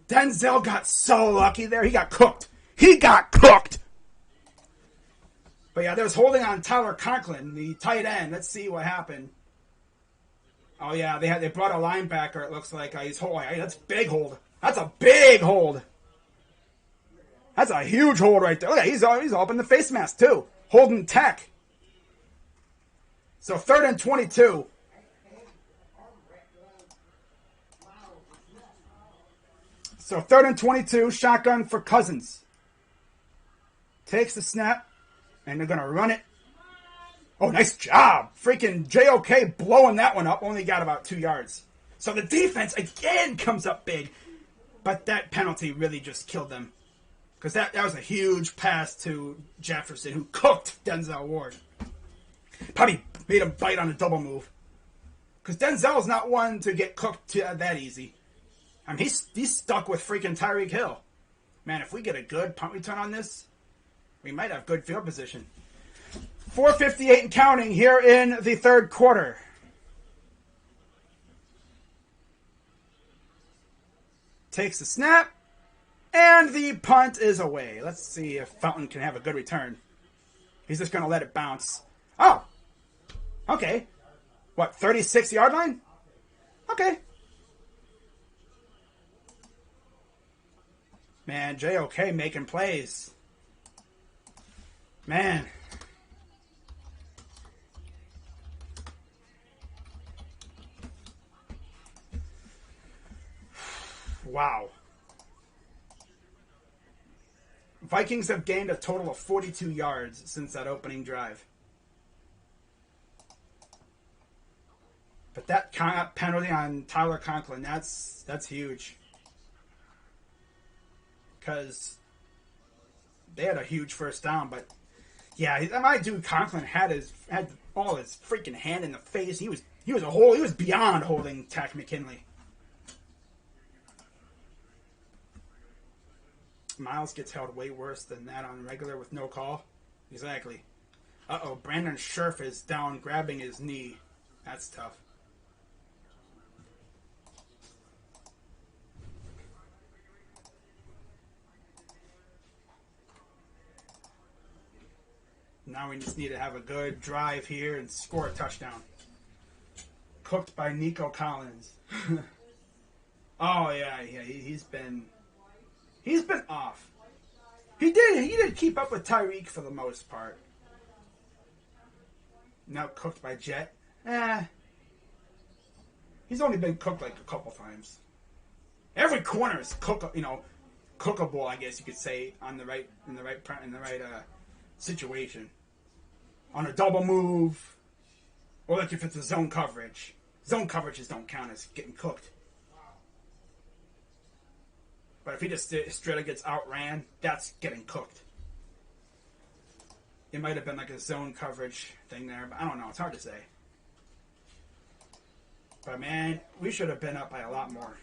A: Denzel got so lucky there. He got cooked. He got cooked. But yeah, there's holding on Tyler Conklin, the tight end. Let's see what happened. Oh yeah, they brought a linebacker. It looks like he's holding. That's big hold. That's a big hold. That's a huge hold right there. Look at he's all up in the face mask too, holding Tech. So 3rd and 22. So 3rd and 22, shotgun for Cousins. Takes the snap. And they're going to run it. Oh, nice job. Freaking JOK blowing that one up. Only got about 2 yards. So the defense, again, comes up big. But that penalty really just killed them. Because that was a huge pass to Jefferson, who cooked Denzel Ward. Probably made him bite on a double move. Because Denzel's not one to get cooked that easy. I mean, he's stuck with freaking Tyreek Hill. Man, if we get a good punt return on this, we might have good field position. 4:58 and counting here in the 3rd quarter. Takes the snap. And the punt is away. Let's see if Fountain can have a good return. He's just going to let it bounce. Oh. Okay. What, 36-yard line? Okay. Man, JOK making plays. Man. Wow. Vikings have gained a total of 42 yards since that opening drive. But that penalty on Tyler Conklin, that's huge. Because they had a huge first down, but yeah, my dude Conklin had all his freaking hand in the face. He was beyond holding Takk McKinley. Miles gets held way worse than that on regular with no call. Exactly. Uh-oh, Brandon Scherf is down grabbing his knee. That's tough. Now we just need to have a good drive here and score a touchdown. Cooked by Nico Collins. Oh yeah, he's been off. He did keep up with Tyreek for the most part. Now cooked by Jet. He's only been cooked like a couple times. Every corner is cookable, I guess you could say, in the right situation. On a double move, or like if it's a zone coverage. Zone coverages don't count as getting cooked. But if he just straight up gets outran, that's getting cooked. It might have been like a zone coverage thing there, but I don't know. It's hard to say. But man, we should have been up by a lot more.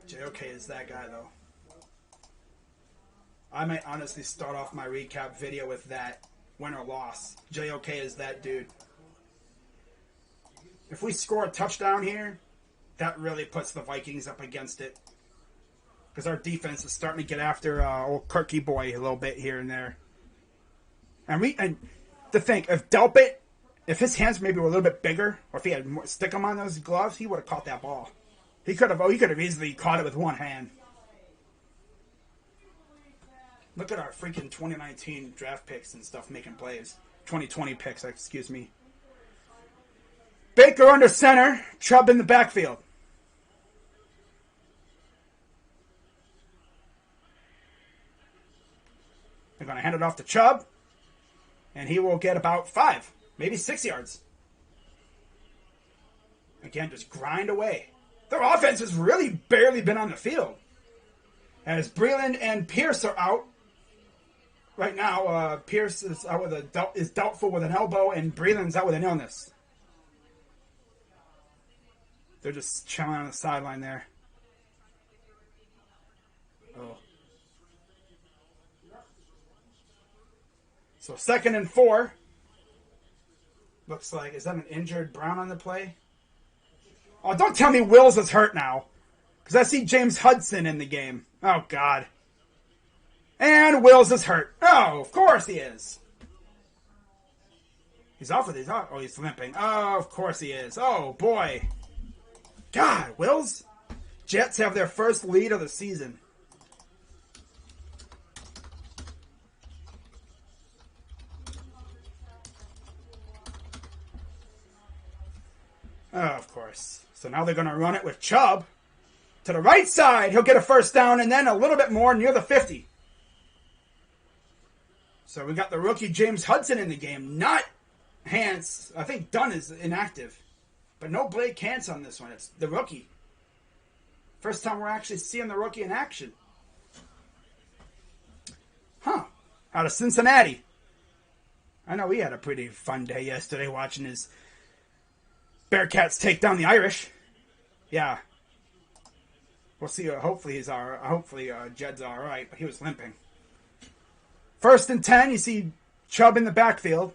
A: JOK is that guy, though. I might honestly start off my recap video with that. Win or loss. JOK is that dude. If we score a touchdown here, that really puts the Vikings up against it. Because our defense is starting to get after old Kirky boy a little bit here and there. And to think, if Delpit, if his hands maybe were a little bit bigger, or if he had more stick him on those gloves, he would have caught that ball. He could have easily caught it with one hand. Look at our freaking 2019 draft picks and stuff making plays. 2020 picks, excuse me. Baker under center, Chubb in the backfield. They're going to hand it off to Chubb, and he will get about 5, maybe 6 yards. Again, just grind away. Their offense has really barely been on the field. As Breland and Pierce are out, right now, Pierce is out is doubtful with an elbow, and Breland's out with an illness. They're just chilling on the sideline there. Oh. So 2nd and 4. Looks like, is that an injured Brown on the play? Oh, don't tell me Wills is hurt now. Because I see James Hudson in the game. Oh, God. And Wills is hurt. Oh, of course he is. He's off with his... Oh, he's limping. Oh, of course he is. Oh, boy. God, Wills. Jets have their first lead of the season. Oh, of course. So now they're going to run it with Chubb. To the right side, he'll get a first down and then a little bit more near the 50. So we got the rookie James Hudson in the game. Not Hance. I think Dunn is inactive. But no Blake Hance on this one. It's the rookie. First time we're actually seeing the rookie in action. Huh. Out of Cincinnati. I know we had a pretty fun day yesterday watching his Bearcats take down the Irish. Yeah. We'll see. Hopefully he's all right. Hopefully Jed's all right, but he was limping. 1st and 10. You see Chubb in the backfield.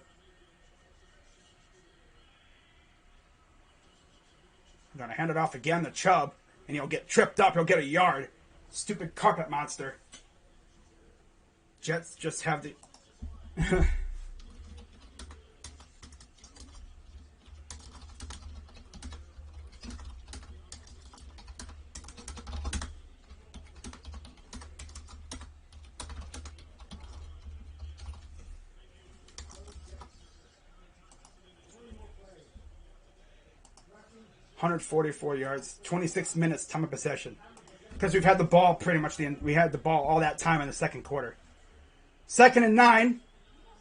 A: I'm going to hand it off again to Chubb, and he'll get tripped up. He'll get a yard. Stupid carpet monster. Jets just have the... 144 yards, 26 minutes time of possession. Because we've had the ball pretty much we had the ball all that time in the second quarter. 2nd and 9.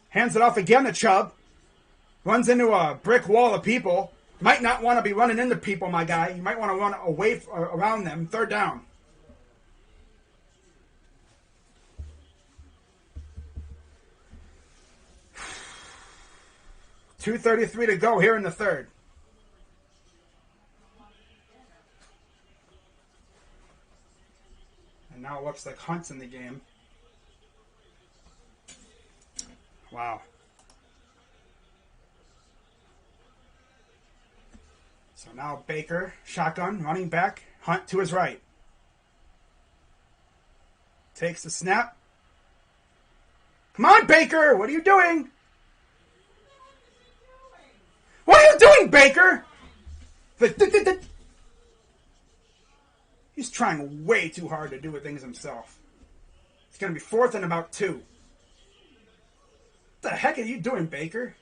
A: Hands it off again to Chubb. Runs into a brick wall of people. Might not want to be running into people, my guy. You might want to run away around them. 3rd down. .233 to go here in the 3rd. And now it looks like Hunt's in the game. Wow. So now Baker, shotgun, running back, Hunt to his right. Takes the snap, Come on, Baker. What are you doing? What are you doing, Baker? He's trying way too hard to do things himself. It's going to be 4th and about 2. What the heck are you doing, Baker?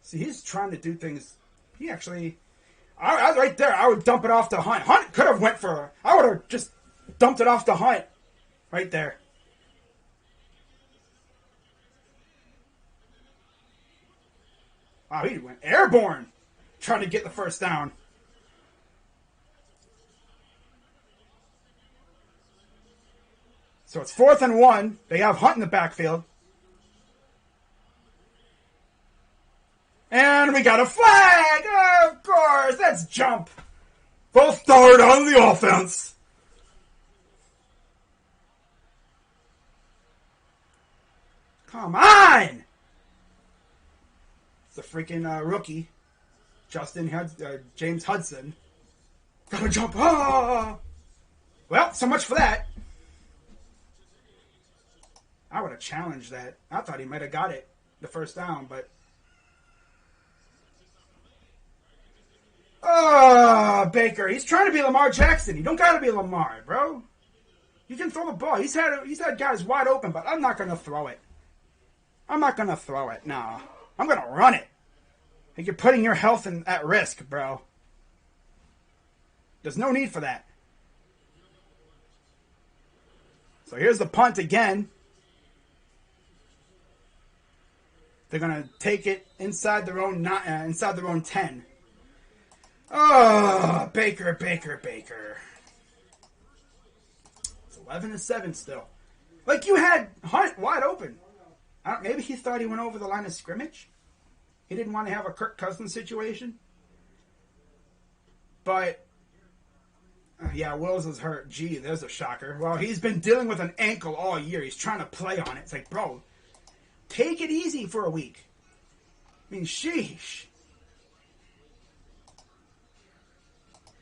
A: See, he's trying to do things. He actually... I was right there. I would dump it off to Hunt. Hunt could have went for... I would have just dumped it off to Hunt. Right there. Wow, he went airborne. Trying to get the first down. So it's 4th and 1. They have Hunt in the backfield. And we got a flag! Of course, let's jump. Both start on the offense. Come on! It's a freaking rookie. James Hudson. Gotta jump. Ah! Well, so much for that. I would have challenged that. I thought he might have got it, the first down, but... Oh, Baker. He's trying to be Lamar Jackson. You don't got to be Lamar, bro. You can throw the ball. He's had guys wide open, but I'm not going to throw it. I'm not going to throw it. No. I'm going to run it. And you're putting your health at risk, bro. There's no need for that. So here's the punt again. They're going to take it inside their own 10. Oh, Baker. It's 11-7 still. Like, you had Hunt wide open. Maybe he thought he went over the line of scrimmage. He didn't want to have a Kirk Cousins situation. But, yeah, Wills is hurt. Gee, there's a shocker. Well, he's been dealing with an ankle all year. He's trying to play on it. It's like, bro, take it easy for a week. I mean, sheesh.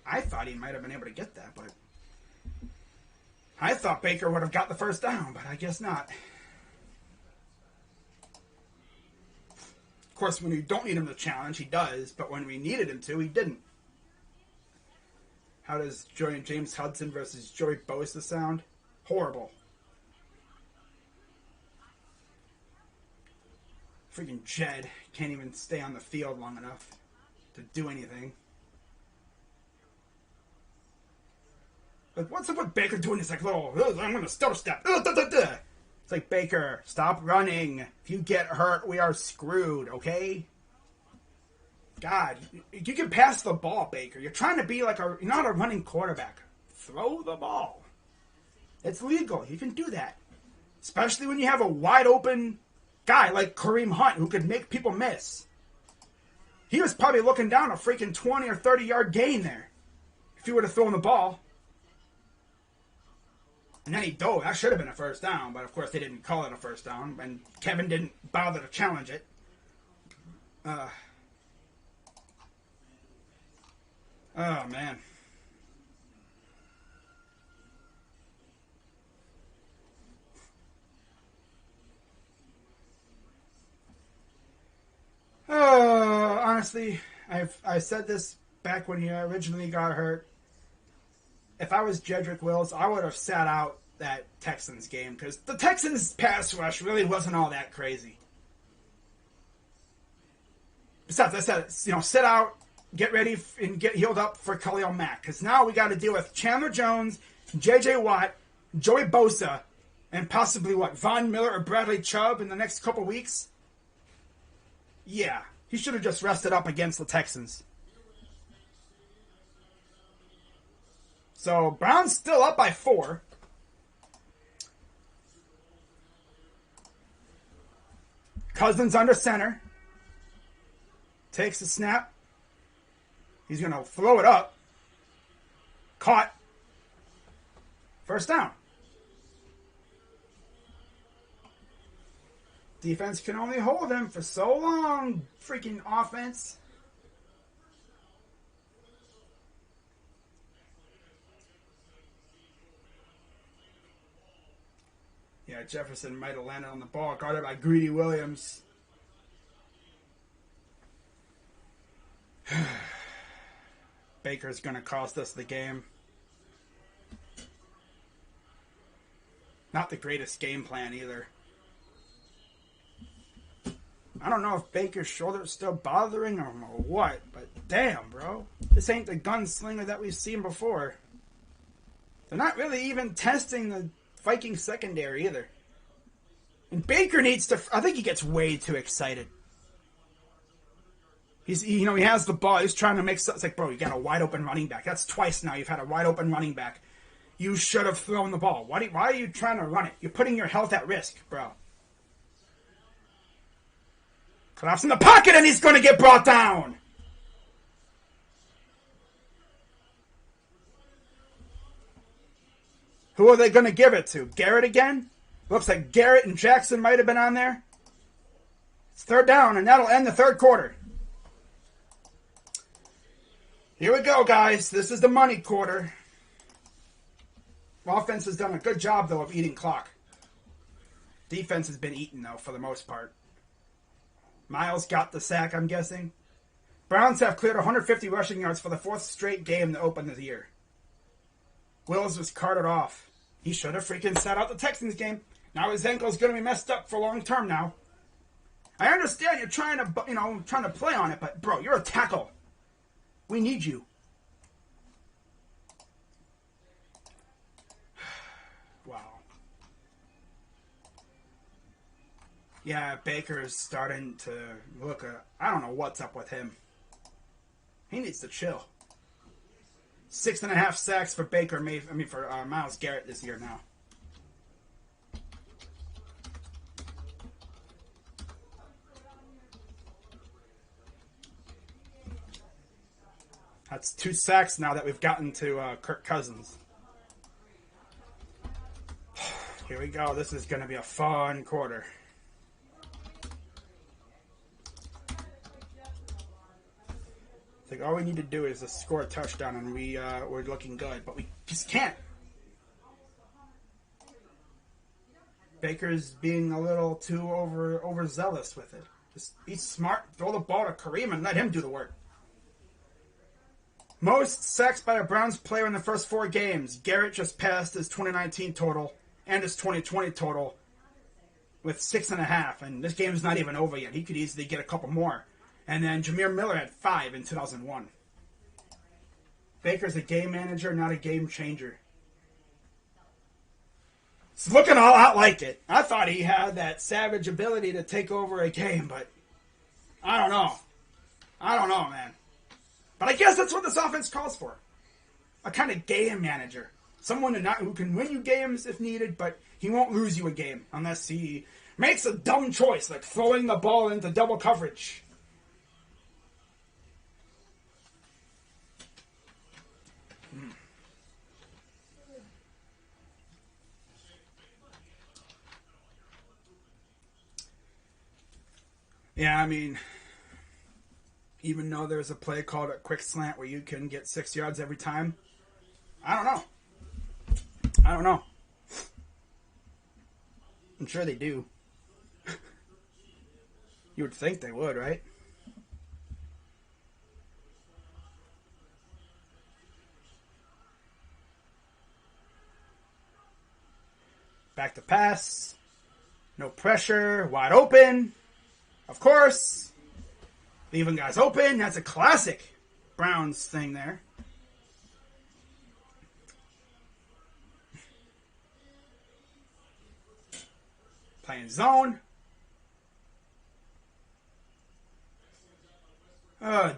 A: I thought he might have been able to get that, but I thought Baker would have got the first down, but I guess not. Of course, when you don't need him to challenge, he does, but when we needed him to, he didn't. How does James Hudson versus Joey Bosa sound? Horrible. Freaking Jed can't even stay on the field long enough to do anything. Like, what's up with Baker doing this, like, little, I'm going to stutter step. It's like, Baker, stop running. If you get hurt, we are screwed, okay? God, you can pass the ball, Baker. You're trying to be like you're not a running quarterback. Throw the ball. It's legal. You can do that. Especially when you have a wide open guy like Kareem Hunt who could make people miss. He was probably looking down a freaking 20 or 30 yard gain there if he would have thrown the ball. And then he dove. That should have been a first down, but of course they didn't call it a first down, and Kevin didn't bother to challenge it. Oh, man. Oh, honestly, I said this back when he originally got hurt. If I was Jedrick Wills, I would have sat out that Texans game because the Texans' pass rush really wasn't all that crazy. Besides, I said, sit out, get ready, and get healed up for Khalil Mack because now we got to deal with Chandler Jones, J.J. Watt, Joey Bosa, and possibly, Von Miller or Bradley Chubb in the next couple weeks? Yeah, he should have just rested up against the Texans. So, Brown's still up by 4. Cousins under center. Takes the snap. He's going to throw it up. Caught. First down. Defense can only hold him for so long. Freaking offense. Yeah, Yeah, Jefferson might have landed on the ball, guarded by Greedy Williams. Baker's going to cost us the game. Not the greatest game plan either. I don't know if Baker's shoulder is still bothering him or what, but damn, bro. This ain't the gunslinger that we've seen before. They're not really even testing the Viking secondary either. And Baker needs to... I think he gets way too excited. He has the ball. He's trying to make... It's like, bro, you got a wide open running back. That's twice now you've had a wide open running back. You should have thrown the ball. Why are you trying to run it? You're putting your health at risk, bro. Collapse in the pocket and he's going to get brought down. Who are they going to give it to? Garrett again? Looks like Garrett and Jackson might have been on there. It's third down, and that'll end the third quarter. Here we go, guys. This is the money quarter. Offense has done a good job, though, of eating clock. Defense has been eaten, though, for the most part. Miles got the sack, I'm guessing. Browns have cleared 150 rushing yards for the fourth straight game to open the year. Wills was carted off. He should have freaking sat out the Texans game. Now his ankle's going to be messed up for long term now. I understand you're trying to play on it, but bro, you're a tackle. We need you. Wow. Yeah, Baker's starting to look. I don't know what's up with him. He needs to chill. 6.5 sacks for for Myles Garrett this year now. That's 2 sacks now that we've gotten to Kirk Cousins. Here we go. This is going to be a fun quarter. It's like all we need to do is just score a touchdown and we're looking good, but we just can't. Baker's being a little too overzealous with it. Just be smart, throw the ball to Kareem and let him do the work. Most sacks by a Browns player in the first 4 games. Garrett just passed his 2019 total and his 2020 total with 6.5, and this game is not even over yet. He could easily get a couple more. And then Jameer Miller had 5 in 2001. Baker's a game manager, not a game changer. It's looking all out like it. I thought he had that savage ability to take over a game, but I don't know. I don't know, man. But I guess that's what this offense calls for. A kind of game manager. Someone who can win you games if needed, but he won't lose you a game unless he makes a dumb choice, like throwing the ball into double coverage. Yeah, I mean, even though there's a play called a quick slant where you can get 6 yards every time, I don't know. I don't know. I'm sure they do. You would think they would, right? Back to pass. No pressure. Wide open. Of course. Leaving guys open. That's a classic Browns thing there. Playing zone.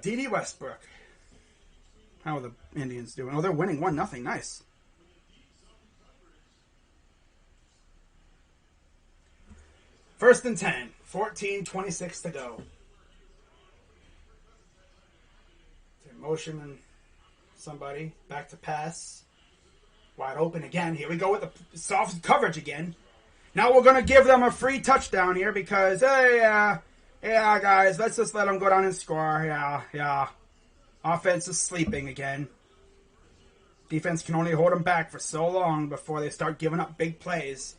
A: D.D. Westbrook. How are the Indians doing? Oh, they're winning 1-0. Nice. First and 10. 14:26 to go. Motion and somebody. Back to pass. Wide open again. Here we go with the soft coverage again. Now we're going to give them a free touchdown here because, hey, yeah, guys, let's just let them go down and score. Yeah. Offense is sleeping again. Defense can only hold them back for so long before they start giving up big plays.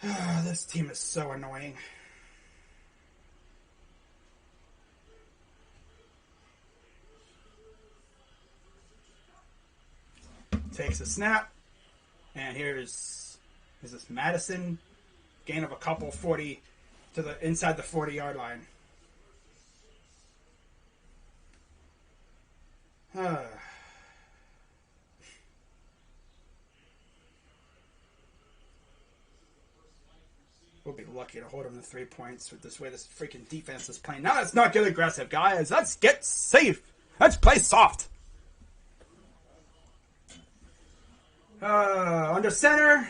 A: This team is so annoying. Takes a snap. And is this Madison? Gain of a couple, 40 to the inside the 40-yard line. We'll be lucky to hold them to 3 points with this way this freaking defense is playing. Now let's not get aggressive, guys. Let's get safe. Let's play soft. Under center.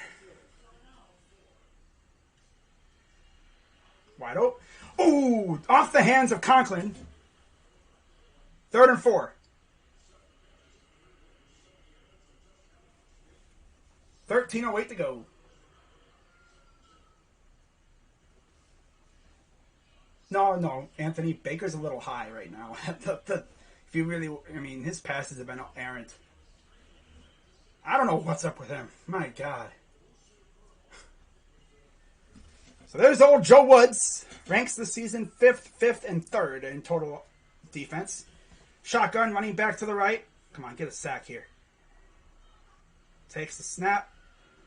A: Wide open. Ooh, off the hands of Conklin. 3rd and 4. 13:08 to go. No, Anthony Baker's a little high right now. If you really, his passes have been errant. I don't know what's up with him. My God. So there's old Joe Woods. Ranks the season 5th, and 3rd in total defense. Shotgun running back to the right. Come on, get a sack here. Takes the snap.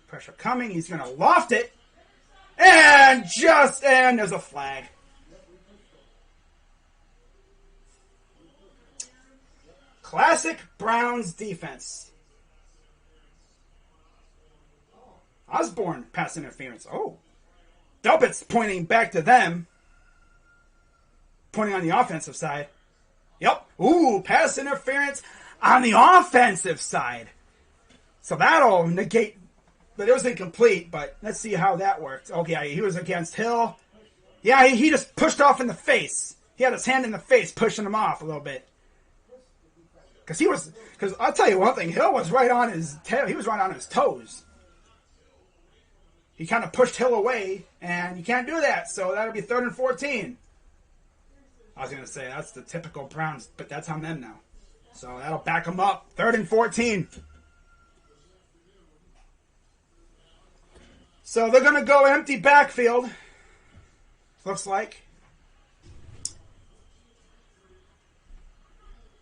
A: Pressure coming. He's going to loft it. And there's a flag. Classic Browns defense. Osborne pass interference. Oh. Delpit's pointing back to them. Pointing on the offensive side. Yep. Ooh, pass interference on the offensive side. So that'll negate. But it was incomplete, but let's see how that worked. Okay, he was against Hill. Yeah, he just pushed off in the face. He had his hand in the face, pushing him off a little bit. Because I'll tell you one thing, Hill was right on his tail. He was right on his toes. He kind of pushed Hill away, and you can't do that, so that'll be 3rd and 14. I was going to say, that's the typical Browns, but that's on them now. So that'll back them up. 3rd and 14. So they're going to go empty backfield. Looks like.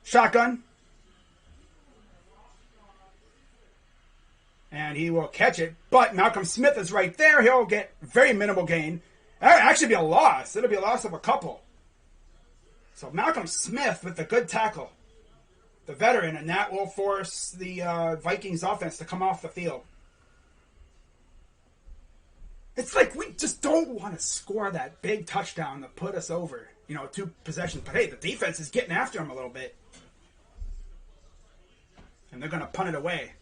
A: Shotgun. And he will catch it. But Malcolm Smith is right there. He'll get very minimal gain. That'll actually be a loss. It'll be a loss of a couple. So Malcolm Smith with the good tackle. The veteran. And that will force the Vikings offense to come off the field. It's like we just don't want to score that big touchdown to put us over. 2 possessions. But hey, the defense is getting after him a little bit. And they're going to punt it away.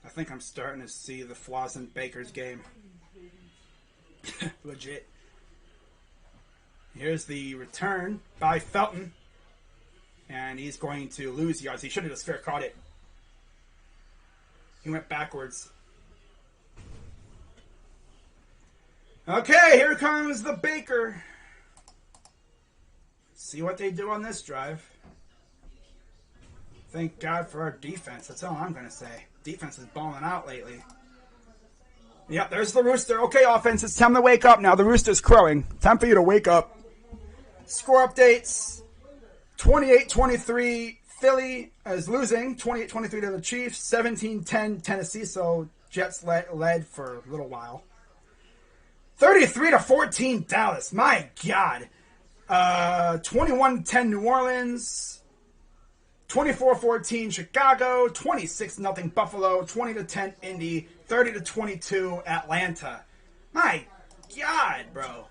A: I think I'm starting to see the flaws in Baker's game. Legit. Here's the return by Felton. And he's going to lose yards. He should have just fair caught it. He went backwards. Okay, here comes the Baker. See what they do on this drive. Thank God for our defense. That's all I'm going to say. Defense is balling out lately. Yep, there's the rooster. Okay, offense, it's time to wake up now. The rooster's crowing. Time for you to wake up. Score updates. 28-23, Philly is losing. 28-23 to the Chiefs. 17-10, Tennessee. So Jets led for a little while. 33-14, Dallas. My God. 21-10, New Orleans. 24-14 Chicago, 26-0 Buffalo, 20-10 Indy, 30-22 Atlanta. My God, bro.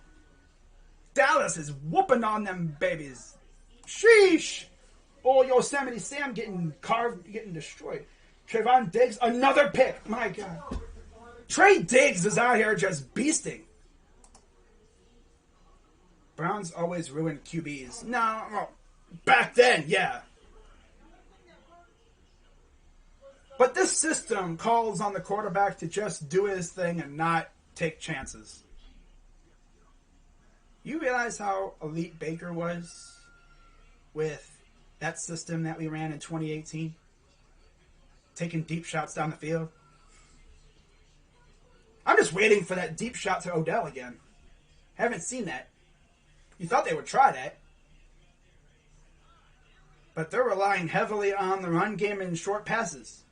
A: Dallas is whooping on them babies. Sheesh. Oh, Yosemite Sam getting carved, getting destroyed. Trayvon Diggs, another pick. My God. Trey Diggs is out here just beasting. Browns always ruin QBs. No, well, back then, yeah. But this system calls on the quarterback to just do his thing and not take chances. You realize how elite Baker was with that system that we ran in 2018. Taking deep shots down the field. I'm just waiting for that deep shot to Odell again. Haven't seen that. You thought they would try that. But they're relying heavily on the run game and short passes.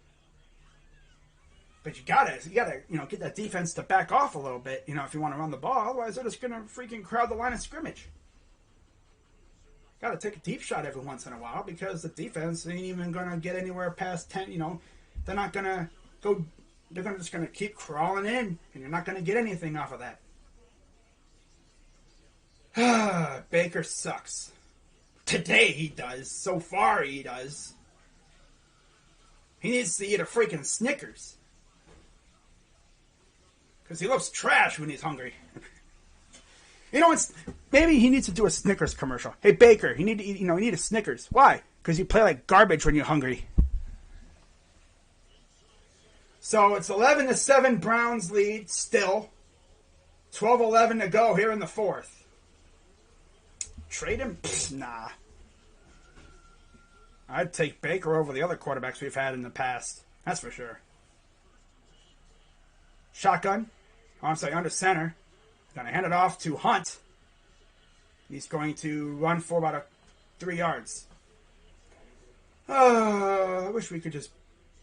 A: But you gotta, get that defense to back off a little bit, if you want to run the ball. Otherwise, they're just gonna freaking crowd the line of scrimmage. Gotta take a deep shot every once in a while because the defense ain't even gonna get anywhere past 10. They're not gonna go. They're just gonna keep crawling in, and you're not gonna get anything off of that. Baker sucks. Today he does. So far he does. He needs to eat a freaking Snickers. Because he looks trash when he's hungry. Maybe he needs to do a Snickers commercial. Hey Baker, you need to eat, you need a Snickers. Why? Because you play like garbage when you're hungry. So it's 11-7 Browns lead still. 12-11 to go here in the fourth. Trade him? Nah. I'd take Baker over the other quarterbacks we've had in the past. That's for sure. Shotgun. Under center. Going to hand it off to Hunt. He's going to run for about 3 yards. I wish we could just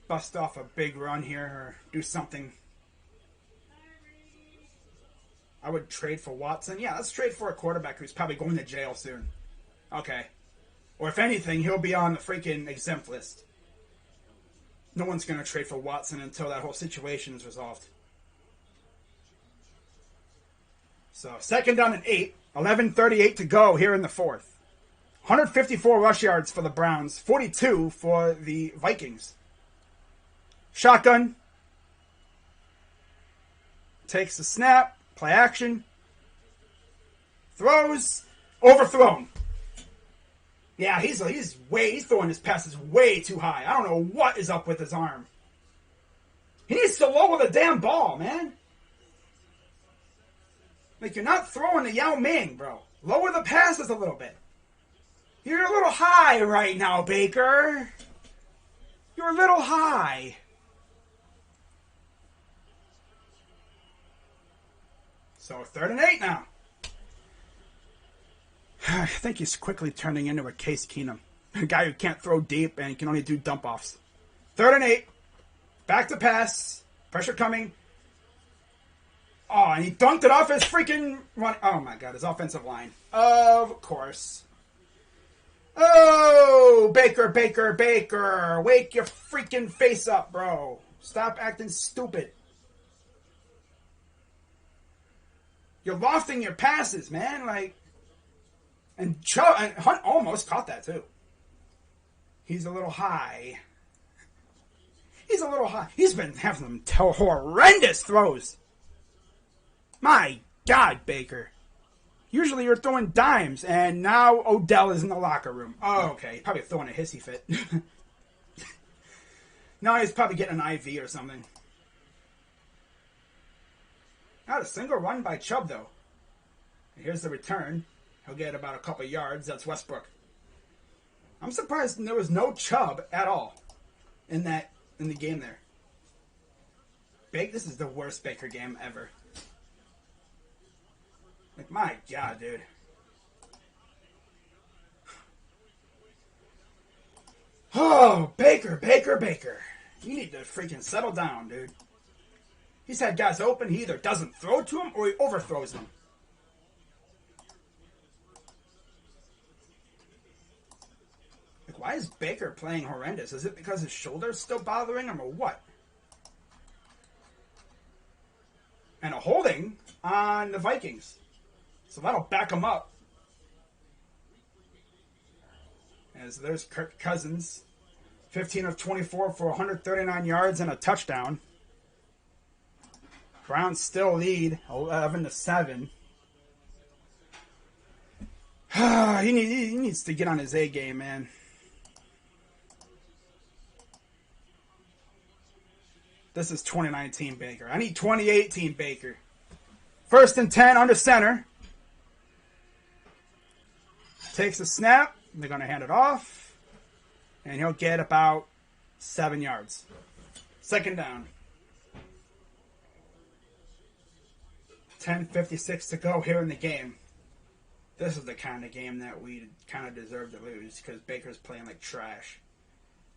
A: bust off a big run here or do something. I would trade for Watson. Yeah, let's trade for a quarterback who's probably going to jail soon. Okay. Or if anything, he'll be on the freaking exempt list. No one's going to trade for Watson until that whole situation is resolved. So, 2nd down and 8. 11:38 to go here in the fourth. 154 rush yards for the Browns. 42 for the Vikings. Shotgun. Takes the snap. Play action. Throws. Overthrown. Yeah, he's throwing his passes way too high. I don't know what is up with his arm. He needs to lower the damn ball, man. Like, you're not throwing to Yao Ming, bro. Lower the passes a little bit. You're a little high right now, Baker. You're a little high. So, 3rd and 8 now. I think he's quickly turning into a Case Keenum. A guy who can't throw deep and can only do dump-offs. 3rd and 8. Back to pass. Pressure coming. Oh, and he dunked it off his freaking run. Oh, my God. His offensive line. Of course. Oh, Baker. Wake your freaking face up, bro. Stop acting stupid. You're lofting your passes, man. And Hunt almost caught that, too. He's a little high. He's been having some horrendous throws. My God, Baker. Usually you're throwing dimes, and now Odell is in the locker room. Oh, okay. Probably throwing a hissy fit. No, he's probably getting an IV or something. Not a single run by Chubb, though. Here's the return. He'll get about a couple yards. That's Westbrook. I'm surprised there was no Chubb at all in the game there. This is the worst Baker game ever. Like, my God, dude. Oh, Baker. You need to freaking settle down, dude. He's had guys open. He either doesn't throw to them or he overthrows them. Like, why is Baker playing horrendous? Is it because his shoulder's still bothering him or what? And a holding on the Vikings. So that'll back him up. As there's Kirk Cousins. 15 of 24 for 139 yards and a touchdown. Browns still lead 11-7. He needs to get on his A game, man. This is 2019 Baker. I need 2018 Baker. 1st and 10 under center. Takes a snap. They're going to hand it off. and he'll get about 7 yards. Second down. 10:56 to go here in the game. This is the kind of game that we kind of deserve to lose because Baker's playing like trash.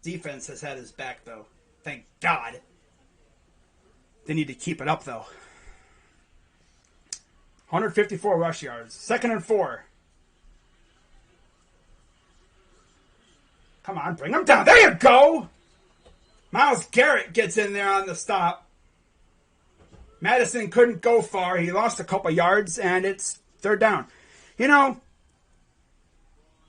A: Defense has had his back, though. Thank God. They need to keep it up, though. 154 rush yards. 2nd and 4. Come on, bring him down. There you go! Myles Garrett gets in there on the stop. Madison couldn't go far. He lost a couple yards, and it's 3rd down. You know,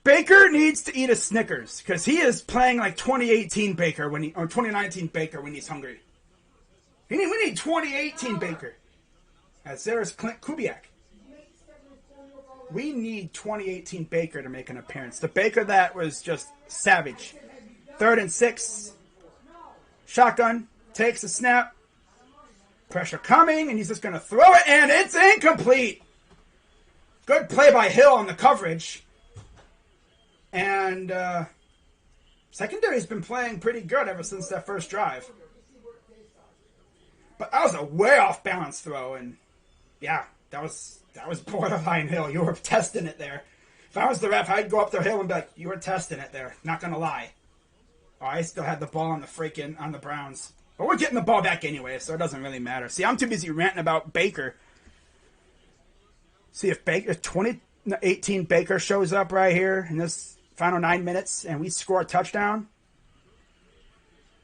A: Baker needs to eat a Snickers because he is playing like 2018 Baker or 2019 Baker when he's hungry. We need 2018 Baker. As there's Clint Kubiak. We need 2018 Baker to make an appearance. The Baker that was just savage. 3rd and 6. Shotgun. Takes a snap. Pressure coming, and he's just going to throw it, and it's incomplete. Good play by Hill on the coverage. And secondary's been playing pretty good ever since that first drive. But that was a way off balance throw, and yeah, that was borderline Hill. You were testing it there. If I was the ref, I'd go up to Hill and be like, you were testing it there. Not going to lie. Oh, I still had the ball on the Browns. But we're getting the ball back anyway, so it doesn't really matter. See, I'm too busy ranting about Baker. See if 2018 Baker shows up right here in this final 9 minutes and we score a touchdown.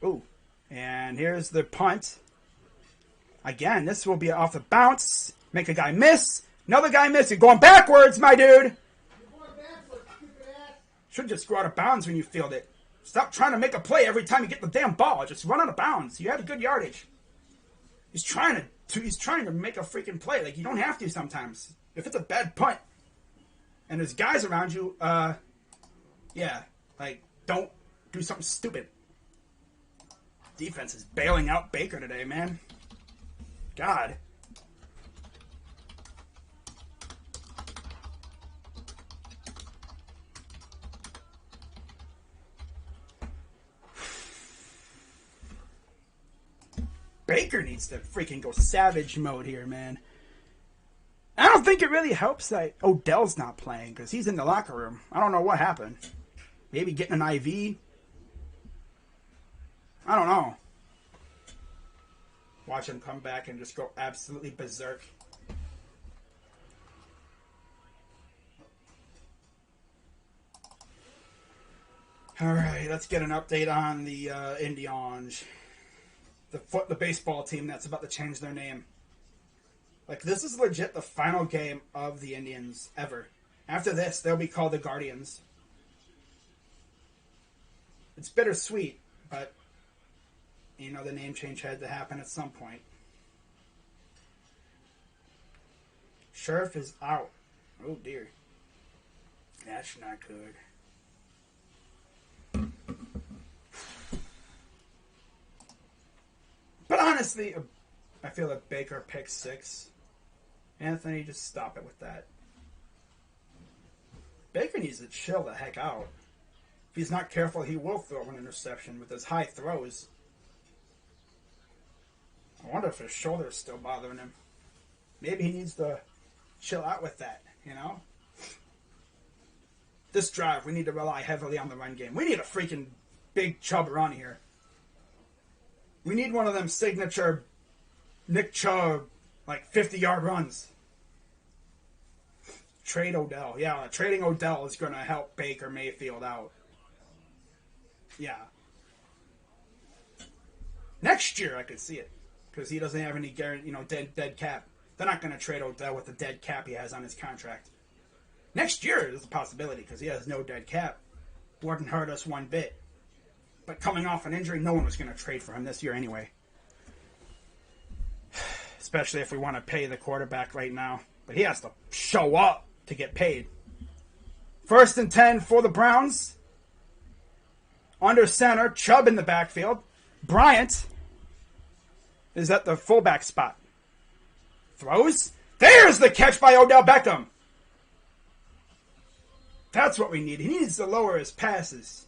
A: Ooh. And here's the punt. Again, this will be off the bounce. Make a guy miss. Another guy miss. You're going backwards, my dude. Should just go out of bounds when you field it. Stop trying to make a play every time you get the damn ball. Just run out of bounds. You had a good yardage. He's trying to make a freaking play. Like, you don't have to sometimes. If it's a bad punt and there's guys around you, yeah, like, don't do something stupid. Defense is bailing out Baker today, man. God. Baker needs to freaking go savage mode here, man. I don't think it really helps that Odell's not playing because he's in the locker room. I don't know what happened. Maybe getting an IV? I don't know. Watch him come back and just go absolutely berserk. Alright, let's get an update on the Indians. The baseball team that's about to change their name. Like, this is legit the final game of the Indians ever. After this, they'll be called the Guardians. It's bittersweet, but, you know, the name change had to happen at some point. Sheriff is out. Oh, dear. That's not good. But honestly, I feel that Baker picked 6. Anthony, just stop it with that. Baker needs to chill the heck out. If he's not careful, he will throw an interception with his high throws. I wonder if his shoulder's still bothering him. Maybe he needs to chill out with that, you know? This drive, we need to rely heavily on the run game. We need a freaking big Chubb run here. We need one of them signature Nick Chubb, like 50-yard runs. Trade Odell. Yeah, trading Odell is going to help Baker Mayfield out. Yeah. Next year I could see it. Because he doesn't have any dead cap. They're not going to trade Odell with the dead cap he has on his contract. Next year there's a possibility because he has no dead cap. Wouldn't hurt us one bit. But coming off an injury, no one was going to trade for him this year anyway. Especially if we want to pay the quarterback right now. But he has to show up to get paid. 1st and 10 for the Browns. Under center, Chubb in the backfield. Bryant is at the fullback spot. Throws. There's the catch by Odell Beckham. That's what we need. He needs to lower his passes.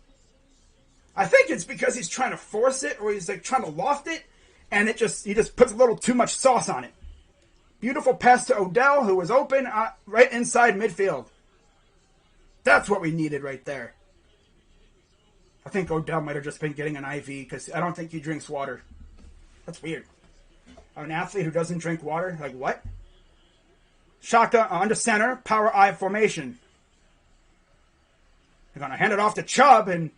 A: I think it's because he's trying to force it, or he's like trying to loft it, and he just puts a little too much sauce on it. Beautiful pass to Odell, who was open right inside midfield. That's what we needed right there. I think Odell might have just been getting an IV because I don't think he drinks water. That's weird. An athlete who doesn't drink water? Like what? Shotgun under center, power I formation. They're going to hand it off to Chubb, and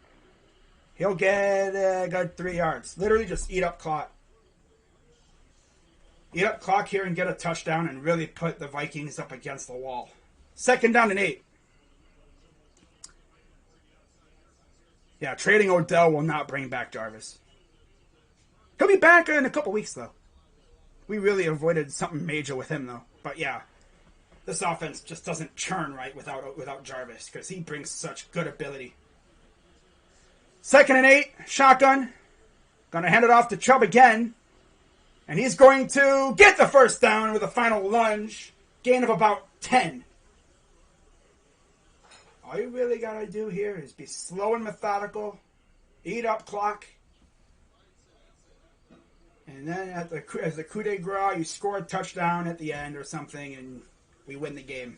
A: he'll get 3 yards. Literally just eat up clock. Eat up clock here and get a touchdown and really put the Vikings up against the wall. 2nd down and 8. Yeah, trading Odell will not bring back Jarvis. He'll be back in a couple weeks, though. We really avoided something major with him, though. But yeah, this offense just doesn't churn right without Jarvis because he brings such good ability. 2nd and 8, shotgun. Gonna hand it off to Chubb again. And he's going to get the 1st down with a final lunge. Gain of about 10. All you really got to do here is be slow and methodical, eat up clock, and then as the coup de grace, you score a touchdown at the end or something, and we win the game.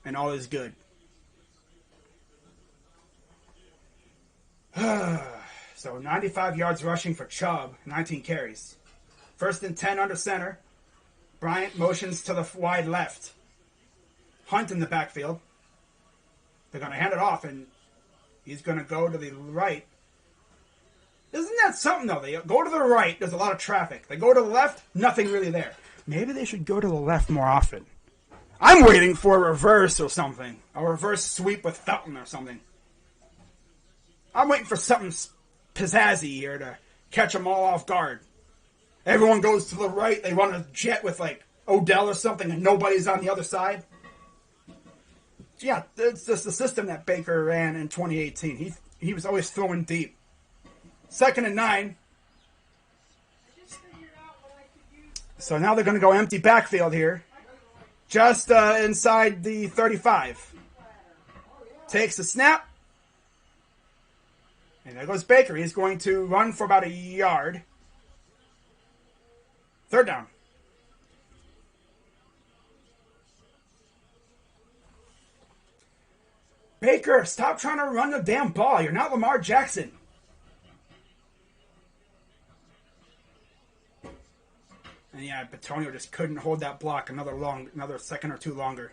A: And all is good. So 95 yards rushing for Chubb, 19 carries. 1st and 10 under center. Bryant motions to the wide left. Hunt in the backfield. They're going to hand it off, and he's going to go to the right. Isn't that something, though? They go to the right, there's a lot of traffic. They go to the left, nothing really there. Maybe they should go to the left more often. I'm waiting for a reverse or something. A reverse sweep with Felton or something. I'm waiting for something pizzazzy here to catch them all off guard. Everyone goes to the right, they run a jet with, like, Odell or something, and nobody's on the other side. Yeah, it's just the system that Baker ran in 2018. He was always throwing deep. 2nd and 9. So now they're going to go empty backfield here. Just inside the 35. Takes the snap. And there goes Baker. He's going to run for about a yard. 3rd down. Baker, stop trying to run the damn ball. You're not Lamar Jackson. And yeah, Batonio just couldn't hold that block another second or two longer.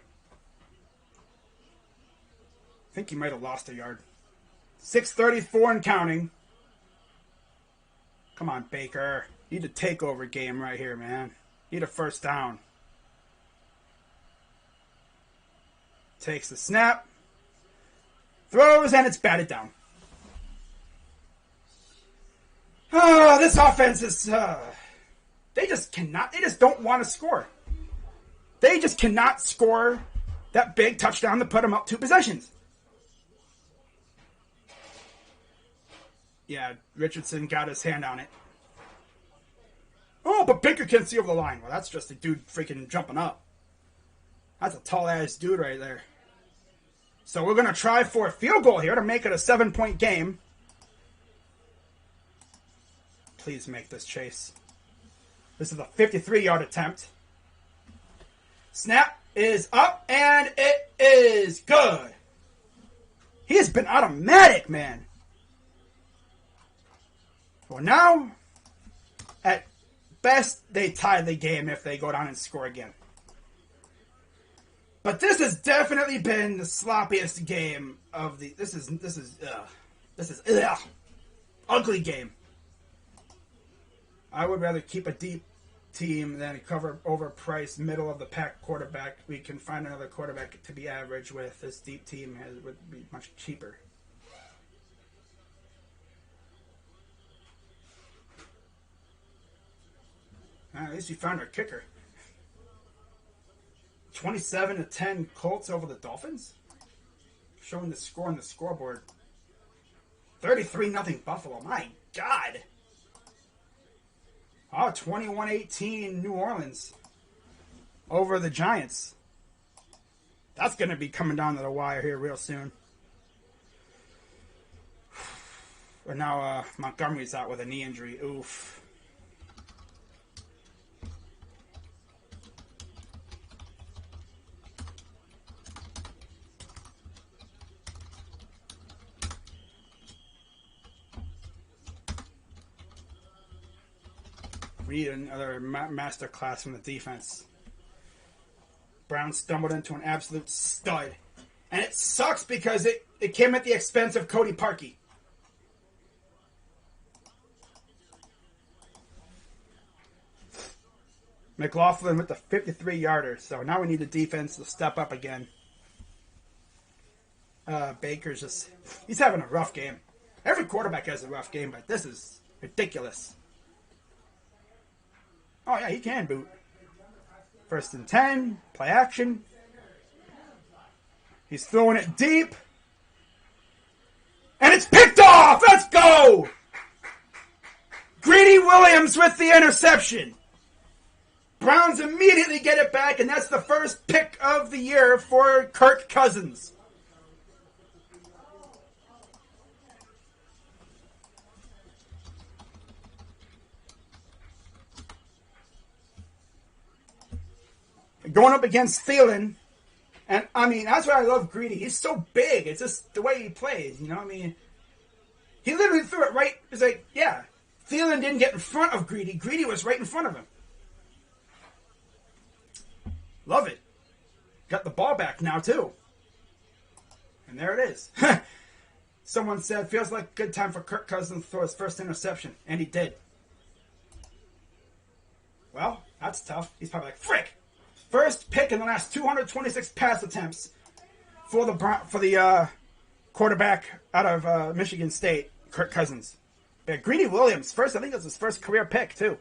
A: I think he might have lost a yard. 6:34 and counting. Come on, Baker. You need a takeover game right here, man. You need a 1st down. Takes the snap. Throws, and it's batted down. Oh, this offense is... they just don't want to score. They just cannot score that big touchdown to put them up 2 possessions. Yeah, Richardson got his hand on it. Oh, but Baker can't see over the line. Well, that's just a dude freaking jumping up. That's a tall-ass dude right there. So we're going to try for a field goal here to make it a 7-point game. Please make this, Chase. This is a 53-yard attempt. Snap is up, and it is good. He has been automatic, man. Well, now, at best, they tie the game if they go down and score again. But this has definitely been the sloppiest game of the... This is ugly game. I would rather keep a deep team than cover overpriced middle of the pack quarterback. We can find another quarterback to be average with. This deep team would be much cheaper. At least we found our kicker. 27-10 Colts over the Dolphins. Showing the score on the scoreboard. 33-0 Buffalo. My God. Oh, 21-18 New Orleans over the Giants. That's going to be coming down to the wire here real soon. But now Montgomery's out with a knee injury. Oof. We need another master class from the defense. Brown stumbled into an absolute stud. And it sucks because it came at the expense of Cody Parkey. McLaughlin with the 53-yarder. So now we need the defense to step up again. Baker's just... He's having a rough game. Every quarterback has a rough game, but this is ridiculous. Oh, yeah, he can boot. 1st and 10. Play action. He's throwing it deep. And it's picked off! Let's go! Greedy Williams with the interception. Browns immediately get it back, and that's the first pick of the year for Kirk Cousins. Going up against Thielen, and I mean, that's why I love Greedy. He's so big. It's just the way he plays, you know what I mean? He literally threw it right. It's like, yeah, Thielen didn't get in front of Greedy. Greedy was right in front of him. Love it. Got the ball back now, too. And there it is. Someone said, feels like a good time for Kirk Cousins to throw his first interception. And he did. Well, that's tough. He's probably like, frick! First pick in the last 226 pass attempts for the quarterback out of Michigan State, Kirk Cousins. But Greedy Williams, I think that's his first career pick, too.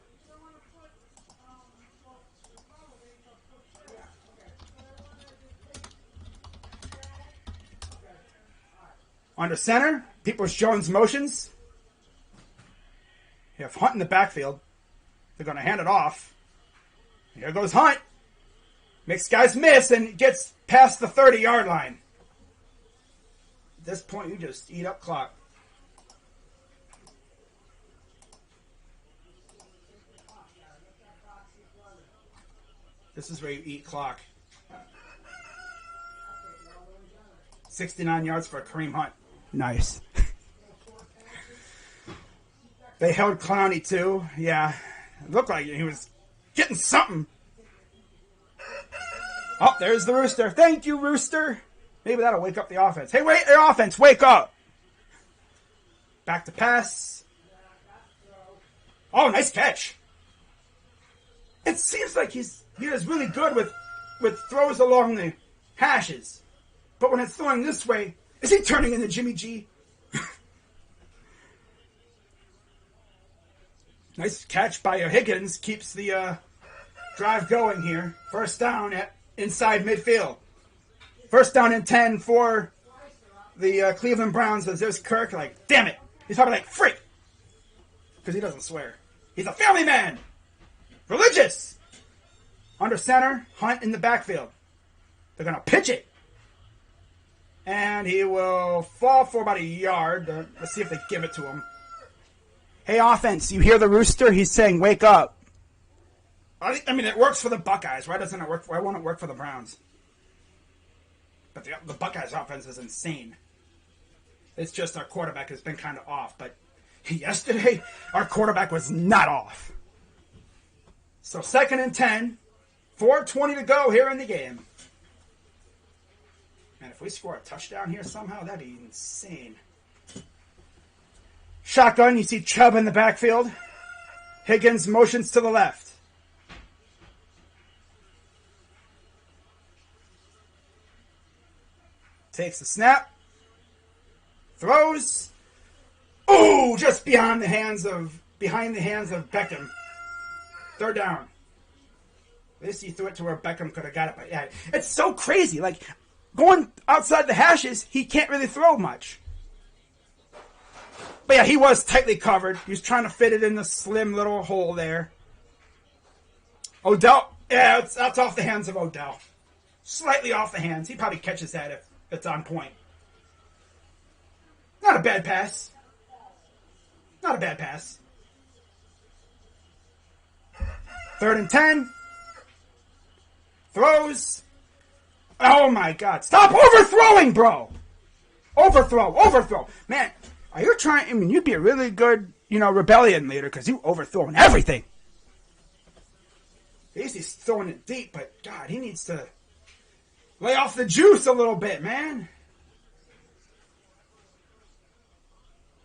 A: Under center, Peoples-Jones motions. You have Hunt in the backfield. They're going to hand it off. Here goes Hunt. Makes guys miss and gets past the 30-yard line. At this point, you just eat up clock. This is where you eat clock. 69 yards for Kareem Hunt. Nice. They held Clowney too. Yeah. It looked like he was getting something. Oh, there's the Rooster. Thank you, Rooster. Maybe that'll wake up the offense. Hey, wait, the offense, wake up. Back to pass. Oh, nice catch. It seems like he is really good with throws along the hashes. But when it's throwing this way, is he turning into Jimmy G? Nice catch by Higgins. Keeps the drive going here. First down at inside midfield. First down and 10 for the Cleveland Browns. As there's Kirk, like, damn it. He's probably like, freak. Because he doesn't swear. He's a family man. Religious. Under center, Hunt in the backfield. They're going to pitch it. And he will fall for about a yard. Let's see if they give it to him. Hey, offense, you hear the Rooster? He's saying, wake up. I mean, it works for the Buckeyes. Why doesn't it work? Why won't it work for the Browns? But the Buckeyes' offense is insane. It's just our quarterback has been kind of off. But yesterday, our quarterback was not off. So 2nd and 10. 4:20 to go here in the game. Man, if we score a touchdown here somehow, that'd be insane. Shotgun, you see Chubb in the backfield. Higgins motions to the left. Takes the snap. Throws. Ooh, just behind the hands of Beckham. 3rd down. At least he threw it to where Beckham could have got it. But yeah, it's so crazy. Like, going outside the hashes, he can't really throw much. But yeah, he was tightly covered. He was trying to fit it in the slim little hole there. Odell. Yeah, it's off the hands of Odell. Slightly off the hands. He probably catches that if it's on point. Not a bad pass. Not a bad pass. 3rd and 10. Throws. Oh my God. Stop overthrowing, bro. Overthrow. Man, are you trying? I mean, you'd be a really good, rebellion leader because you overthrowing everything. He's throwing it deep, but God, he needs to lay off the juice a little bit, man.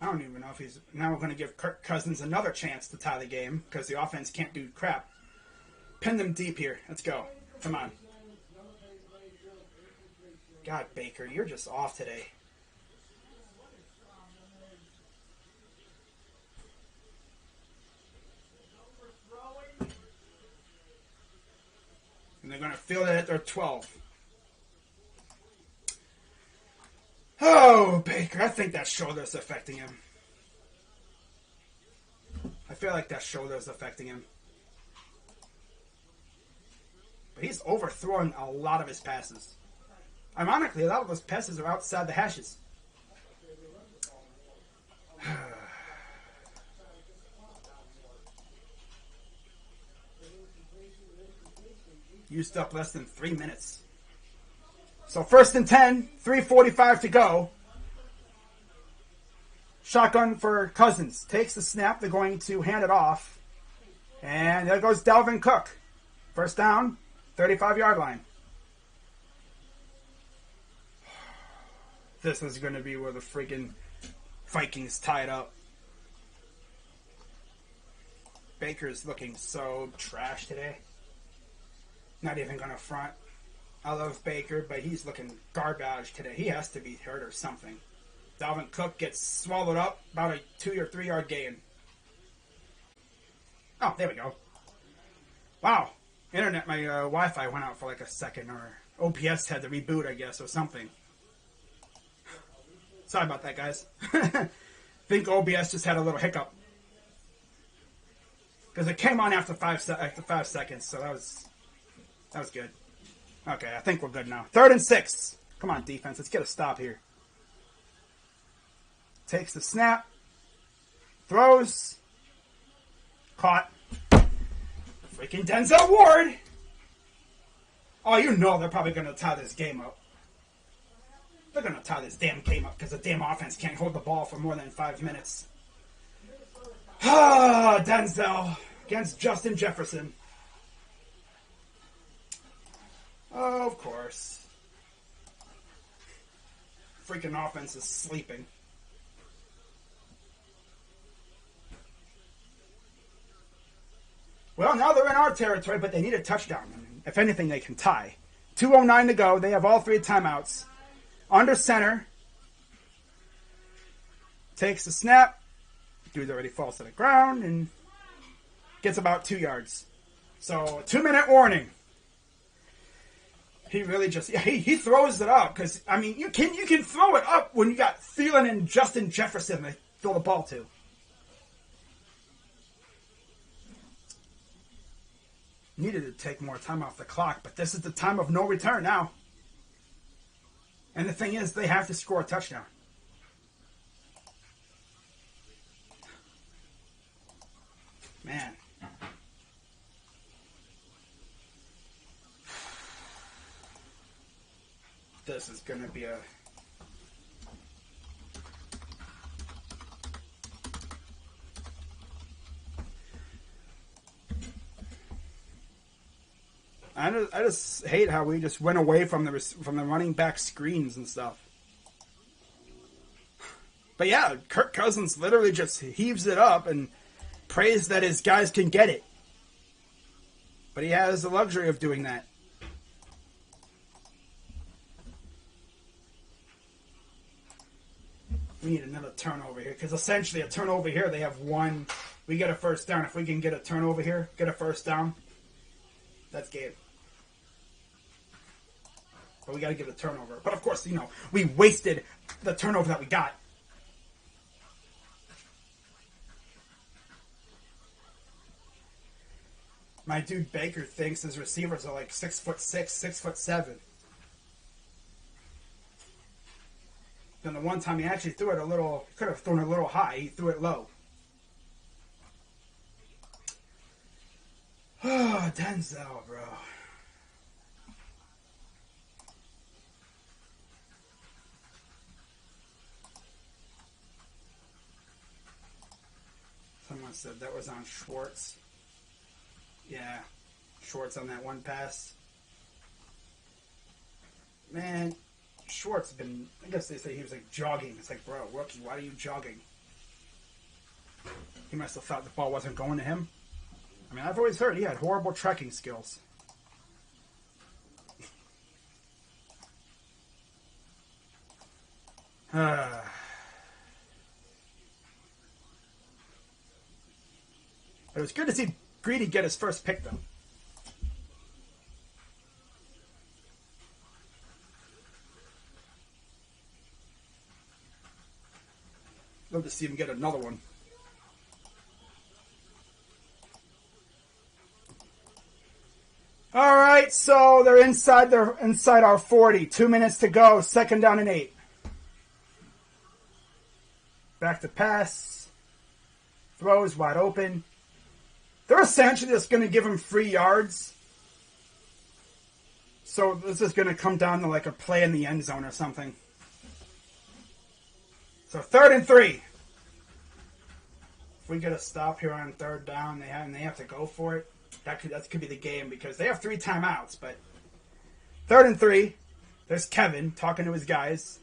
A: I don't even know if he's now going to give Kirk Cousins another chance to tie the game because the offense can't do crap. Pin them deep here. Let's go. Come on. God, Baker, you're just off today. And they're going to field it at their 12. Oh, Baker, I think that shoulder's affecting him. I feel like that shoulder's affecting him. But he's overthrowing a lot of his passes. Ironically, a lot of those passes are outside the hashes. Used up less than 3 minutes. So 1st and 10, 3:45 to go. Shotgun for Cousins. Takes the snap. They're going to hand it off. And there goes Dalvin Cook. 1st down, 35-yard line. This is going to be where the freaking Vikings tie it up. Baker's looking so trash today. Not even going to front. I love Baker, but he's looking garbage today. He has to be hurt or something. Dalvin Cook gets swallowed up, about a 2 or 3 yard gain. Oh, there we go. Wow. Internet, my Wi-Fi went out for like a second, or OPS had to reboot, I guess, or something. Sorry about that, guys. I think OBS just had a little hiccup. Because it came on after 5 seconds, so that was good. Okay, I think we're good now. 3rd and 6. Come on, defense. Let's get a stop here. Takes the snap. Throws. Caught. Freaking Denzel Ward. Oh, you know they're probably going to tie this game up. They're going to tie this damn game up because the damn offense can't hold the ball for more than 5 minutes. Ah, Denzel against Justin Jefferson. Oh, of course. Freaking offense is sleeping. Well, now they're in our territory, but they need a touchdown. If anything, they can tie. 2:09 to go. They have all 3 timeouts. Under center. Takes the snap. Dude already falls to the ground and gets about 2 yards. So, a 2-minute warning. He really just, he throws it up because, I mean, you can throw it up when you got Thielen and Justin Jefferson to throw the ball to. Needed to take more time off the clock, but this is the time of no return now. And the thing is, they have to score a touchdown. Man. This is going to be a... I just hate how we just went away from the running back screens and stuff. But yeah, Kirk Cousins literally just heaves it up and prays that his guys can get it. But he has the luxury of doing that. We need another turnover here, because essentially a turnover here, they have one. We get a first down. If we can get a turnover here, get a first down, that's game. But we got to get a turnover. But of course, we wasted the turnover that we got. My dude Baker thinks his receivers are like 6'6", 6'7". Then the one time he actually threw it could have thrown it a little high. He threw it low. Oh, Denzel, bro. Someone said that was on Schwartz. Yeah, Schwartz on that one pass. Man, Schwartz has been, I guess they say he was like jogging. It's like, bro, rookie, why are you jogging? He must have thought the ball wasn't going to him. I mean, I've always heard he had horrible trekking skills. It was good to see Greedy get his first pick, though. Love to see him get another one. All right, so they're inside our 40. 2 minutes to go. 2nd down and 8. Back to pass. Throws wide open. They're essentially just going to give him 3 yards. So this is going to come down to like a play in the end zone or something. So 3rd and 3. If we get a stop here on 3rd down, they have to go for it. That could be the game because they have 3 timeouts. But 3rd and 3. There's Kevin talking to his guys.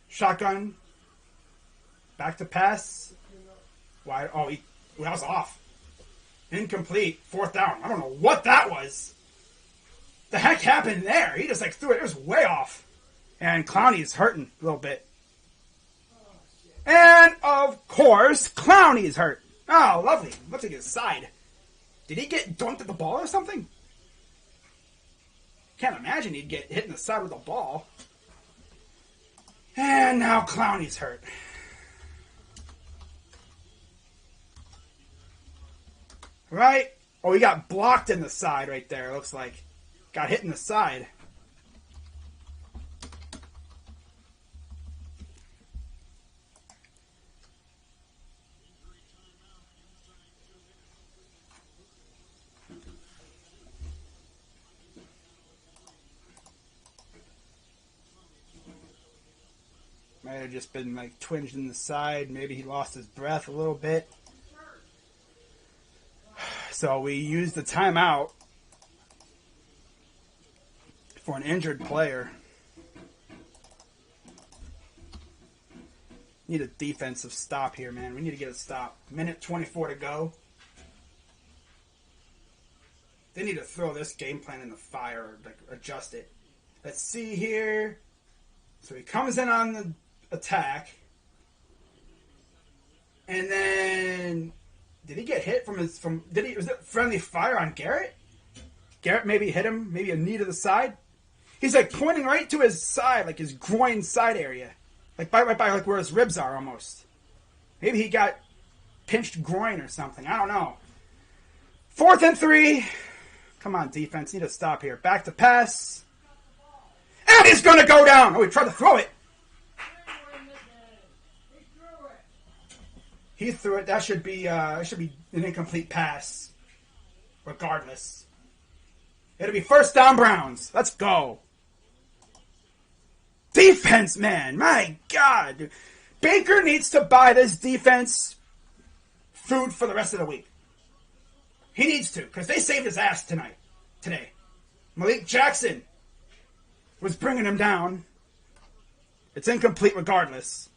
A: Shotgun. Back to pass. Wide. Oh, that was off. Incomplete. 4th down. I don't know what that was. The heck happened there? He just like threw it. It was way off. And Clowney's hurting a little bit. And of course, Clowney's hurt. Oh, lovely. Looks like his side. Did he get dunked at the ball or something? Can't imagine he'd get hit in the side with a ball. And now Clowney's hurt. Right? Oh, he got blocked in the side right there, it looks like. Got hit in the side. Might have just been like twinged in the side. Maybe he lost his breath a little bit. So we used the timeout for an injured player. Need a defensive stop here, man. We need to get a stop. 1:24 to go. They need to throw this game plan in the fire or like adjust it. Let's see here. So he comes in on the attack. And then did he get hit was it friendly fire on Garrett? Garrett maybe hit him, maybe a knee to the side. He's like pointing right to his side, like his groin side area. Like right by like where his ribs are almost. Maybe he got pinched groin or something. I don't know. 4th and 3. Come on, defense. Need to stop here. Back to pass. And he's going to go down. Oh, he tried to throw it. He threw it. That should be an incomplete pass. Regardless. It'll be 1st down Browns. Let's go. Defense, man. My God. Baker needs to buy this defense food for the rest of the week. He needs to, because they saved his ass today. Malik Jackson was bringing him down. It's incomplete regardless.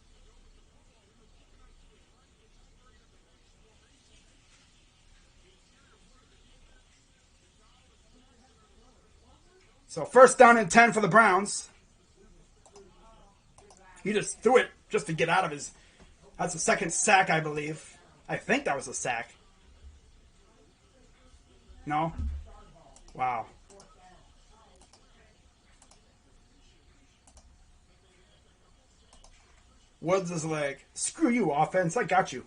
A: So 1st down and 10 for the Browns. He just threw it just to get out of his... That's the 2nd sack, I believe. I think that was a sack. No? Wow. Woods is like, screw you, offense. I got you.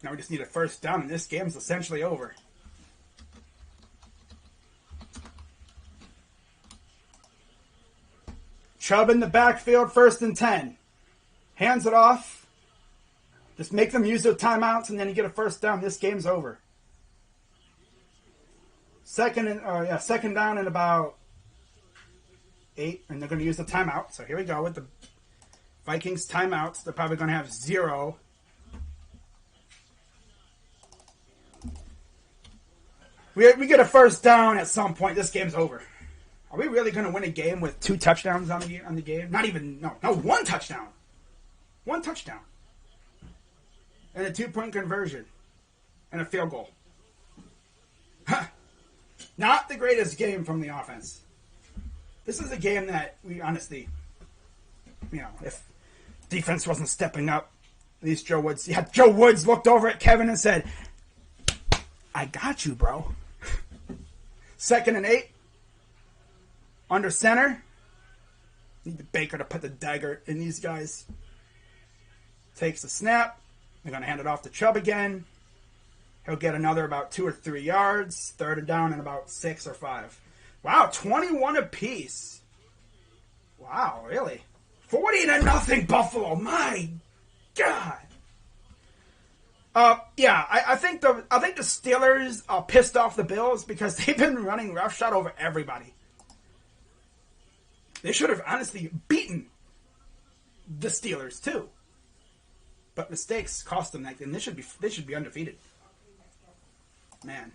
A: Now we just need a 1st down, and this game's essentially over. Chubb in the backfield, 1st and 10. Hands it off. Just make them use their timeouts, and then you get a first down. This game's over. Second down and about 8, and they're going to use the timeout. So here we go with the Vikings timeouts. They're probably going to have 0. We get a first down at some point. This game's over. Are we really going to win a game with 2 touchdowns on the game? Not even, no, 1 touchdown. 1 touchdown. And a 2-point conversion. And a field goal. Huh. Not the greatest game from the offense. This is a game that we honestly, if defense wasn't stepping up, at least Joe Woods looked over at Kevin and said, I got you, bro. 2nd and 8. Under center. Need the Baker to put the dagger in these guys. Takes the snap. They're going to hand it off to Chubb again. He'll get another about 2 or 3 yards. 3rd down and about 6 or 5. Wow, 21 apiece. Wow, really? 40-0 Buffalo. My God. I think the Steelers are pissed off the Bills because they've been running roughshod over everybody. They should have honestly beaten the Steelers too, but mistakes cost them that, and they should be undefeated. Man.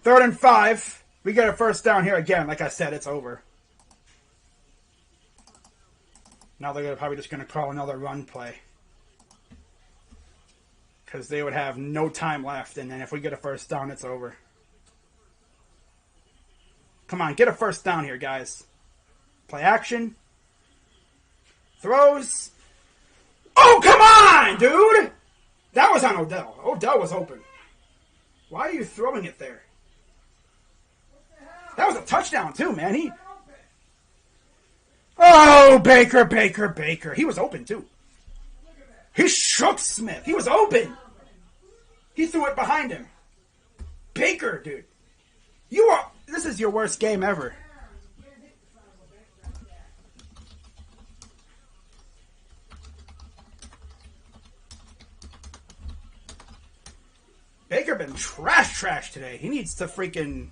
A: 3rd and 5. We get a first down here again. Like I said, it's over. Now they're probably just going to call another run play. Because they would have no time left. And then if we get a first down, it's over. Come on, get a first down here, guys. Play action. Throws. Oh, come on, dude! That was on Odell. Odell was open. Why are you throwing it there? That was a touchdown, too, man. Oh, Baker. He was open, too. He shook Smith. He was open. He threw it behind him. Baker, dude. This is your worst game ever. Baker been trash today. He needs to freaking...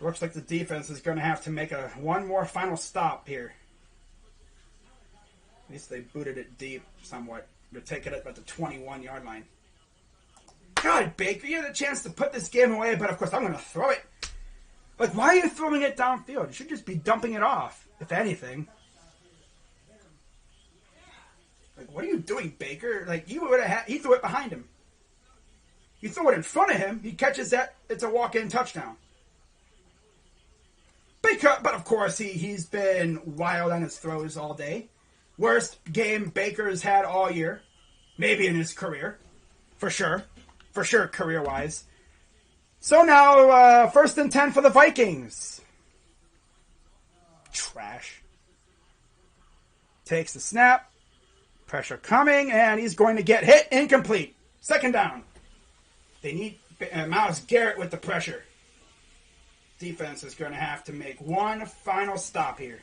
A: Looks like the defense is going to have to make one more final stop here. At least they booted it deep somewhat. They're taking it at the 21-yard line. God, Baker, you had a chance to put this game away, but of course I'm going to throw it. Like, why are you throwing it downfield? You should just be dumping it off, if anything. Like, what are you doing, Baker? Like, he threw it behind him. You throw it in front of him, he catches that, it's a walk-in touchdown. But of course, he's been wild on his throws all day. Worst game Baker's had all year. Maybe in his career. For sure. For sure, career-wise. So now, 1st and 10 for the Vikings. Trash. Takes the snap. Pressure coming, and he's going to get hit. Incomplete. 2nd down. They need Myles Garrett with the pressure. Defense is going to have to make one final stop here.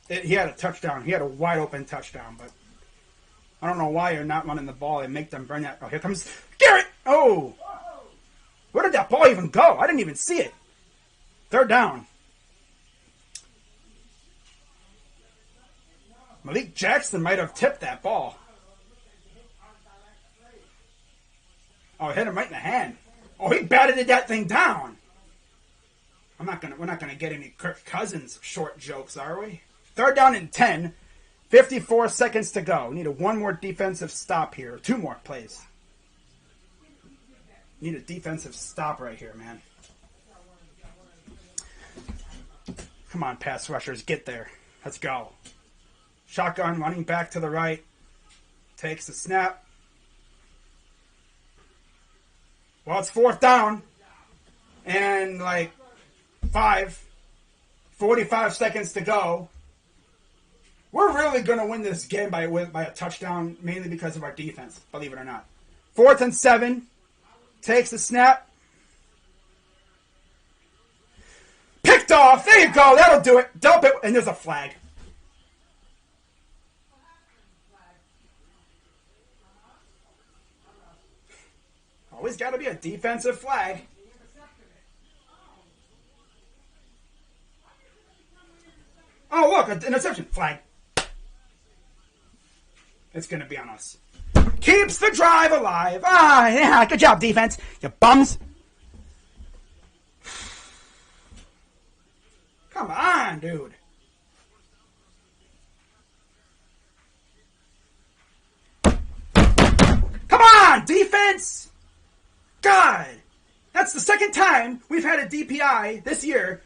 A: He had a touchdown. He had a wide open touchdown, but I don't know why you're not running the ball and make them bring that. Oh, here comes Garrett. Oh. Where did that ball even go? I didn't even see it. 3rd down. Malik Jackson might have tipped that ball. Oh, hit him right in the hand. Oh, he batted that thing down. We're not gonna get any Kirk Cousins short jokes, are we? 3rd down and 10. 54 seconds to go. Need one more defensive stop here. 2 more plays. Need a defensive stop right here, man. Come on, pass rushers. Get there. Let's go. Shotgun running back to the right. Takes the snap. Well, it's 4th down. And 45 seconds to go. We're really going to win this game by a touchdown, mainly because of our defense, believe it or not. 4th and 7. Takes the snap. Picked off. There you go. That'll do it. Dump it. And there's a flag. Always got to be a defensive flag. Oh, look, an interception. Flag. It's going to be on us. Keeps the drive alive. Ah, yeah, good job, defense. You bums. Come on, dude. Come on, defense. God. That's the second time we've had a DPI this year.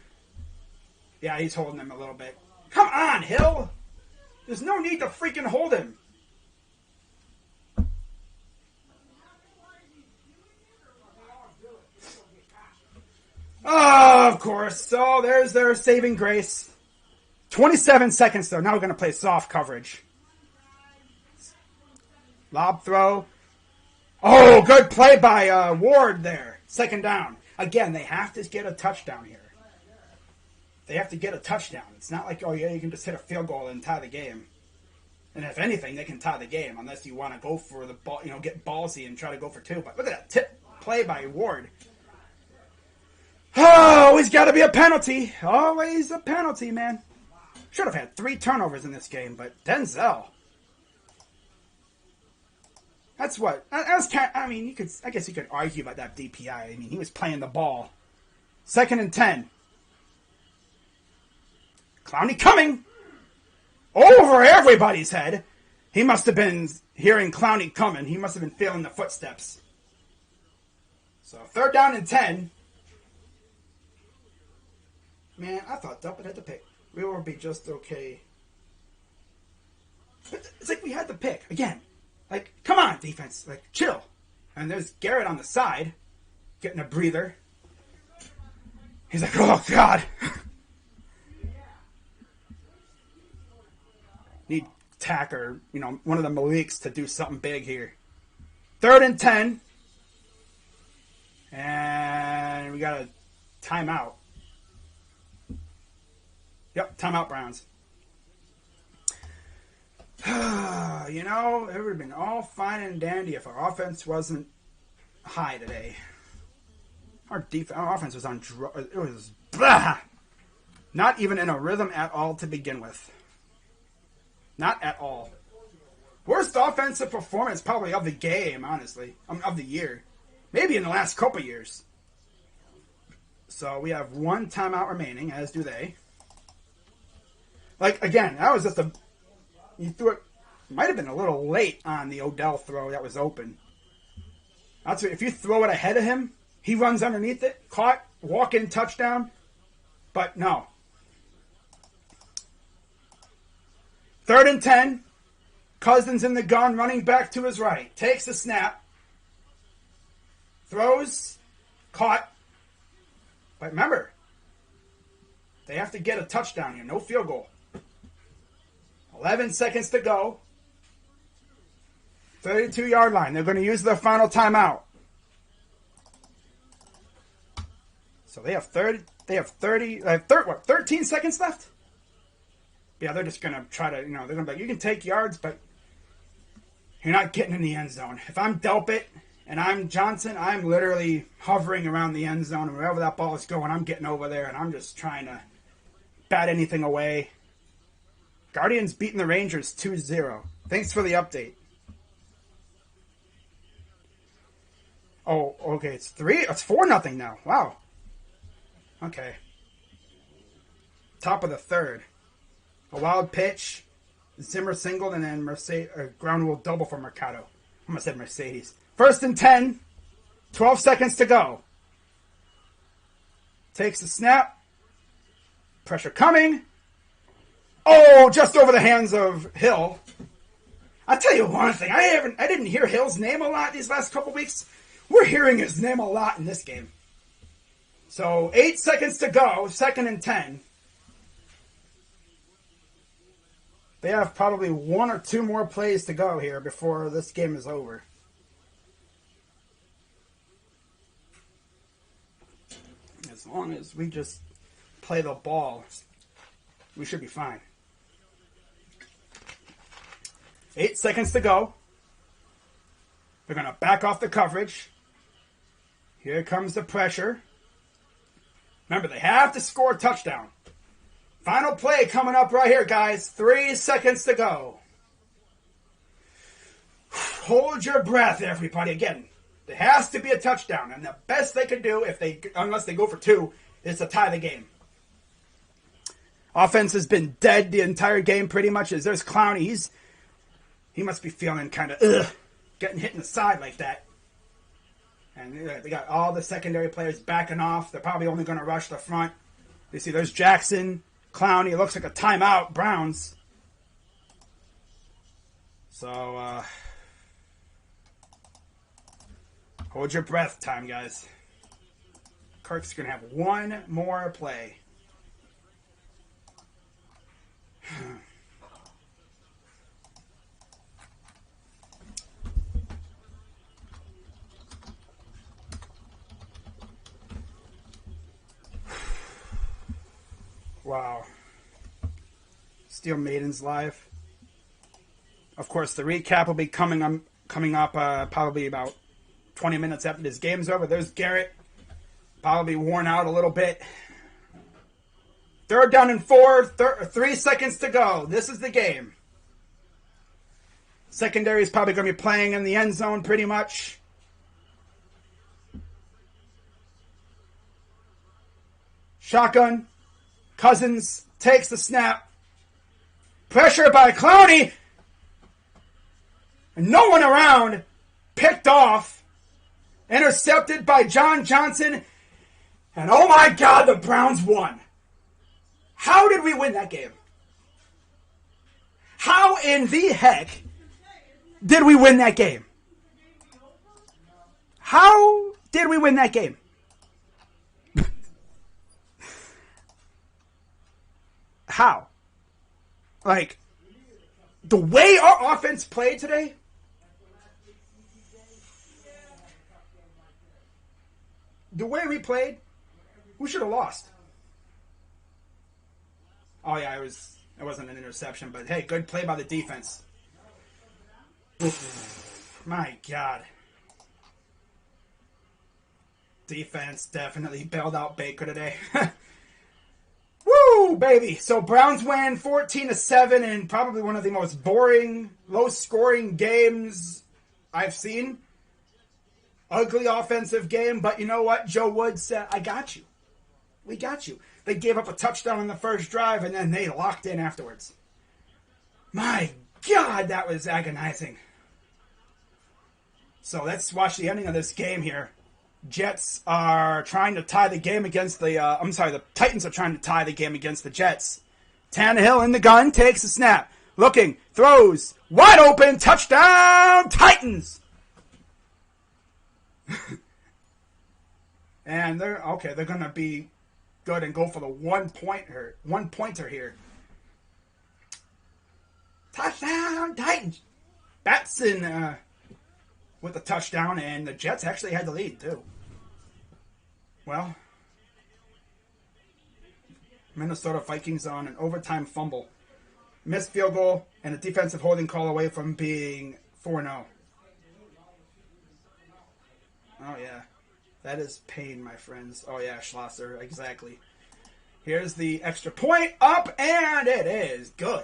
A: Yeah, he's holding him a little bit. Come on, Hill. There's no need to freaking hold him. Oh, of course. So there's their saving grace. 27 seconds, though. Now we're going to play soft coverage. Lob throw. Oh, good play by Ward there. 2nd down. Again, they have to get a touchdown here. They have to get a touchdown. It's not like, oh, yeah, you can just hit a field goal and tie the game. And if anything, they can tie the game unless you want to go for the ball, get ballsy and try to go for 2. But look at that tip play by Ward. Oh, always got to be a penalty. Always a penalty, man. Should have had 3 turnovers in this game, but Denzel. That's what. I mean, I guess you could argue about that DPI. I mean, he was playing the ball. 2nd and 10. Clowney coming. Over everybody's head. He must have been hearing Clowney coming. He must have been feeling the footsteps. So 3rd down and 10. Man, I thought Dumpin had the pick. We will be just okay. But it's like we had the pick. Again. Come on, defense. Chill. And there's Garrett on the side. Getting a breather. He's like, oh, God. Need Tack or, one of the Maliks to do something big here. 3rd and 10. And we got a timeout. Yep, timeout, Browns. It would have been all fine and dandy if our offense wasn't high today. Our offense was on. It was not even in a rhythm at all to begin with. Not at all. Worst offensive performance probably of the game, honestly, of the year, maybe in the last couple years. So we have 1 timeout remaining, as do they. Again, that was just you threw it. Might have been a little late on the Odell throw that was open. That's if you throw it ahead of him, he runs underneath it, caught, walk-in touchdown. But no. 3rd and 10. Cousins in the gun, running back to his right. Takes the snap. Throws. Caught. But remember, they have to get a touchdown here. No field goal. 11 seconds to go. 32-yard line. They're going to use their final timeout. So they have 13 seconds left? Yeah, they're just going to try to, they're going to be like, you can take yards, but you're not getting in the end zone. If I'm Delpit and I'm Johnson, I'm literally hovering around the end zone, and wherever that ball is going, I'm getting over there, and I'm just trying to bat anything away. Guardians beating the Rangers 2-0. Thanks for the update. Oh, okay, it's 4-0 now. Wow. Okay. Top of the 3rd. A wild pitch. Zimmer singled, and then ground rule double for Mercado. I almost said Mercedes. 1st and 10. 12 seconds to go. Takes the snap. Pressure coming. Oh, just over the hands of Hill. I'll tell you one thing. I didn't hear Hill's name a lot these last couple weeks. We're hearing his name a lot in this game. So 8 seconds to go, 2nd and 10. They have probably 1 or 2 more plays to go here before this game is over. As long as we just play the ball, we should be fine. 8 seconds to go. They're going to back off the coverage. Here comes the pressure. Remember, they have to score a touchdown. Final play coming up right here, guys. 3 seconds to go. Hold your breath, everybody. Again, there has to be a touchdown. And the best they can do, unless they go for 2, is to tie the game. Offense has been dead the entire game pretty much. As there's Clowney. He must be feeling kind of, getting hit in the side like that. And they got all the secondary players backing off. They're probably only going to rush the front. You see, there's Jackson, Clowney. It looks like a timeout, Browns. So, hold your breath time, guys. Kirk's going to have 1 more play. Wow. Steel Maiden's live. Of course, the recap will be coming up probably about 20 minutes after this game's over. There's Garrett. Probably worn out a little bit. 3rd down and 4. 3 seconds to go. This is the game. Secondary is probably going to be playing in the end zone pretty much. Shotgun. Cousins takes the snap. Pressure by Clowney. And no one around. Picked off. Intercepted by John Johnson. And oh my God, the Browns won. How did we win that game? How in the heck did we win that game? How did we win that game? How? Like, the way our offense played today, the way we played, we should have lost. Oh yeah, it wasn't an interception, but hey, good play by the defense. My God. Defense definitely bailed out Baker today. Woo, baby. So Browns win 14-7 in probably one of the most boring, low-scoring games I've seen. Ugly offensive game, but you know what? Joe Woods said, I got you. We got you. They gave up a touchdown on the first drive, and then they locked in afterwards. My God, that was agonizing. So let's watch the ending of this game here. Jets are trying to tie the game against the Titans are trying to tie the game against the Jets. Tannehill in the gun, takes a snap. Looking, throws, wide open, touchdown, Titans! And they're going to be good and go for the 1-pointer here. Touchdown, Titans! Batson with the touchdown, and the Jets actually had the lead, too. Well, Minnesota Vikings on an overtime fumble. Missed field goal and a defensive holding call away from being 4-0. Oh, yeah. That is pain, my friends. Oh, yeah, Schlosser, exactly. Here's the extra point up, and it is good.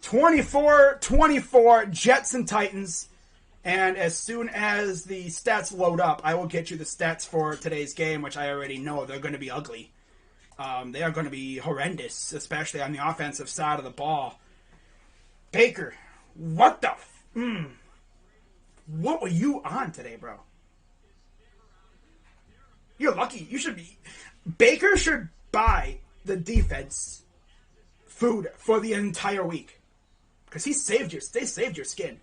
A: 24-24, Jets and Titans. And as soon as the stats load up, I will get you the stats for today's game, which I already know they're going to be ugly. They are going to be horrendous, especially on the offensive side of the ball. Baker, what the... What were you on today, bro? You're lucky. You should be... Baker should buy the defense food for the entire week. Because they saved your skin.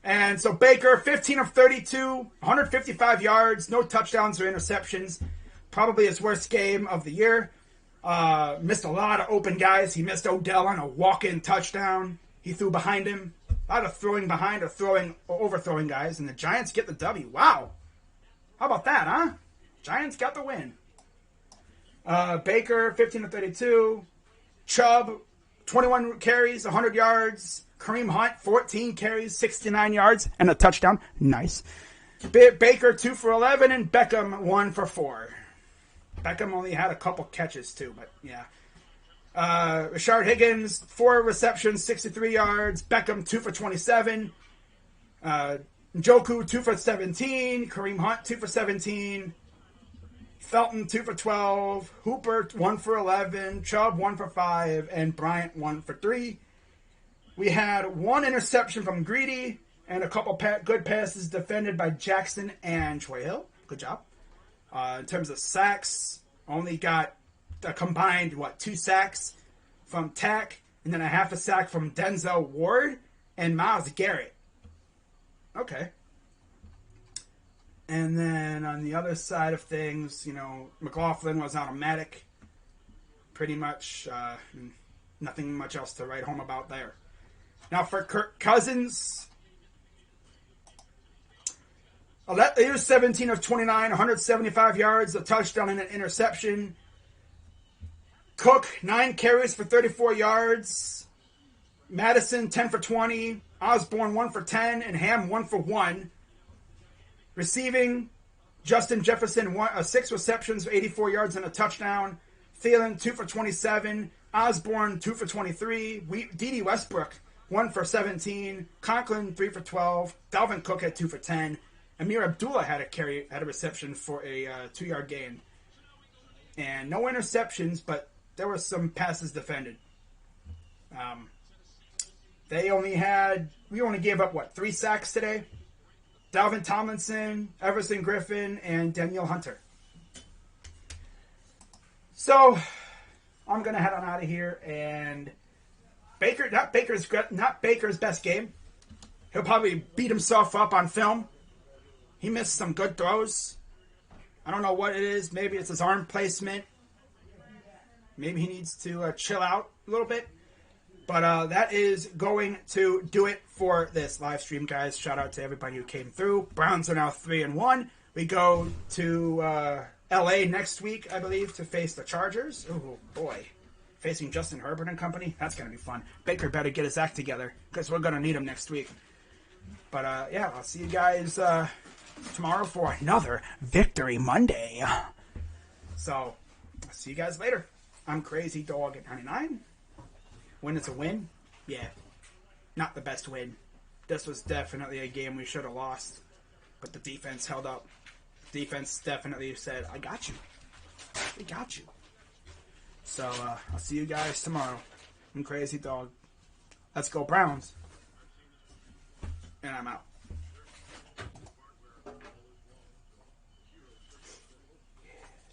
A: And so Baker, 15 of 32, 155 yards, no touchdowns or interceptions. Probably his worst game of the year. Missed a lot of open guys. He missed Odell on a walk-in touchdown. He threw behind him. A lot of throwing behind or overthrowing guys. And the Giants get the W. Wow. How about that, huh? Giants got the win. Baker, 15 of 32. Chubb, 21 carries, 100 yards. Kareem Hunt, 14 carries, 69 yards, and a touchdown. Nice. Baker, 2 for 11, and Beckham, 1 for 4. Beckham only had a couple catches, too, but yeah. Rashard Higgins, 4 receptions, 63 yards. Beckham, 2 for 27. Njoku, 2 for 17. Kareem Hunt, 2 for 17. Felton, 2 for 12. Hooper, 1 for 11. Chubb, 1 for 5. And Bryant, 1 for 3. We had 1 interception from Greedy and a couple good passes defended by Jackson and Troy Hill. Good job. In terms of sacks, only got a combined, 2 sacks from Tack, and then a half a sack from Denzel Ward and Myles Garrett. Okay. And then on the other side of things, McLaughlin was automatic. Pretty much nothing much else to write home about there. Now for Kirk Cousins, he was 17 of 29, 175 yards, a touchdown and an interception. Cook, 9 carries for 34 yards. Madison, 10 for 20. Osborne, 1 for 10. And Ham, 1 for 1. Receiving, Justin Jefferson, 6 receptions, 84 yards and a touchdown. Thielen, 2 for 27. Osborne, 2 for 23. D.D. Westbrook, 1 for 17. Conklin, 3 for 12. Dalvin Cook had 2 for 10. Amir Abdullah had a reception for a 2-yard gain. And no interceptions, but there were some passes defended. We only gave up, 3 sacks today? Dalvin Tomlinson, Everson Griffin, and Danielle Hunter. So, I'm going to head on out of here, and not Baker's best game. He'll probably beat himself up on film. He missed some good throws. I don't know what it is. Maybe it's his arm placement. Maybe he needs to chill out a little bit. But that is going to do it for this live stream, guys. Shout out to everybody who came through. Browns are now 3-1. We go to L.A. next week, I believe, to face the Chargers. Oh, boy. Facing Justin Herbert and company. That's going to be fun. Baker better get his act together because we're going to need him next week. But, I'll see you guys tomorrow for another Victory Monday. So, I'll see you guys later. I'm Crazy Dog at 99. Win is a win? Yeah. Not the best win. This was definitely a game we should have lost. But the defense held up. Defense definitely said, I got you. We got you. So, I'll see you guys tomorrow. I'm Crazy Dog. Let's go Browns. And I'm out.